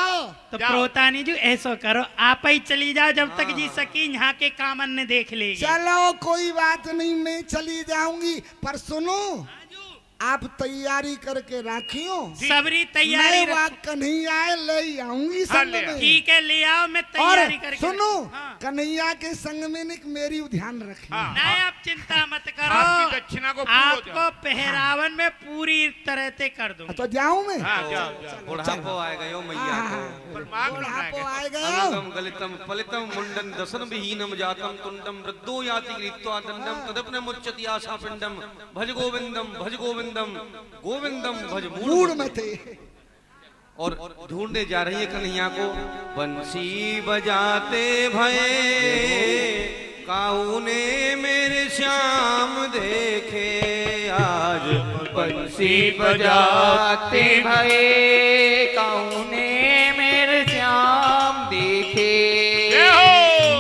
S4: तो प्रोतानी जी ऐसा करो, आप ही चली जाओ, जब तक जी सकी यहाँ के कामन ने देख लेगी।
S11: चलो कोई बात नहीं, मैं चली जाऊंगी, पर सुनो आप तैयारी करके रखियो।
S4: सबरी तैयारी
S11: कन्हैया ले आऊंगी संग में।
S4: ठीक है, ले आओ, मैं तैयारी करके।
S11: सुनो, कन्हैया के संग में मेरी ध्यान रखिए।
S4: नहीं, आप चिंता मत करो,
S8: दक्षिणा को
S4: आपको पहरावन में पूरी तरह से कर दूं।
S11: तो जाऊं मैं?
S1: बुढ़ापो आएगा यो मैया को,
S11: बुढ़ापो आएगा।
S1: अंगम गलितम पलितम मुंडन दसन विहीनम जातम तुंडम वृद्धो याति गृहीत्वा दंडम तदपने मुच्यति आशा पिंडम भज गोविंदम भज गोविंदम गोविंदम भज मूढ़
S11: मते।
S1: और ढूंढने जा रही है कन्हैया को। बंसी बजाते भये काऊ ने मेरे श्याम देखे आज
S3: बंसी बजाते भये काऊ ने मेरे श्याम देखे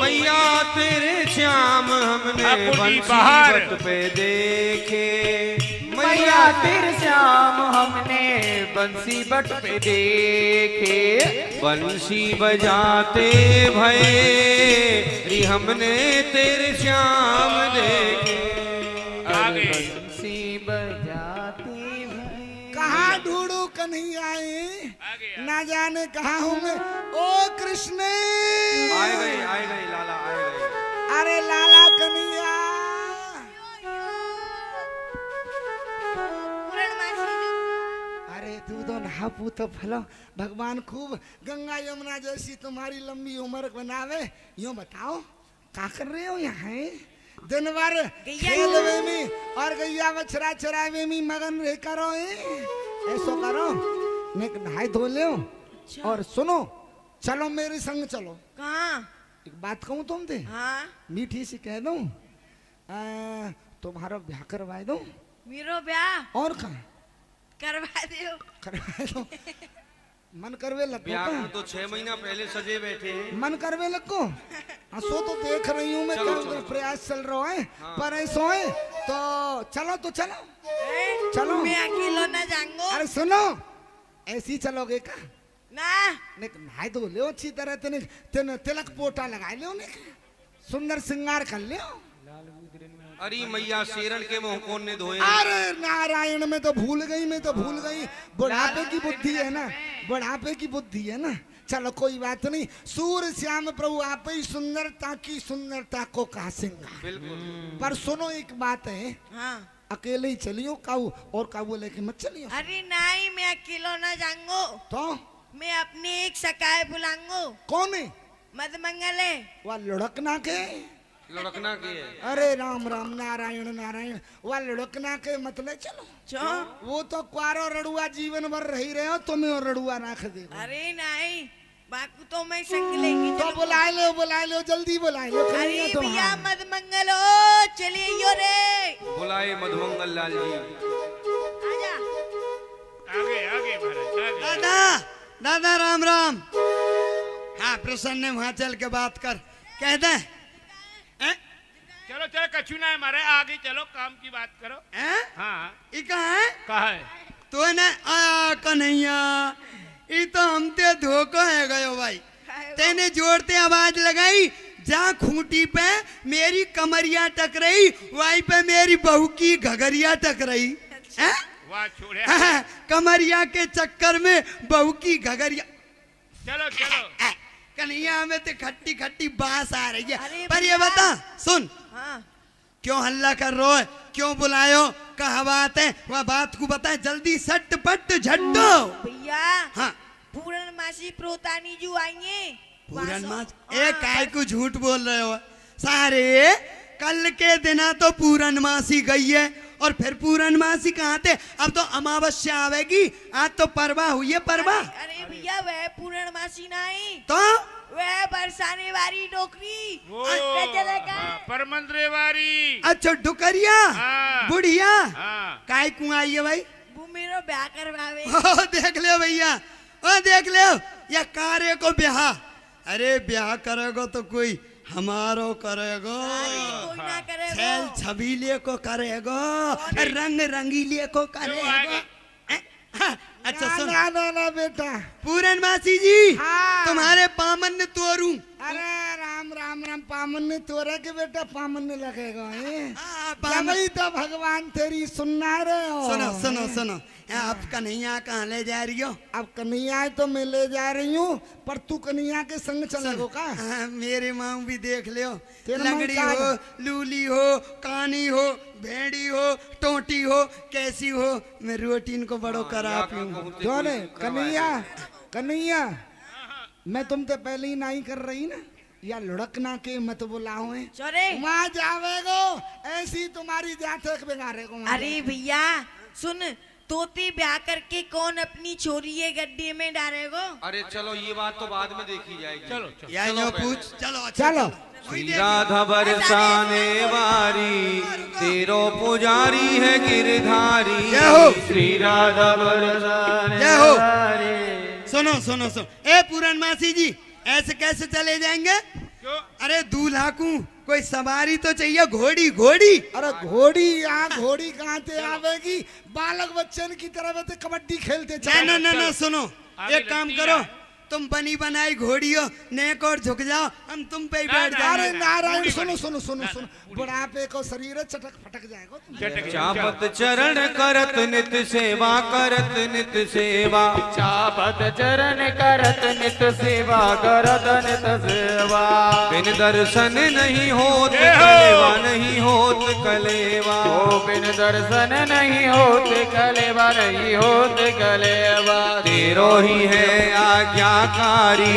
S1: मैया तेरे श्याम हमने बंसी बट पे देखे
S3: मैया तेरे श्याम हमने बंसी बट पे देखे
S1: बंसी बजाते भये हमने तेरे श्याम देखे
S3: बंसी बजाते भये
S11: कहाँ ढूंढू कन्हैयाए ना जाने कहाँ होंगे। ओ कृष्ण
S1: आए गए लाला आए गए।
S11: अरे लाला कन्हैया अरे तू तो नहा पू तो फलो भगवान खूब गंगा यमुना जैसी तुम्हारी लंबी उम्र बनावे। यूं बताओ क्या कर रहे हो यहाँ दिन भर खेलवे में और गैया बछड़ा चरावे में मगन रह करो ऐसो करो नहाई धो ले और सुनो चलो मेरे संग चलो।
S6: कहाँ?
S11: एक बात कहूँ तुमसे।
S6: हाँ?
S11: मीठी सी कह दूं तुम्हारा ब्याह करवा दो।
S6: मेरो ब्याह
S11: और कहाँ
S6: करवा दो
S11: मन करवे लगो
S1: ब्याह तो 6 महीना पहले सजे बैठे हैं।
S11: मन करवे लगो सो तो देख रही हूँ मैं क्या प्रयास चल रहा है। हाँ। पर ऐसा है तो चलो चलो
S6: मैं अकेलो ना जाऊंगा।
S11: अरे सुनो ऐसी चलोगे का
S6: ना
S11: नहाई धो ले अच्छी तरह तेने तिलक पोटा लगा लियो सुंदर श्रृंगार कर लियो।
S1: अरे मैया शेरन के मुंह कौन ने धोए?
S11: अरे नारायण में तो भूल गई बुढ़ापे की बुद्धि है ना बुढ़ापे की बुद्धि है ना। चलो कोई बात नहीं सूर्य श्याम प्रभु आप ही सुंदरता की सुंदरता को कहा सिंगार।
S1: बिल्कुल।
S11: पर सुनो एक बात है।
S6: हाँ।
S11: अकेले ही चलियो काऊ और काऊ लेके मत चलियो।
S6: अरे नहीं मैं अकेलो ना जाऊंगो
S11: तो
S6: मैं अपने एक सकाए बुलाऊंगो।
S11: कौन है?
S6: मदमंगल है
S11: वह लुढ़कना के
S1: लुढ़कना के
S11: अरे राम राम नारायण नारायण वह लुढ़कना के मतलब चलो वो तो क्वारो रड़ुआ जीवन भर रही रहे हो तुम्हें और रड़ुआ रख दे।
S6: अरे नहीं बाकू तो मैं संग लेंगी।
S11: तो बुला लो जल्दी बुला लो।
S6: अरे भैया मदमंगल हो चलिए यो रे
S1: बुलाए मधुमंगल लाल जी।
S6: आजा
S8: आगे महाराज
S2: दादा राम राम। हाँ प्रसन्न वहाँ चल के बात कर कह दे।
S8: चलो कछु ना है मारे आगे चलो काम की बात करो। हाँ
S2: ये कहा है
S8: तो
S2: ना कन्हैया ये तो हम ते धोखा है गयो भाई। तेने जोड़ते आवाज लगाई जा खूंटी पे मेरी कमरिया टकराई वहीं पे मेरी बहू की घगरिया टकराई।
S8: वाह छोड़े
S2: कमरिया के चक्कर में बहू की घगरिया।
S8: चलो
S2: कन्हैया में तो खट्टी खट्टी बांस आ रही है। पर ये बता सुन क्यों हल्ला कर रहे हो क्यों बुलायो कहा बात है वह बात को बता जल्दी सट पट झट्टो।
S6: भैया हाँ पूर्णमासी प्रोतानी जो आएंगे।
S2: पूर्णमासी एक काय को झूठ बोल रहे हो सारे। कल के दिना तो पूर्णमासी गई है और फिर पूर्णमासी कहाँ थे? अब तो अमावस्या आवेगी। आज तो परवा हुई है परवा।
S6: अरे भैया वह पूर्णमासी नहीं
S2: तो
S6: वह बरसाने वाली नौकरी
S8: परमंद्रे वाली।
S2: अच्छा डुकरिया बुढ़िया काय को आई है भाई?
S6: वो मेरा ब्याह करवावे।
S2: देख ले भैया देख ले या कार्य को ब्याह। अरे ब्याह करेगो तो कोई हमारो करेगो छेल छबीले को करेगो रंग रंगीले को करेगो। अच्छा सुन
S11: ना बेटा
S2: पूर्णमासी जी तुम्हारे पामन ने तोड़ू।
S11: अरे राम राम राम पामन ने तोड़े के बेटा पामन ने लगेगा तो भगवान तेरी सुनना रहे हो।
S2: सुनो अब कन्हैया कहाँ ले जा रही हो?
S11: अब कन्हैया तो मैं ले जा रही हूँ पर तू कन्हैया के संग चलेगो का?
S2: मेरे माँ भी देख लियो लंगड़ी हो लूली हो कानी हो भेड़ी हो टोटी हो कैसी हो मैं रोटीन को बड़ो करा
S11: जो ने कन्हैया मैं तुमसे पहले ही नहीं कर रही ना या लुढ़कना के मत बुलाओ वहाँ जावेगो ऐसी तुम्हारी जात बिगाड़ेगो।
S6: अरे भैया सुन तोती ब्याह करके कौन अपनी छोरी ये गड्ढे में डालेगो?
S1: अरे चलो ये बात तो बाद में देखी जाएगी।
S2: चलो पूछ चलो
S11: चलो
S1: श्री राधा बरसाने वाली तेरो पुजारी है गिरधारी। श्री राधा बरसाने वाली।
S2: सुनो सुनो सुनो, ए पूर्णमासी जी ऐसे कैसे चले जाएंगे? अरे दूल्हा को कोई सवारी तो चाहिए, घोड़ी घोड़ी।
S11: अरे घोड़ी यहाँ घोड़ी कहाँ से आवेगी? बालक बच्चन की तरह तो कबड्डी खेलते।
S2: ना ना ना सुनो, एक काम करो, तुम बनी बनाई घोड़ी हो, नेक और झुक जाओ, हम तुम पे ही बैठ जाएंगे।
S11: अरे नारायण सुनो सुनो सुनो सुनो, बुढ़ापे को शरीर चटक फटक जाएगा।
S1: चापत चरण करत नित सेवा, करत नित सेवा।
S3: चापत चरण करत नित सेवा, करत नित सेवा।
S1: बिन दर्शन नहीं होत कलेवा, नहीं होत कलेवा।
S3: ओ बिन दर्शन नहीं होत कलेवा, नहीं होत कलेवा।
S1: तेरो ही है आज्ञाकारी,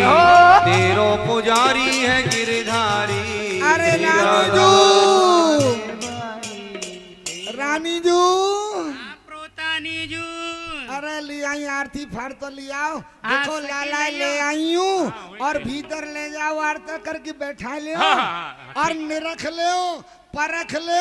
S1: तेरो पुजारी है गिरधारी।
S11: अरे रानी जू
S4: प्रोतानी जू,
S11: अरे ले आई आरती फाड़ तो ले आओ। देखो लाला ले आई हूँ और भीतर ले जाओ, आरती करके बैठा ले और निरख ले, परख ले,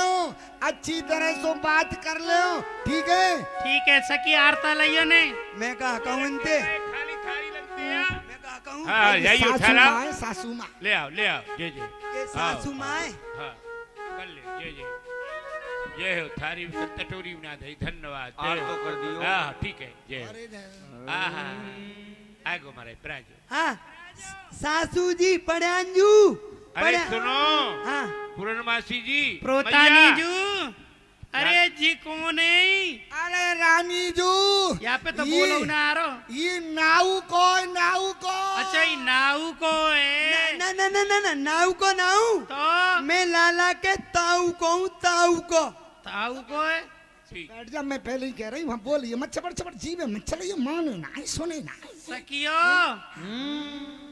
S11: अच्छी तरह से बात कर ले। ठीक है?
S4: ठीक है सखी आरता लियो ने।
S2: मैं कहा कहूँ इनते,
S8: खाली थाली लगती है।
S2: मैं कहा कहूँ
S8: हाँ जाइए थाला
S11: सासू माँ
S8: ले आओ, ले आओ। जे जे
S2: ये सासू माँ है।
S8: हाँ कर ले। जे जे ये हो थारी कटोरी बना दे। धन्यवाद।
S1: आर तो कर दियो।
S8: हाँ ठीक है। जे हाँ हाँ आगो मारे प्राजो।
S2: हाँ सासू जी पड़ांजू।
S8: अरे सुनो
S2: हाँ
S8: पूर्णमासी जी,
S4: प्रोतानी जू, अरे जी कौन है?
S11: अरे रानी जू
S4: यहाँ पे तो बोलो ना आ रहा।
S11: ये नाऊ को, नाऊ को।
S4: अच्छा ये नाऊ को है?
S2: ना ना ना ना ना नाऊ को नाऊ
S4: तो
S2: मैं लाला के ताऊ को हूँ, ताऊ को।
S4: ताऊ को है?
S11: बैठ जा, मैं पहले ही कह रही हूँ। बोलिए मत चपड़ चपड़ जीवे मत चलिए, माने ना सुने ना।
S4: सखियो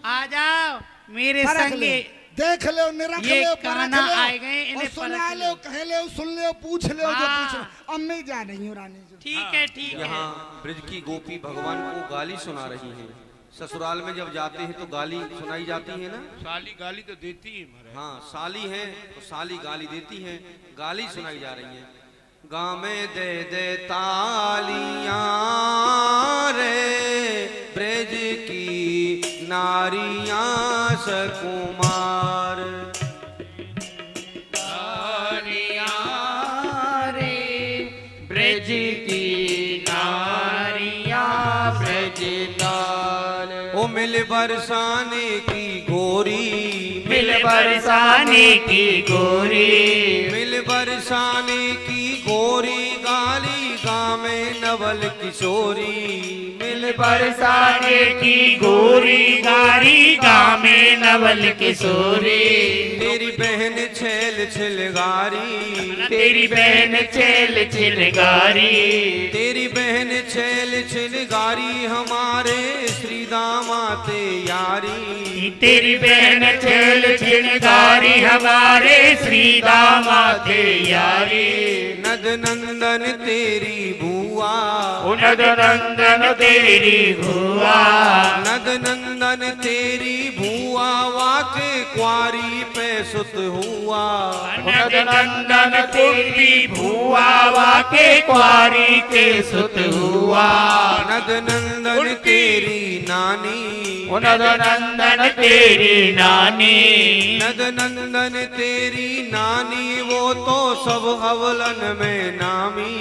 S4: आ जाओ मेरे संगे।
S11: देख लो, निरख
S4: ये
S11: लो,
S4: कान्हा आए गए, इन्हें
S11: सुना लो, कह लो, सुन लो, पूछ लो जो पूछ लो। अब मैं जा रही हूँ रानी जी।
S4: ठीक है ठीक है।
S1: यहाँ ब्रज की गोपी भगवान को गाली सुना रही हैं। ससुराल में जब जाते हैं तो गाली सुनाई जाती है ना।
S8: साली गाली तो देती है महाराज।
S1: हाँ साली है तो साली गाली देती है, गाली सुनाई जा रही है। गाँव में दे दे तालियां रे ब्रज की नारियां सकुमार।
S3: नारियां रे ब्रज की नारियां ब्रज लाल।
S1: ओ मिल बरसाने की गोरी,
S3: मिल बरसाने की गोरी,
S1: मिल बरसाने की गोरी। गाली गावे नवल किशोरी, मिल
S3: बरसाने की गोरी गारी गामे नवल किशोरी।
S1: तेरी बहन छेल छिलगारी,
S3: तेरी बहन छेल छिलगारी,
S1: तेरी बहन छेल छिलगारी। हमारे श्री दामाते यारी,
S3: तेरी बहन छेल छिलगारी हमारे श्री दामाते यारी।
S1: नद नंदन तेरी बुआ,
S3: नद नंदन तेरी भुआ,
S1: नद नंदन तेरी भुआ। वाके क्वारी पे सुत हुआ,
S3: नद नंदन तेरी भुआ वाके क्वारी के सुत हुआ।
S1: नद नंदन तेरी नानी,
S3: नद नंदन तेरी नानी,
S1: नद नंदन तेरी नानी। वो तो सब अवलन में नामी,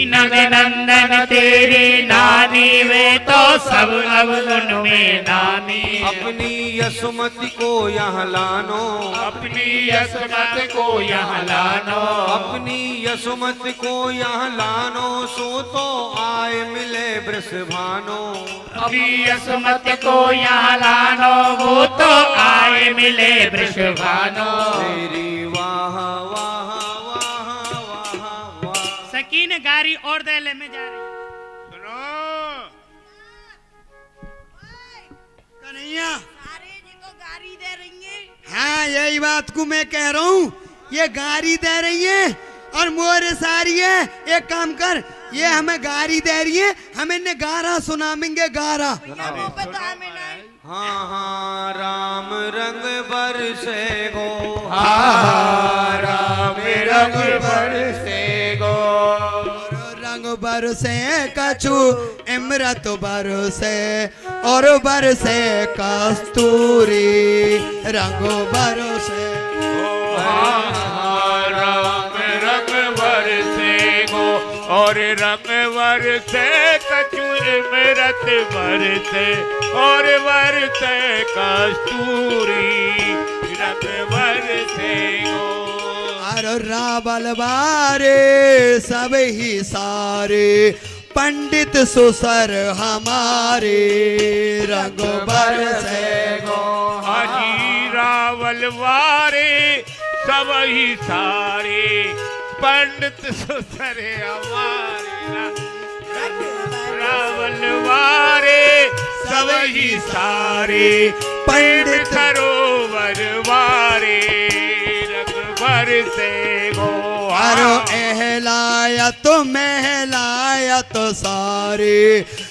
S3: नद नंदन तेरी नानी वे तो सब अवगुण में नानी।
S1: अपनी यसमति को यहाँ लानो,
S3: अपनी यसमत को यहाँ लानो,
S1: अपनी यसमत को यहाँ लानो। सो तो आए मिले वृषभानो,
S3: अपनी यसमत को यहाँ लानो। वो तो आए मिले वृषभानो।
S1: तेरी वाह वाह वाह वाह वाह।
S4: सकीन गाड़ी और दहले में जा रही है।
S2: कन्हैया
S6: सारे जी को गाड़ी दे रही है।
S2: हाँ यही बात को मैं कह रहा हूँ, ये गाड़ी दे रही है और मोर सारी है। एक काम कर, ये हमें गाड़ी दे रही है, हम इन्हें गारा सुनाएंगे गारा।
S6: वो पता हमें नहीं।
S1: हाँ हाँ राम रंग बरसे गो, राम रंग बरसे गो।
S2: रंग बरसे कछु इमरत बरसे और बरसे कस्तूरी रंग बरसे
S8: राम रंग बरसे गो और रंग बरसे कछु इमरत बरसे और बरसे कस्तूरी रंग बरसे गो।
S2: और रावल बारे सब ही सारे पंडित सुसर हमारे रंग बरसे गो।
S8: हाजी रावल वारे सब ही सारे पंडित सुसरे हमारे रावल वारे सब ही सारे पंडित सरोवर वारे रंग बरसे गो।
S2: अरे एहलायत महलायत सारे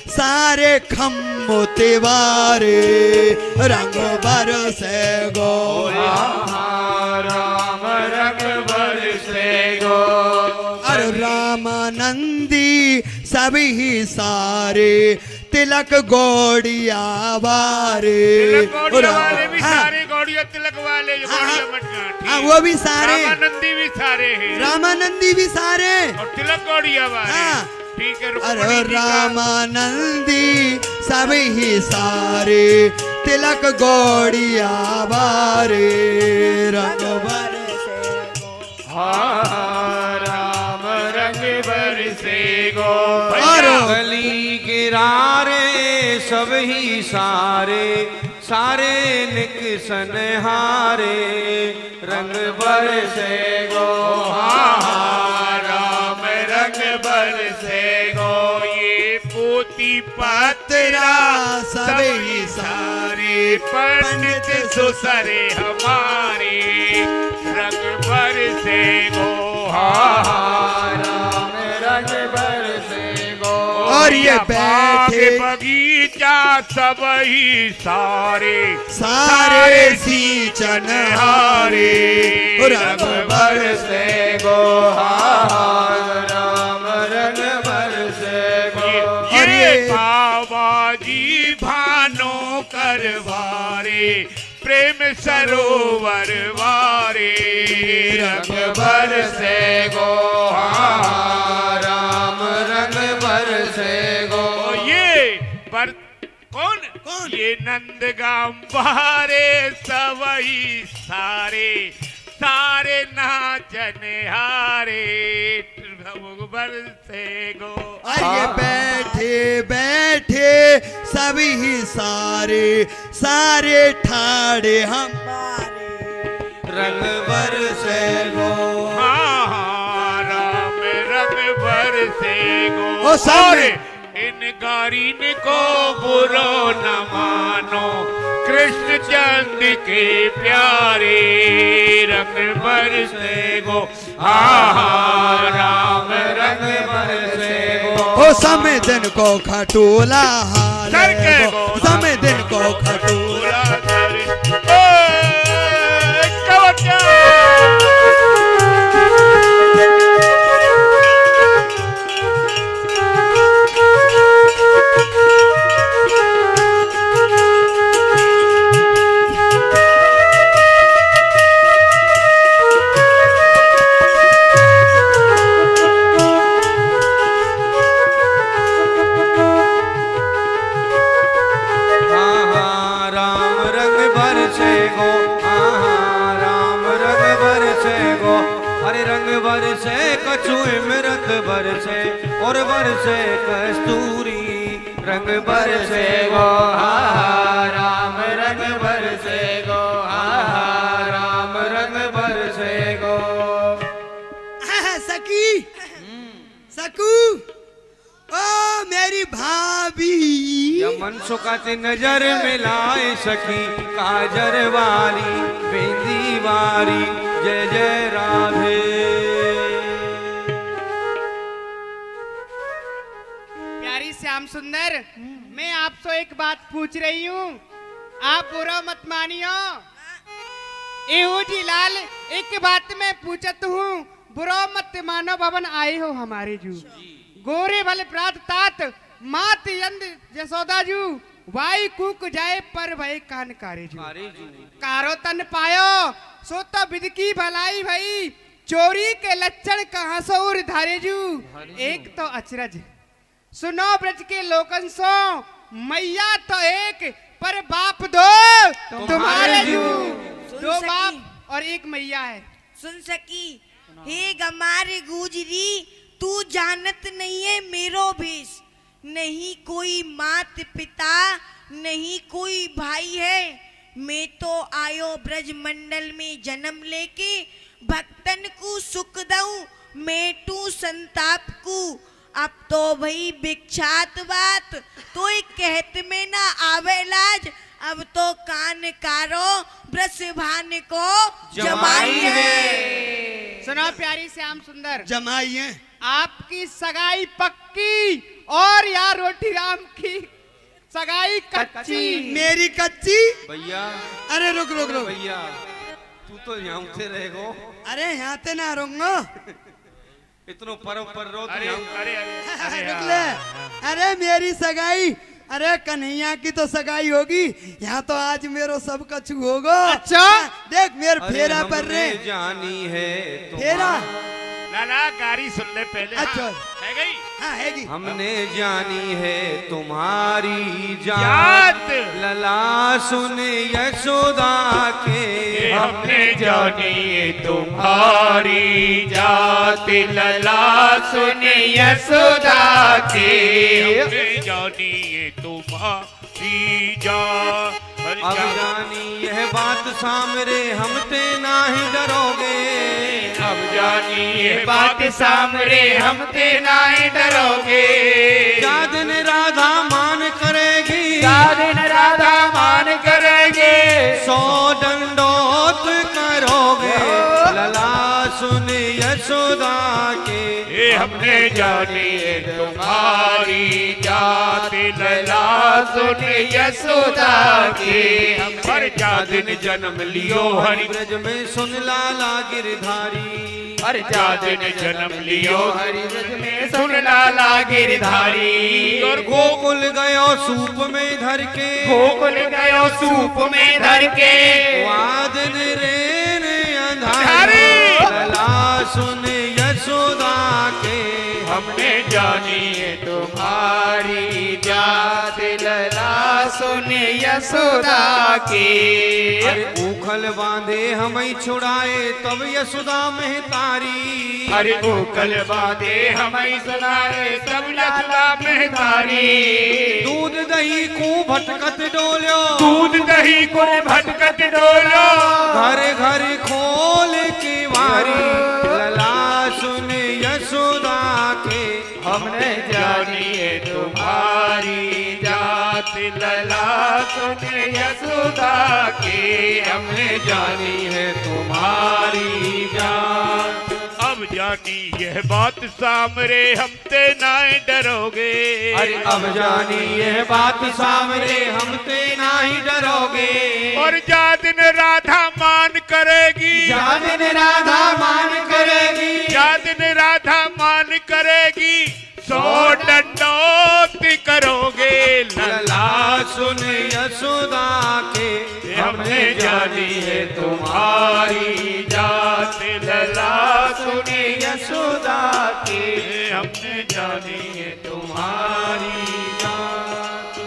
S2: सारे खम्बो तिवारे रंग बरसे गो।
S1: राम रंग बरसे गो।
S2: अरे रामानंदी सभी सारे तिलक गोड़िया वारे
S8: वाले भी सारे गौड़िया तिलक वाले जो गौड़िया मटका
S2: वो भी सारे
S8: रामानंदी भी सारे हैं।
S2: रामानंदी भी सारे
S8: और तिलक गौड़िया वाले ठीक है।
S2: अरे रामानंदी सभी सारे तिलक गोड़िया वारे रंग बरसे गो।
S1: राम रंग बरसे गो। गली गिरारे सब ही सारे सारे निकसन हारे रंग बरसे गो।
S8: राम रंग बरसे गो। ये पोती पात्रा सभी सारे पंडित सुसरे हमारे रंग बरसे गो।
S1: राम रंग बरसे गो।
S2: और ये बैठे
S8: बगीचा सब ही सारे
S2: सारे सींचन हारे
S1: रंग बरसे गो। राम रंग बरसे गो।
S8: ये बाबा जी भानो करवारे प्रेम सरोवर वारे
S1: रंग बरसे गो। राम रंग बरसे गो।
S8: ये पर कौन ये नंदगाम बारे सवई सारे सारे नाचन हारे बरसे गो।
S2: ये बैठे बैठे सभी सारे सारे ठाड़े हमारे
S1: रंग बरसे गो।
S8: राम रंग बरसे गो।
S2: ओ सामने
S8: इन गारीन को बुरो न मानो कृष्ण चंद के प्यारे रंग बरसे गो।
S1: राम रंग बरसे गो।
S2: ओ समय दिन को खटोला हाल समय दिन को खटोला
S1: बरसे कछु इमरत बरसे और बरसे कस्तूरी रंग बरसे गो। राम रंग बरसे गो। राम रंग बरसे गो।
S2: सकी सकू ओ मेरी भाभी
S1: यमन सुखाती नजर मिलाए सखी काजर वाली बिंदी वारी जय जय राधे।
S4: प्यारी श्याम सुंदर मैं आपसे एक बात पूछ रही हूँ, आप बुरा मत मानियो। एहो जी लाल, एक बात मैं पूछत हूँ, बुरा मत मानो भवन आए हो हमारे जू। गोरे भले प्रात तात मात यंद जसोदा जू, वाई कूक जाए पर भय कान कारे जू। कारो तन पायो सो तो विद की भलाई भई, चोरी के लक्षण कहाँ सो धारे जू। एक तो अचरज सुनो ब्रज के लोकन सो, मैया तो एक पर बाप दो तुम्हारे जू। दो बाप और एक मैया है।
S6: सुन सकी हे गमारे गुजरी, तू जानत नहीं है मेरो भेष, नहीं कोई मात पिता नहीं कोई भाई है। मैं तो आयो ब्रज मंडल में जन्म लेके, भक्तन को सुख दऊं मेटू संताप को। अब तो भई विख्यात बात तो कहत में ना आवे लाज, अब तो कान कारो ब्रज भान को जमाई है।
S4: सुनो प्यारी श्याम सुंदर,
S2: जमाई है
S4: आपकी सगाई पक्की और यार रोटी राम की सगाई कच्ची।
S2: मेरी कच्ची
S1: भैया।
S2: अरे रुक रुक रुक
S1: भैया, तू तो यहाँ उठे रहेगो।
S2: अरे यहाँ ते ना रहूंगा,
S1: इतनो परम पर रो।
S8: अरे अरे अरे
S2: रुक ले। अरे मेरी सगाई, अरे कन्हैया की तो सगाई होगी, यहाँ तो आज मेरो सब कछु होगा।
S4: अच्छा
S2: देख मेरे फेरा पर रे
S1: जानी है
S2: फेरा।
S8: लाला गाड़ी सुन ले पहले।
S2: अच्छा
S8: है गई?
S2: हाँ है जी।
S1: हमने जानी है तुम्हारी
S8: जात,
S1: लला सुन यशोदा के।
S8: हमने जानी है तुम्हारी जात, लला सुन यशोदा के। हमने जानी है तुम्हारी जात।
S1: अब जानी यह बात सामरे हम ते नाही डरोगे।
S8: अब जानी ये बात सामरे हम ते नाही डरोगे।
S1: जा दिन राधा मान करेगी,
S8: जा दिन राधा मान करेंगे,
S1: 100 दंडोत करोगे। लला सुन यशोदा के।
S8: ये हमने जानी है तुम्हारी जात, लला सुन यशोदा के। हर जा दिन जन्म लियो हरि
S1: ब्रज में सुन लाला गिरधारी।
S8: हर जा दिन जन्म लियो हरि ब्रज में सुन लाला गिरधारी।
S1: और गोकुल गयो सूप में धर के,
S8: गोकुल गयो सूप में धर के।
S1: वादन रेन अंधारी। लला सुन यशोदा के।
S8: हमने जानी है तुम्हारी जात, लला सुन यशोदा के।
S1: अरे उखल बांधे हमें छुड़ाए तब यशोदा महतारी।
S8: अरे उखल बांधे हमें सुनाए तब यशोदा महतारी।
S1: दूध दही को भटकत डोलो,
S8: दूध दही को भटकत डोलो।
S1: घर घर खोल के वारी। लला सुन यशोदा के।
S8: हमने जानी है तुम्हारी जात, लला सुन यशोदा के। हमने जानी है तुम्हारी जात। अब जानी यह बात सामरे हम ते नाए डरोगे।
S1: अरे अब जानी यह बात सामने हम ते नाही डरोगे।
S8: और जा दिन राधा मान करेगी,
S1: जा दिन राधा मान करेगी।
S8: जा दिन राधा मान करेगी, 100 दंडोत करोगे।
S1: लला सुन यशोदा के।
S8: हमने जानी है तुम्हारी जात, लला सुन यशोदा के। हमने जानी है तुम्हारी जात।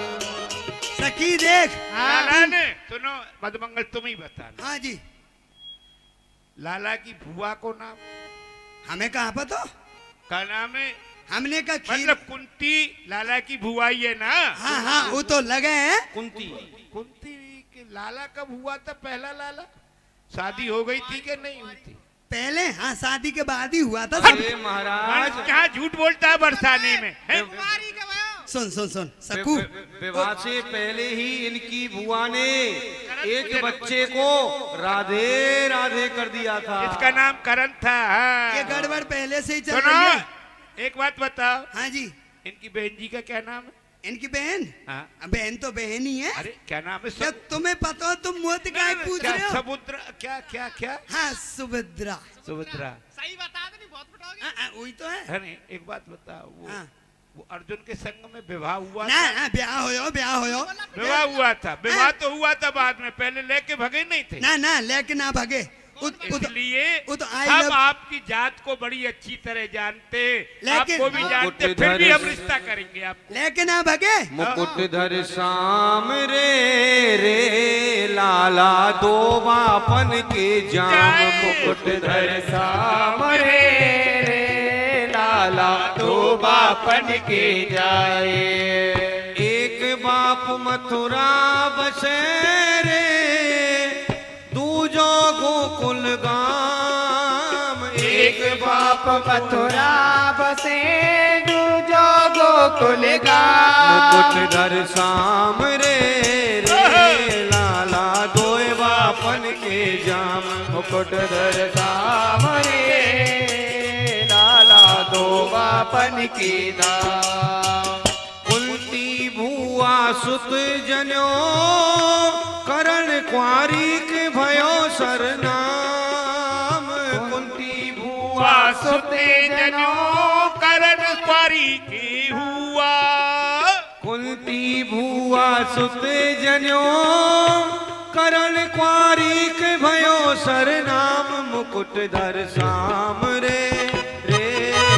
S2: सखी देख।
S8: लाला ने सुनो, मधुमंगल तुम ही बताना।
S2: हाँ जी।
S8: लाला की बुआ को नाम
S2: हमें कहाँ पता?
S8: का नाम है?
S2: हमने का खीर।
S8: मतलब कुंती लाला की बुआ ही है ना?
S2: हाँ हाँ वो तो लगे हैं।
S1: कुंती।
S8: कुंती के लाला कब हुआ था? पहला लाला शादी हो गई थी कि नहीं हुई थी?
S2: पहले हाँ शादी के बाद ही हुआ था।
S1: अरे महाराज
S8: क्या झूठ बोलता है बरसाने में है?
S2: सुन सुन सुन सकू,
S1: विवाह से पहले ही इनकी बुआ ने एक बच्चे को राधे राधे कर दिया था।
S8: इसका नाम करण था। हाँ।
S2: ये गड़बड़ पहले से ही चल
S8: सुनो,
S2: रही है।
S8: एक बात बताओ।
S2: हाँ जी।
S8: इनकी बहन जी का क्या नाम है?
S2: इनकी बहन?
S8: हाँ।
S2: बहन तो बहन ही है।
S8: अरे क्या नाम है?
S2: क्या तुम्हें पता हो? तुम मोती का पूछ रहे हो?
S8: समुद्र क्या क्या क्या?
S2: हाँ, सुभद्रा।
S8: सुभद्रा।
S3: सही बता दो, नहीं बहुत बताओगे।
S2: वही तो है।
S8: अरे एक बात बता, वो अर्जुन के संग में विवाह हुआ
S2: ना,
S8: था?
S2: ना, ब्याह हो।
S8: विवाह हुआ था। विवाह तो हुआ था बाद में, पहले लेके भगे नहीं थे।
S2: ना ना, लेके ना भगे।
S8: इसलिए
S2: तो
S8: हम आपकी जात को बड़ी अच्छी तरह जानते, आपको भी जानते, फिर भी हम रिश्ता करेंगे आपको।
S2: लेकिन ना भगे।
S1: मुकुटधर श्याम रे लाला दो बापन के जाम। मुकुटधर श्याम रे लाला दो बापन के जाए। एक बाप मथुरा बसे रे, दूजो गोकुल गाम।
S3: एक बाप मथुरा बसे, दूजो गोकुल गाम।
S1: मुकुटधर श्याम रे लाला दो बापन के जाम। मुकुटधर श्याम रे लाला दो बापन के दाम। कुंती भुआ सुत जन्यो, करण क्वारी के भयो सरनाम। कुंती भुआ
S8: सुत जन्यो, करण क्वारी के हुआ।
S1: कुंती भुआ सुत जन्यो, करण क्वारी के भयो सरनाम। मुकुटधर श्याम रे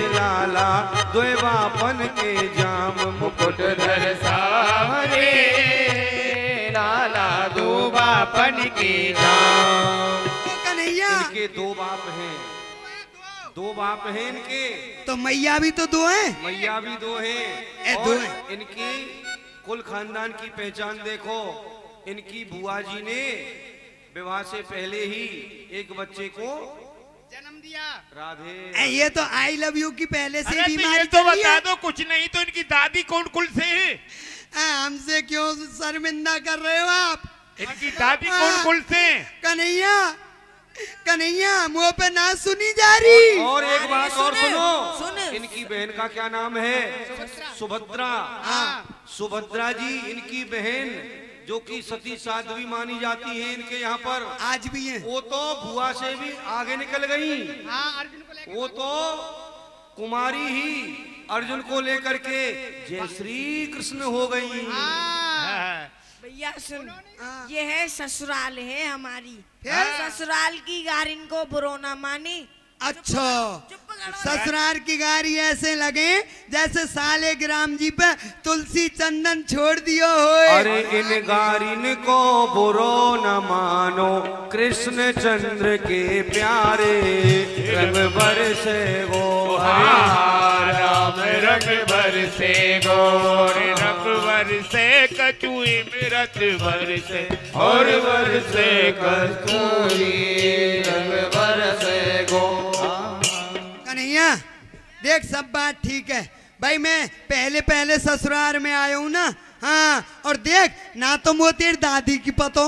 S1: लाला द्वे बापन के जाम। मुकुटधर श्याम रे लाला दो बापन के जाम।
S2: कन्हैया,
S1: इनके दो बाप हैं, दो बाप हैं इनके।
S2: तो मैया भी तो दो है।
S1: मैया भी दो हैं।
S2: दो
S1: और
S2: हैं।
S1: इनकी कुल खानदान की पहचान देखो। इनकी बुआ जी ने विवाह से पहले ही एक बच्चे को
S3: जन्म दिया।
S1: राधे।
S2: ये तो आई लव यू की पहले से बीमारी
S8: ये तो बता दो, कुछ नहीं तो इनकी दादी कौन कुल से है?
S2: हमसे क्यों शर्मिंदा कर रहे हो आप?
S8: इनकी दादी कौन कुल से?
S2: कन्हैया, कन्हैया, मुंह पे ना सुनी जा रही।
S1: और एक बात और सुनो, इनकी बहन का क्या नाम है? सुभद्रा। सुभद्रा जी इनकी बहन, जो कि सती साध्वी मानी जाती है इनके यहाँ पर,
S2: आज भी है।
S1: वो तो बुआ से भी आगे निकल गई। वो तो कुमारी ही अर्जुन को लेकर के जय श्री कृष्ण हो गई।
S6: भैया सुन, ये है ससुराल है हमारी। ससुराल की गारिन को बुरो ना मानी।
S2: अच्छा, ससुराल की गारी ऐसे लगे जैसे साले ग्राम जी पे तुलसी चंदन छोड़ दियो हो।
S1: अरे इन गारिन को बुरो न मानो, कृष्ण चंद्र के प्यारे रंग बरसे गो।
S8: राम रंग बरसे गो, रंग बरसे कचुई मिरत बरसे, और बरसे कचुई
S1: रंग बरसे गो।
S2: कन्हैया देख, सब बात ठीक है भाई। मैं पहले पहले ससुराल में आया हूँ ना। हाँ, और देख ना तो मो तेरी दादी की पतो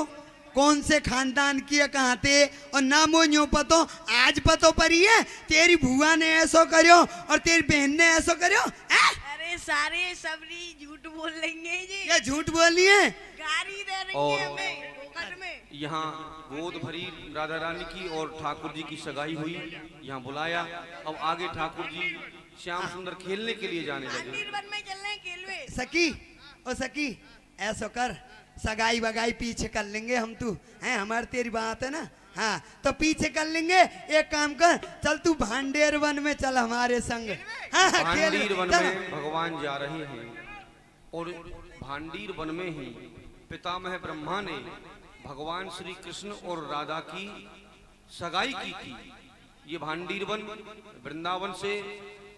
S2: कौन से खानदान की है, कहाँ थे, और ना मो यूं पतो आज पतो परी है तेरी बुआ ने ऐसो करो और तेरी बहन ने ऐसो करो।
S6: अरे सारे सबरी झूठ बोल लेंगे जी।
S2: ये झूठ बोली है,
S6: गारी दे रही
S1: और
S6: है हमें घर में।
S1: यहाँ गोद भरी राधा रानी की और ठाकुर जी की सगाई हुई, यहाँ बुलाया। अब आगे ठाकुर जी श्याम सुंदर खेलने के लिए जाने लगे।
S6: में चल रहे खेलवे।
S2: सकी ओ सकी, ऐसो कर, सगाई बगाई पीछे कर लेंगे हम, तू है हमारी तेरी बात है ना। हाँ, तो पीछे कर लेंगे। एक काम कर, चल तू भांडेर वन में चल हमारे संग। हाँ,
S1: भांडीर वन में भगवान जा रहे हैं, और भांडीर वन में ही पितामह ब्रह्मा ने भगवान श्री कृष्ण और राधा की सगाई की थी। ये भांडीर वन वृंदावन से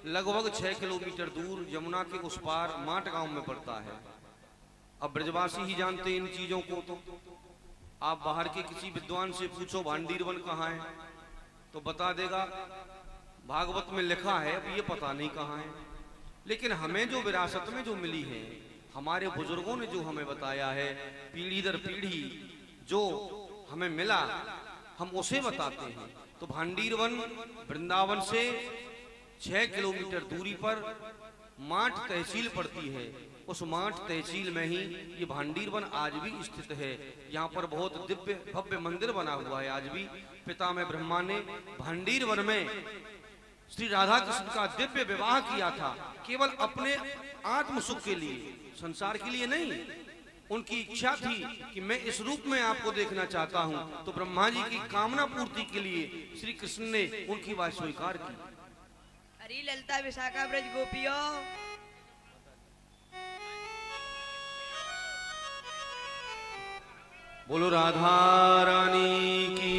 S1: लगभग 6 किलोमीटर दूर यमुना के उस पार माट गांव में पड़ता है। अब ब्रजवासी ही जानते इन चीजों को। तो आप बाहर के किसी विद्वान से पूछो भांडीर वन कहाँ है तो बता देगा, भागवत में लिखा है, अब ये पता नहीं कहाँ है। लेकिन हमें जो विरासत में जो मिली है, हमारे बुजुर्गों ने जो हमें बताया है, पीढ़ी दर पीढ़ी जो हमें मिला, हम उसे बताते हैं। तो भांडीर वन वृंदावन से 6 किलोमीटर दूरी पर माठ तहसील पड़ती है। उस माठ तहसील में ही ये भांडीर वन आज भी स्थित है। यहाँ पर बहुत दिव्य भव्य मंदिर बना हुआ है। आज भी पिता में ब्रह्मा ने भांडीर वन में श्री राधा कृष्ण का दिव्य विवाह किया था, केवल अपने आत्म सुख के लिए, संसार के लिए नहीं। उनकी इच्छा थी कि मैं इस रूप में आपको देखना चाहता हूं, तो ब्रह्मा जी की कामना पूर्ति के लिए श्री कृष्ण ने उनकी बात स्वीकार की।
S7: हरी ललता विशाखा ब्रज गोपियों,
S1: बोलो राधा रानी की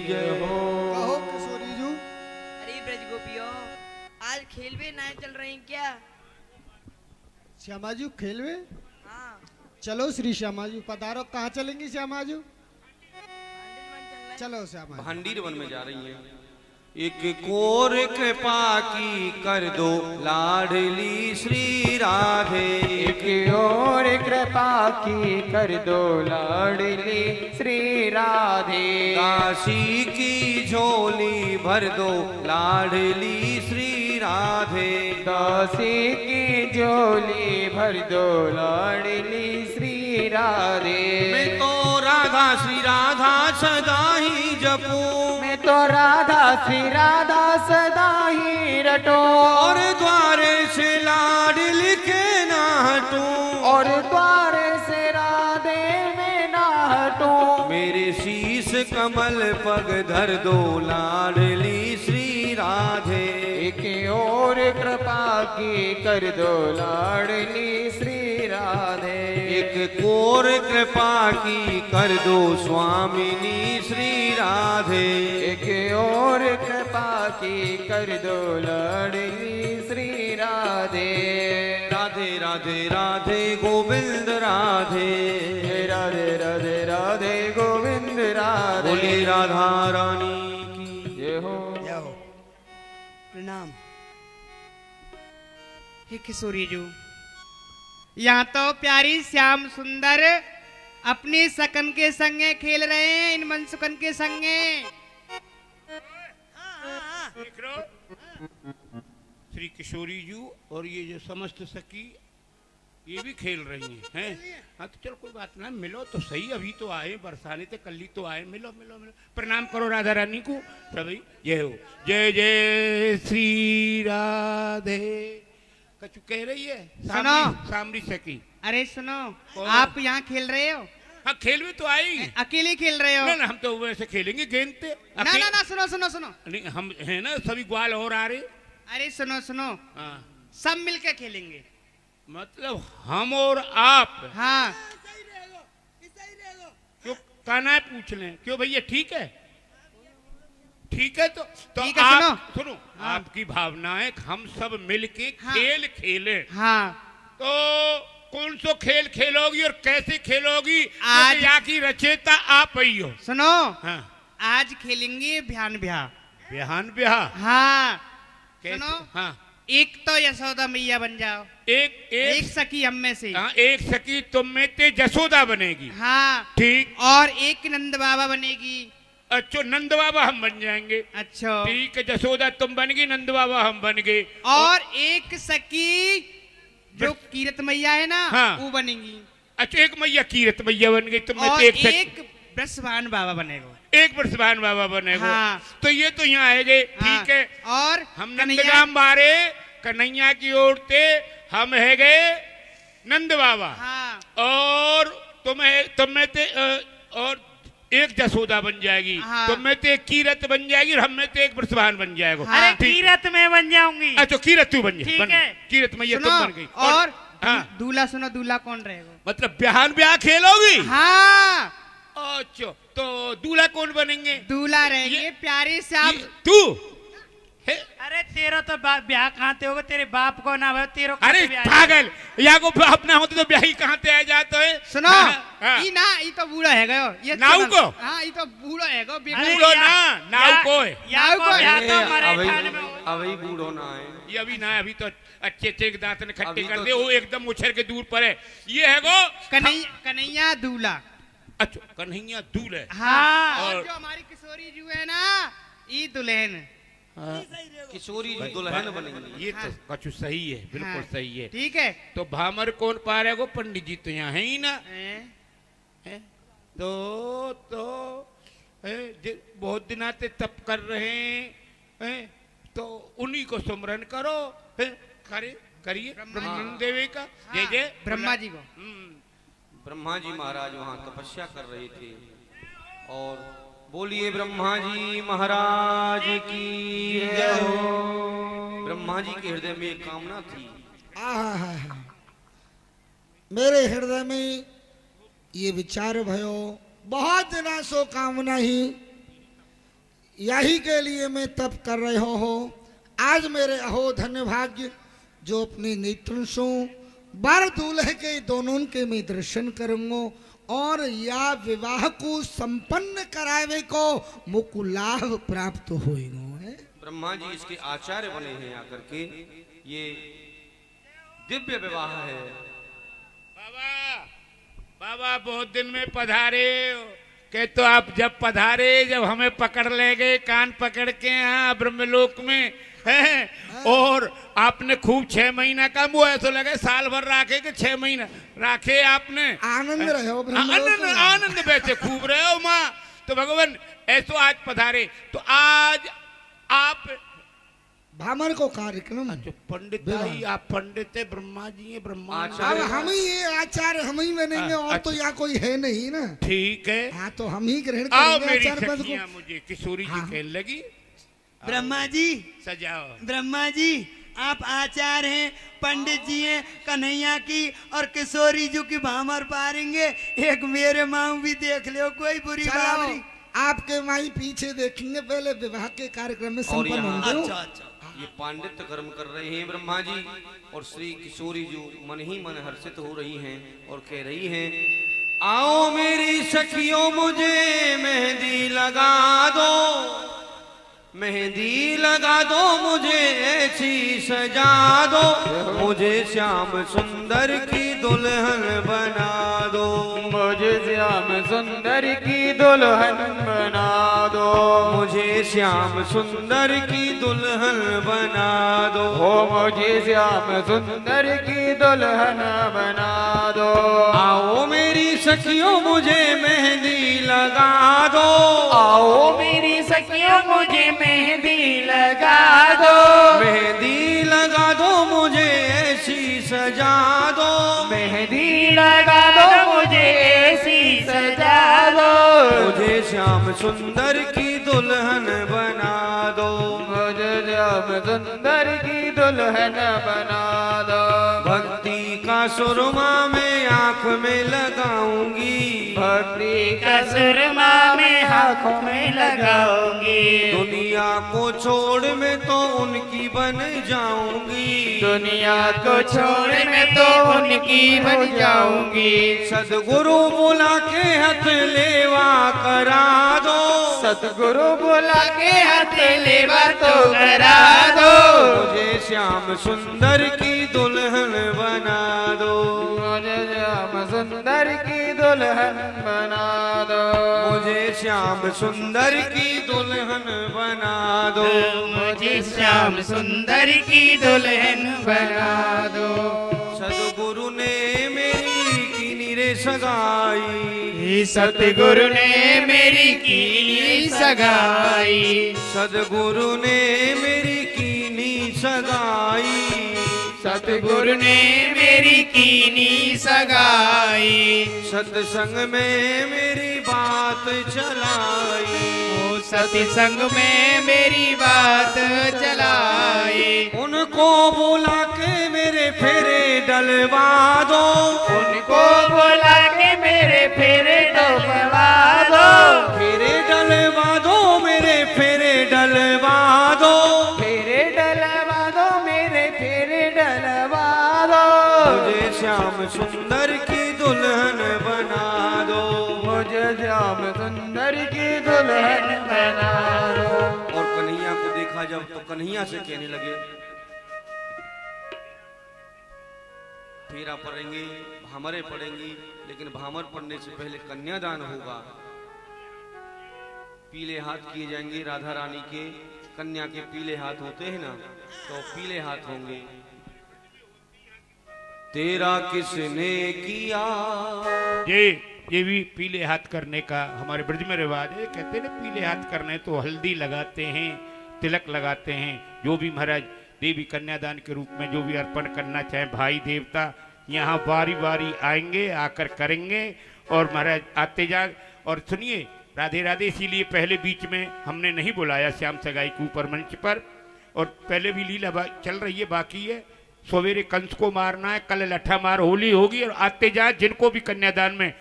S1: जय हो।
S10: कहो किशोरी जू।
S7: हरी ब्रज गोपियों, आज खेल भी ना चल रही क्या?
S10: श्यामा जी खेलवे?
S7: हाँ,
S10: चलो श्री श्यामा जी पधारो। कहाँ चलेंगी श्यामा जी? चलो श्यामा जी।
S1: भांडीर वन में जा रही हैं। एक कोर कृपा की कर दो लाडली श्री राधे,
S3: एक और कृपा की कर दो लाडली श्री राधे,
S1: काशी की झोली भर दो लाडली श्री राधे,
S3: दासी की झोली भर दो लाडली श्री राधे।
S1: मैं तो राधा श्री राधा सदा ही जपूं,
S3: मैं तो राधा श्री राधा सदा ही रटो,
S1: और द्वारे से लाडली के ना हटूं,
S3: और द्वारे से राधे में ना हटूं।
S1: मेरे शीश कमल पग धर दो लाडली श्री राधे,
S3: एक और कृपा की कर दो लाडली श्री राधे,
S1: एक कोर कृपा की कर दो स्वामिनी श्री राधे,
S3: एक और कृपा की कर दो लाडली श्री राधे।
S1: राधे राधे राधे गोविंद राधे,
S3: राधे राधे राधे गोविंद राधे।
S1: बोली राधा रानी की
S3: जय हो।
S6: प्रणाम।
S4: हे किशोरी जू, यहाँ तो प्यारी श्याम सुंदर अपनी सकन के संगे खेल रहे हैं, इन मनसुकन के संगे।
S8: देख रहे हो? श्री किशोरी जू और ये जो समस्त सखी ये भी खेल रही हैं। हाँ तो चलो कोई बात ना, मिलो तो सही। अभी तो आए, बरसाने थे, कल ही तो आए। मिलो मिलो मिलो, प्रणाम करो राधा रानी को सभी। जय हो। जय जय श्री राधे। कछु कह रही है
S4: सुनो।
S8: सामरी सखी।
S4: अरे सुनो, आप यहाँ खेल रहे हो?
S8: हाँ खेल में तो आई।
S4: अकेले खेल रहे हो?
S8: ना हम तो वैसे खेलेंगे गेंद पे।
S4: ना ना ना, सुनो सुनो सुनो।
S8: नहीं हम है ना सभी ग्वाल और आ रहे।
S4: अरे सुनो सुनो,
S8: हाँ
S4: सब मिलकर खेलेंगे।
S8: मतलब हम और आप?
S4: हाँ।
S8: क्यों काना पूछ लें? क्यों भैया ठीक है? ठीक है तो
S4: ठीक है,
S8: आप सुनो।
S4: हाँ।
S8: आपकी भावना है हम सब मिलके
S4: हाँ।
S8: खेल खेले।
S4: हाँ
S8: तो कौन सो खेल खेलोगी और कैसे खेलोगी?
S4: आज
S8: यहाँ की रचयिता आप ही हो।
S4: सुनो।
S8: हाँ।
S4: आज खेलेंगे ब्यान ब्याह।
S8: ब्याहन ब्याह?
S4: हाँ
S8: कैसे?
S4: सुनो।
S8: हाँ।
S4: एक तो यशोदा मैया बन जाओ।
S8: एक
S4: सखी हम में से।
S8: हाँ, एक सखी तुम में ते जसोदा बनेगी।
S4: हाँ
S8: ठीक।
S4: और एक नंद बाबा बनेगी।
S8: अच्छा नंद बाबा हम बन जाएंगे।
S4: अच्छा
S8: ठीक है, जसोदा तुम बन गई, नंद बाबा हम बन गए।
S4: और एक सखी जो कीरत मैया है ना,
S8: हाँ।
S4: वो बनेगी।
S8: अच्छा एक मैया कीरत मैया बन गई तुम में
S4: और
S8: तो
S4: एक ब्रसवान बाबा बनेगा।
S8: एक ब्रसवान बाबा बनेगा।
S4: हाँ।
S8: तो ये तो यहाँ आएंगे।
S4: हाँ।
S8: ठीक है।
S4: और
S8: हम नंदगाम बारे कन्हैया की ओर से हम है गए नंद बाबा।
S4: हाँ।
S8: और तुम में ते और एक जसोदा बन जाएगी।
S4: हाँ।
S8: तुम में ते एक कीरत बन जाएगी और हम में ते एक ब्रसवान बन जाएगा।
S4: हाँ।
S8: अरे
S9: कीरत में बन जाऊंगी।
S8: अच्छा कीरत तू बन
S9: ठीक है।
S8: कीरत मैया तुम बन गई।
S4: और
S8: हाँ।
S4: दूल्हा सुनो, दूल्हा कौन रहेगा?
S8: मतलब ब्याहन ब्याह खेलोगी?
S4: हाँ।
S8: अच्छा तो दूल्हा कौन बनेंगे?
S4: दूल्हा रहेंगे प्यारे श्याम।
S8: तू?
S9: अरे तेरा तो ब्याह कहाँ ते होगा? तेरे बाप को ना तेरे।
S8: अरे पागल, या को बाप ना होते तो ब्याही कहाँ ते आ जाते है?
S4: सुनो।
S8: हाँ।
S4: ई ना, ई तो बूढ़ा है गयो। ये
S8: नाव को?
S4: हाँ, ई तो बूढ़ा है गयो।
S8: बूढ़ो ना, नाव को है।
S1: अभी बूढ़ो ना है।
S8: ये अभी ना, अभी तो अच्छे अच्छे दांत ने खट्टे कर
S1: तो
S8: दे, वो एकदम मुछर के दूर पर है। ये है गो
S4: कन्हैया दूल्हा।
S8: अच्छा कन्हैया दूल्हा।
S4: हाँ। और जो हमारी किशोरी जी है ना, ई दुल्हन।
S1: किशोरी जी दुल्हन बनेंगी।
S8: ये तो कछु सही है, बिल्कुल सही है।
S4: ठीक है।
S8: तो भामर कौन पा रहे? पंडित जी तो यहाँ है ही ना। है? तो बहुत दिन आते तप कर रहे हैं, तो उन्हीं को सुमरन करो। करिए ब्रह्म देवी का। जय जय
S4: ब्रह्मा जी को।
S1: ब्रह्मा जी महाराज वहाँ तपस्या कर रहे थे और बोलिए ब्रह्मा जी महाराज की जय हो। ब्रह्मा जी के हृदय में एक कामना थी।
S11: मेरे हृदय में ये विचार भयो, बहुत दिना सो कामना ही यही के लिए मैं तप कर रहे हो। आज मेरे अहो धन्य भाग्य जो अपने नेत्र सो बार दूल्हे के दोनों के मैं दर्शन करूंगा और या विवाह को संपन्न करावे को मुकु लाभ प्राप्त होएगा।
S1: ब्रह्मा जी इसके आचार्य बने हैं आकर के। ये दिव्य विवाह है।
S8: बाबा बहुत दिन में पधारे के, तो आप जब पधारे, जब हमें पकड़ ले गए कान पकड़ के यहाँ ब्रह्मलोक में है, और आपने खूब 6 महीना का वो ऐसा लगे साल भर राखे के 6 महीना राखे आपने।
S11: आनंद रहे हो
S8: आनंद वैसे खूब रहे हो माँ। तो भगवान ऐसो आज पधारे, तो आज आप
S11: भामर को कार्यक्रम।
S8: पंडित भाई आप पंडित है, ब्रह्मा जी है, ब्रह्मा
S11: अब हम ही ये आचार्य हम ही बनेंगे और तो यहाँ कोई है नहीं ना।
S8: ठीक है।
S11: हाँ तो हम ही ग्रहण
S8: आओ
S11: करेंगे
S8: मेरी
S11: आचार्य पद
S8: सखियां
S11: को।
S8: मुझे किशोरी जी कहने लगी।
S2: ब्रह्मा जी
S8: सजाओ।
S2: ब्रह्मा जी आप आचार्य हैं, पंडित जी हैं, कन्हैया की और किशोरी जी की भामर पारेंगे। एक मेरे माँ भी देख लो, कोई बुरी बात नहीं।
S11: आपके माई पीछे देखेंगे, पहले विवाह के कार्यक्रम में संपन्न होंगे।
S1: अच्छा ये पांडित्य कर्म कर रहे हैं ब्रह्मा जी, और श्री किशोरी जी मन ही मन हर्षित हो रही हैं और कह रही हैं, आओ मेरी सखियों मुझे मेहंदी लगा दो, मेहंदी लगा दो मुझे ऐसी सजा दो, मुझे श्याम सुंदर की दुल्हन बना दो,
S3: मुझे श्याम सुंदर की दुल्हन बना दो,
S1: मुझे श्याम सुंदर की दुल्हन बना दो,
S3: हो मुझे श्याम सुंदर की दुल्हन बना दो।
S1: आओ मेरी सखियों मुझे मेहंदी लगा दो,
S3: आओ मेरी सखियों मुझे मेहंदी लगा दो,
S1: मेहंदी लगा दो मुझे ऐसी सजा दो,
S3: मेहंदी लगा दो मुझे ऐसी सजा दो,
S1: मुझे श्याम सुंदर की दुल्हन बना दो,
S3: मुझे श्याम सुंदर की दुल्हन बना दो।
S1: भक्ति का सुरमा मैं आंख में लगाऊंगी,
S3: भक्ति का सुरमा मैं आंखों में लगाऊंगी,
S1: दुनिया को छोड़ मैं तो उनकी बन जाऊंगी,
S3: दुनिया को छोड़ मैं तो उनकी बन जाऊंगी,
S1: सदगुरु बुला के हथ लेवा करा दो,
S3: सतगुरु बुला के हाथ लेवा तो करा दो,
S1: मुझे श्याम सुंदर की दुल्हन बना दो,
S3: मुझे श्याम सुंदर की दुल्हन बना दो,
S1: मुझे श्याम सुंदर की दुल्हन बना दो,
S4: मुझे श्याम सुंदर की दुल्हन बना दो।
S1: सदगुरु ने मेरी कीनी रे सगाई,
S4: सतगुरु ने मेरी कीनी सगाई,
S1: सदगुरु ने मेरी कीनी सगाई,
S4: सतगुरु ने मेरी कीनी सगाई,
S1: सत्संग में मेरी बात चलाई,
S4: सत्संग में मेरी बात चलाई,
S1: उनको बुला के मेरे फेरे डलवा दो,
S3: उनको बुला के मेरे फेरे डलवा दो,
S1: फेरे डलवा दो मेरे फेरे डलवा दो,
S3: फेरे डलवा दो मेरे फेरे डलवा दो,
S1: मुझे श्याम सुंदर की दुल्हन बना दो,
S3: मुझे श्याम सुंदर की दुल्हन बना दो।
S1: और कन्हैया को देखा जब तो कन्हैया से कहने लगे, फेरा पड़ेंगे भामरे पड़ेंगी, लेकिन भामर पड़ने से पहले कन्यादान होगा, पीले हाथ किए जाएंगे राधा रानी के, कन्या के पीले हाथ होते हैं ना, तो पीले हाथ होंगे। तेरा किसने किया,
S8: ये भी पीले हाथ करने का हमारे ब्रज में रिवाज है। कहते हैं ना पीले हाथ करने तो हल्दी लगाते हैं, तिलक लगाते हैं। जो भी महाराज देवी कन्यादान के रूप में जो भी अर्पण करना चाहे भाई देवता यहाँ बारी बारी आएंगे, आकर करेंगे। और महाराज आते जा और सुनिए राधे राधे। इसीलिए पहले बीच में हमने नहीं बुलाया श्याम सगाई के ऊपर मंच पर, और पहले भी लीला चल रही है, बाकी है। सवेरे कंस को मारना है, कल लट्ठा मार होली होगी। और आते जा जिनको भी कन्यादान में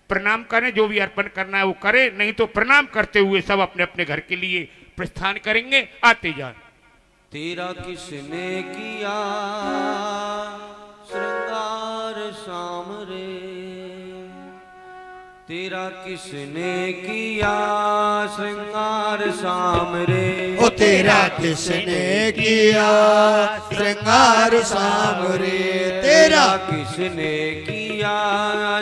S8: प्रणाम करें, जो भी अर्पण करना है वो करें, नहीं तो प्रणाम करते हुए सब अपने अपने घर के लिए प्रस्थान करेंगे। आते जा।
S1: तेरा किसने किया श्रृंगार सामरे, तेरा किसने किया श्रृंगार सामरे।
S2: ओ तेरा किसने किया श्रृंगार सामरे, तेरा
S1: किसने किया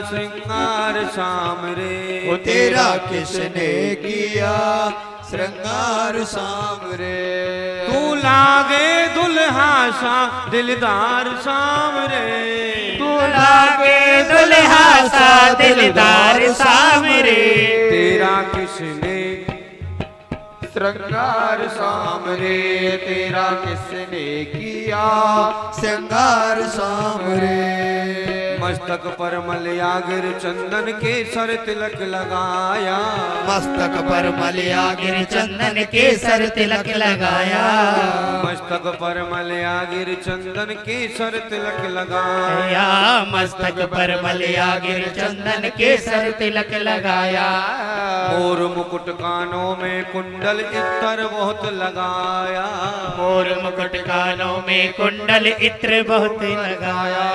S1: श्रृंगार सामरे।
S2: ओ तेरा किसने किया श्रृंगार सामरे।
S1: तू लागे दुल्हा सा दिलदार सामरे,
S9: तू लागे दुल्हा सा दिलदार सामरे।
S1: तेरा किसने श्रृंगार सामरे, तेरा किसने किया
S2: श्रृंगार सामरे।
S1: मस्तक पर मलयागिर चंदन के सर तिलक लगाया,
S9: मस्तक पर मलयागिर चंदन के सर तिलक लगाया।
S1: मस्तक पर मलयागिर चंदन के सर तिलक लगाया।
S9: मस्तक पर मलयागिर चंदन के सर तिलक लगाया।
S1: मोर मुकुट कानों में कुंडल इत्र बहुत लगाया,
S9: मोर मुकुट कानों में कुंडल इत्र बहुत लगाया।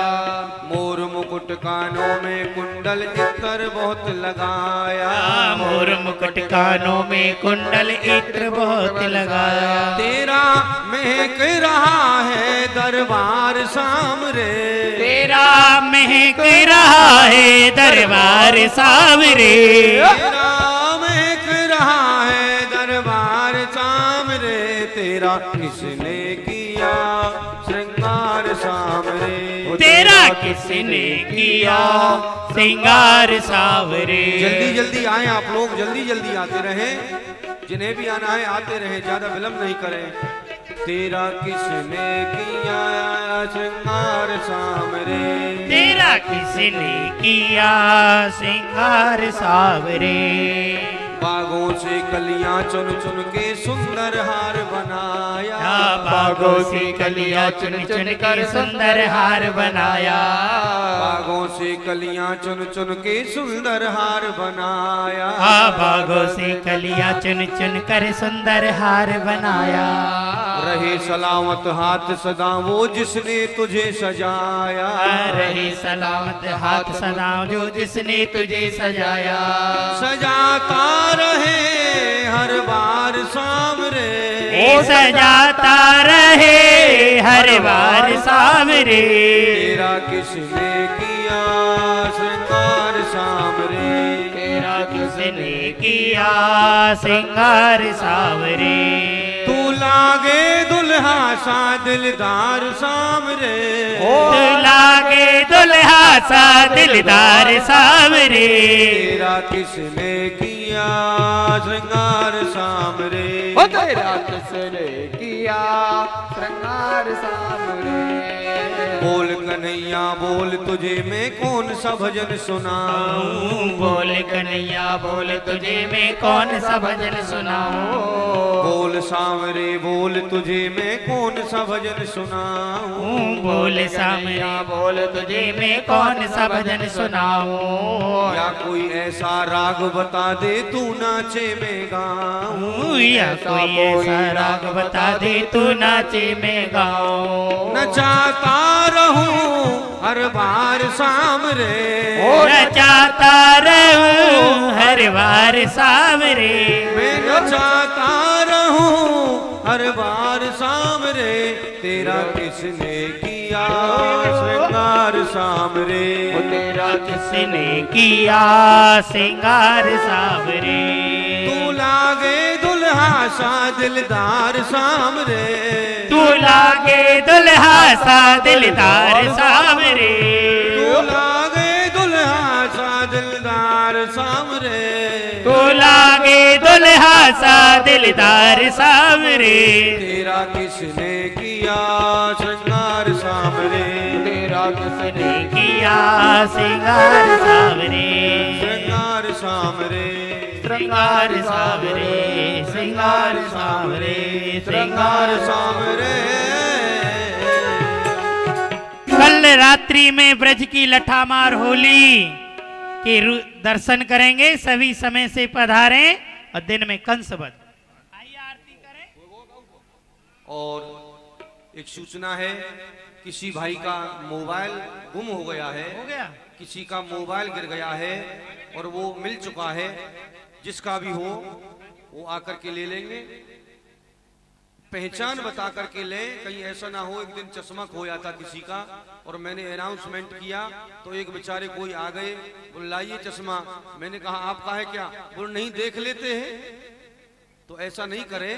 S1: मोर मुकुट कानों में कुंडल इत्र बहुत लगाया।
S9: मोर मुकुट कानों में कुंडल इत्र बहुत लगाया।
S1: तेरा महक रहा है दरबार सामरे,
S9: तेरा महक रहा है दरबार सामरे।
S1: तेरा महक रहा है दरबार सामरे। तेरा किसने किया श्रृंगार सामरे,
S9: तेरा किसने किया श्रृंगार सावरे।
S1: जल्दी जल्दी आए आप लोग, जल्दी जल्दी आते रहें, जिन्हें भी आना है आते रहें, ज्यादा विलंब नहीं करें। तेरा किसने किया श्रृंगार सामरे,
S9: तेरा किसने किया श्रृंगार सावरे।
S1: बागों से कलियां चुन चुन के सुंदर हार बनाया,
S9: बागों से कलियां चुन चुन कर सुंदर हार बनाया।
S1: बागों से कलियां चुन चुन के सुंदर हार बनाया।
S9: बागों से कलियां चुन चुन कर सुंदर हार बनाया।
S1: रहे सलामत हाथ सदा वो जिसने तुझे सजाया,
S9: रहे सलामत हाथ सदा जो जिसने तुझे सजाया।
S1: सजाता रहे हर बार सामरे,
S9: ओ सजाता रहे हर बार सामरे।
S1: तेरा किसने किया श्रृंगार सामरे,
S9: तेरा किसने किया श्रृंगार सावरे।
S1: तू लागे दुल्हा सा दिलदार सामरे,
S9: तू लागे दुल्हा सा दिलदार सामरे।
S1: तेरा किसने किया श्रृंगार सामरे,
S3: ओ तेरा किसने किया श्रृंगार सामरे।
S1: बोल कन्हैया बोल तुझे मैं कौन सा भजन सुनाऊं,
S9: बोल कन्हैया बोल तुझे मैं कौन सा भजन सुनाऊं।
S1: बोल सांवरे बोल तुझे मैं कौन सा भजन सुनाऊं,
S9: बोल सांवरे बोल तुझे मैं कौन सा भजन सुनाऊं।
S1: या कोई ऐसा राग बता दे तू नाचे मैं गाऊं,
S9: या कोई ऐसा राग बता दे तू नाचे मैं गाऊं।
S1: नचाता रहूं हर बार सामरे,
S9: नचाता रहूं हर बार सामरे।
S1: मैं नचाता रहूं हर बार सामरे। तेरा किसने किया श्रृंगार सामरे,
S9: तेरा किसने किया श्रृंगार सावरे।
S1: तू लागे दुल्हा दुल्हा सा दिलदार सामरे,
S9: तू लागे दुल्हा सा दिलदार सामरे,
S1: तू लागे दुल्हा सा दिलदार सामरे,
S9: तू लागे दुल्हा सा दिलदार सामरे।
S1: तेरा किसने किया श्रृंगार सामरे,
S9: तेरा किसने किया श्रृंगार सामरे,
S1: श्रृंगार सामरे,
S9: श्रृंगार सामरे, श्रृंगार सामरे,
S1: श्रृंगार सामरे।
S4: कल रात्रि में ब्रज की लठामार होली के दर्शन करेंगे, सभी समय से पधारें और दिन में कंस बध। आइए आरती करें।
S1: और एक सूचना है, किसी भाई का मोबाइल गुम हो गया है, किसी का मोबाइल गिर गया है और वो मिल चुका है, जिसका भी हो वो आकर के ले लेंगे, पहचान बता करके लें। कहीं ऐसा ना हो एक दिन चश्मा खोया था किसी का और मैंने अनाउंसमेंट किया तो एक बेचारे कोई आ गए, बोले लाइए चश्मा, मैंने कहा आपका है क्या, बोले नहीं देख लेते हैं। तो ऐसा नहीं करें,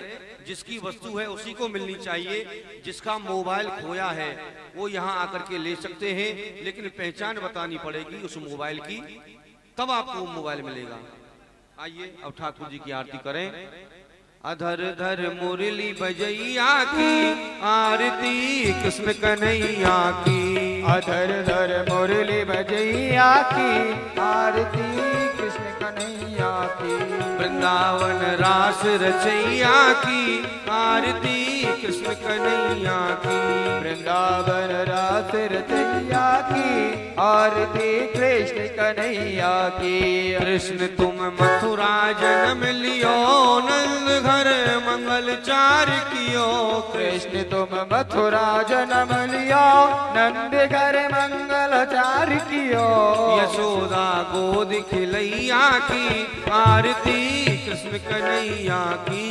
S1: जिसकी वस्तु है उसी को मिलनी चाहिए। जिसका मोबाइल खोया है वो यहाँ आकर के ले सकते हैं, लेकिन पहचान बतानी पड़ेगी उस मोबाइल की, तब आपको वो मोबाइल मिलेगा। आइए अब ठाकुर जी की आरती करें। अधर धर मुरली बजैया की आरती कृष्ण कन्हैया की,
S3: अधर धर मुरली बजैया की आरती कृष्ण कन्हैया की,
S1: वृंदावन रास रचैया की आरती कृष्ण कन्हैया की,
S3: वृंदावन रास रचैया की आरती कृष्ण कन्हैया की।
S1: कृष्ण तुम मथुरा जन्म लियो, नंद घर मंगल चार कियो,
S3: कृष्ण तुम मथुरा जन्म लियो, नंद घर मंगल चार कियो,
S1: यशोदा गोद खिलैया की आरती कृष्ण कन्हैया की,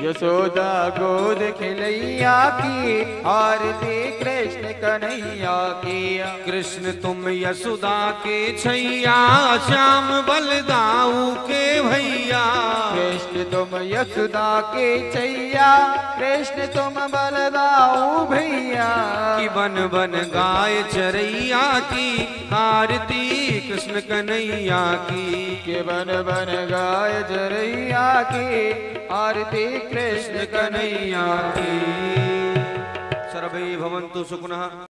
S3: यशोदा गोद खिलैया की आरती कृष्ण कन्हैया की।
S1: कृष्ण तुम यशोदा के छैया, श्याम बलदाऊ के भैया,
S3: कृष्ण तुम यशोदा के छैया, कृष्ण तुम बलदाऊ भैया,
S1: कि बन बन गाय चरैया की आरती कृष्ण कन्हैया की,
S3: कि बन बन गाय चरैया की आरती कृष्ण कन्हैया की।
S1: सर्वे भवन्तु सुखिनः।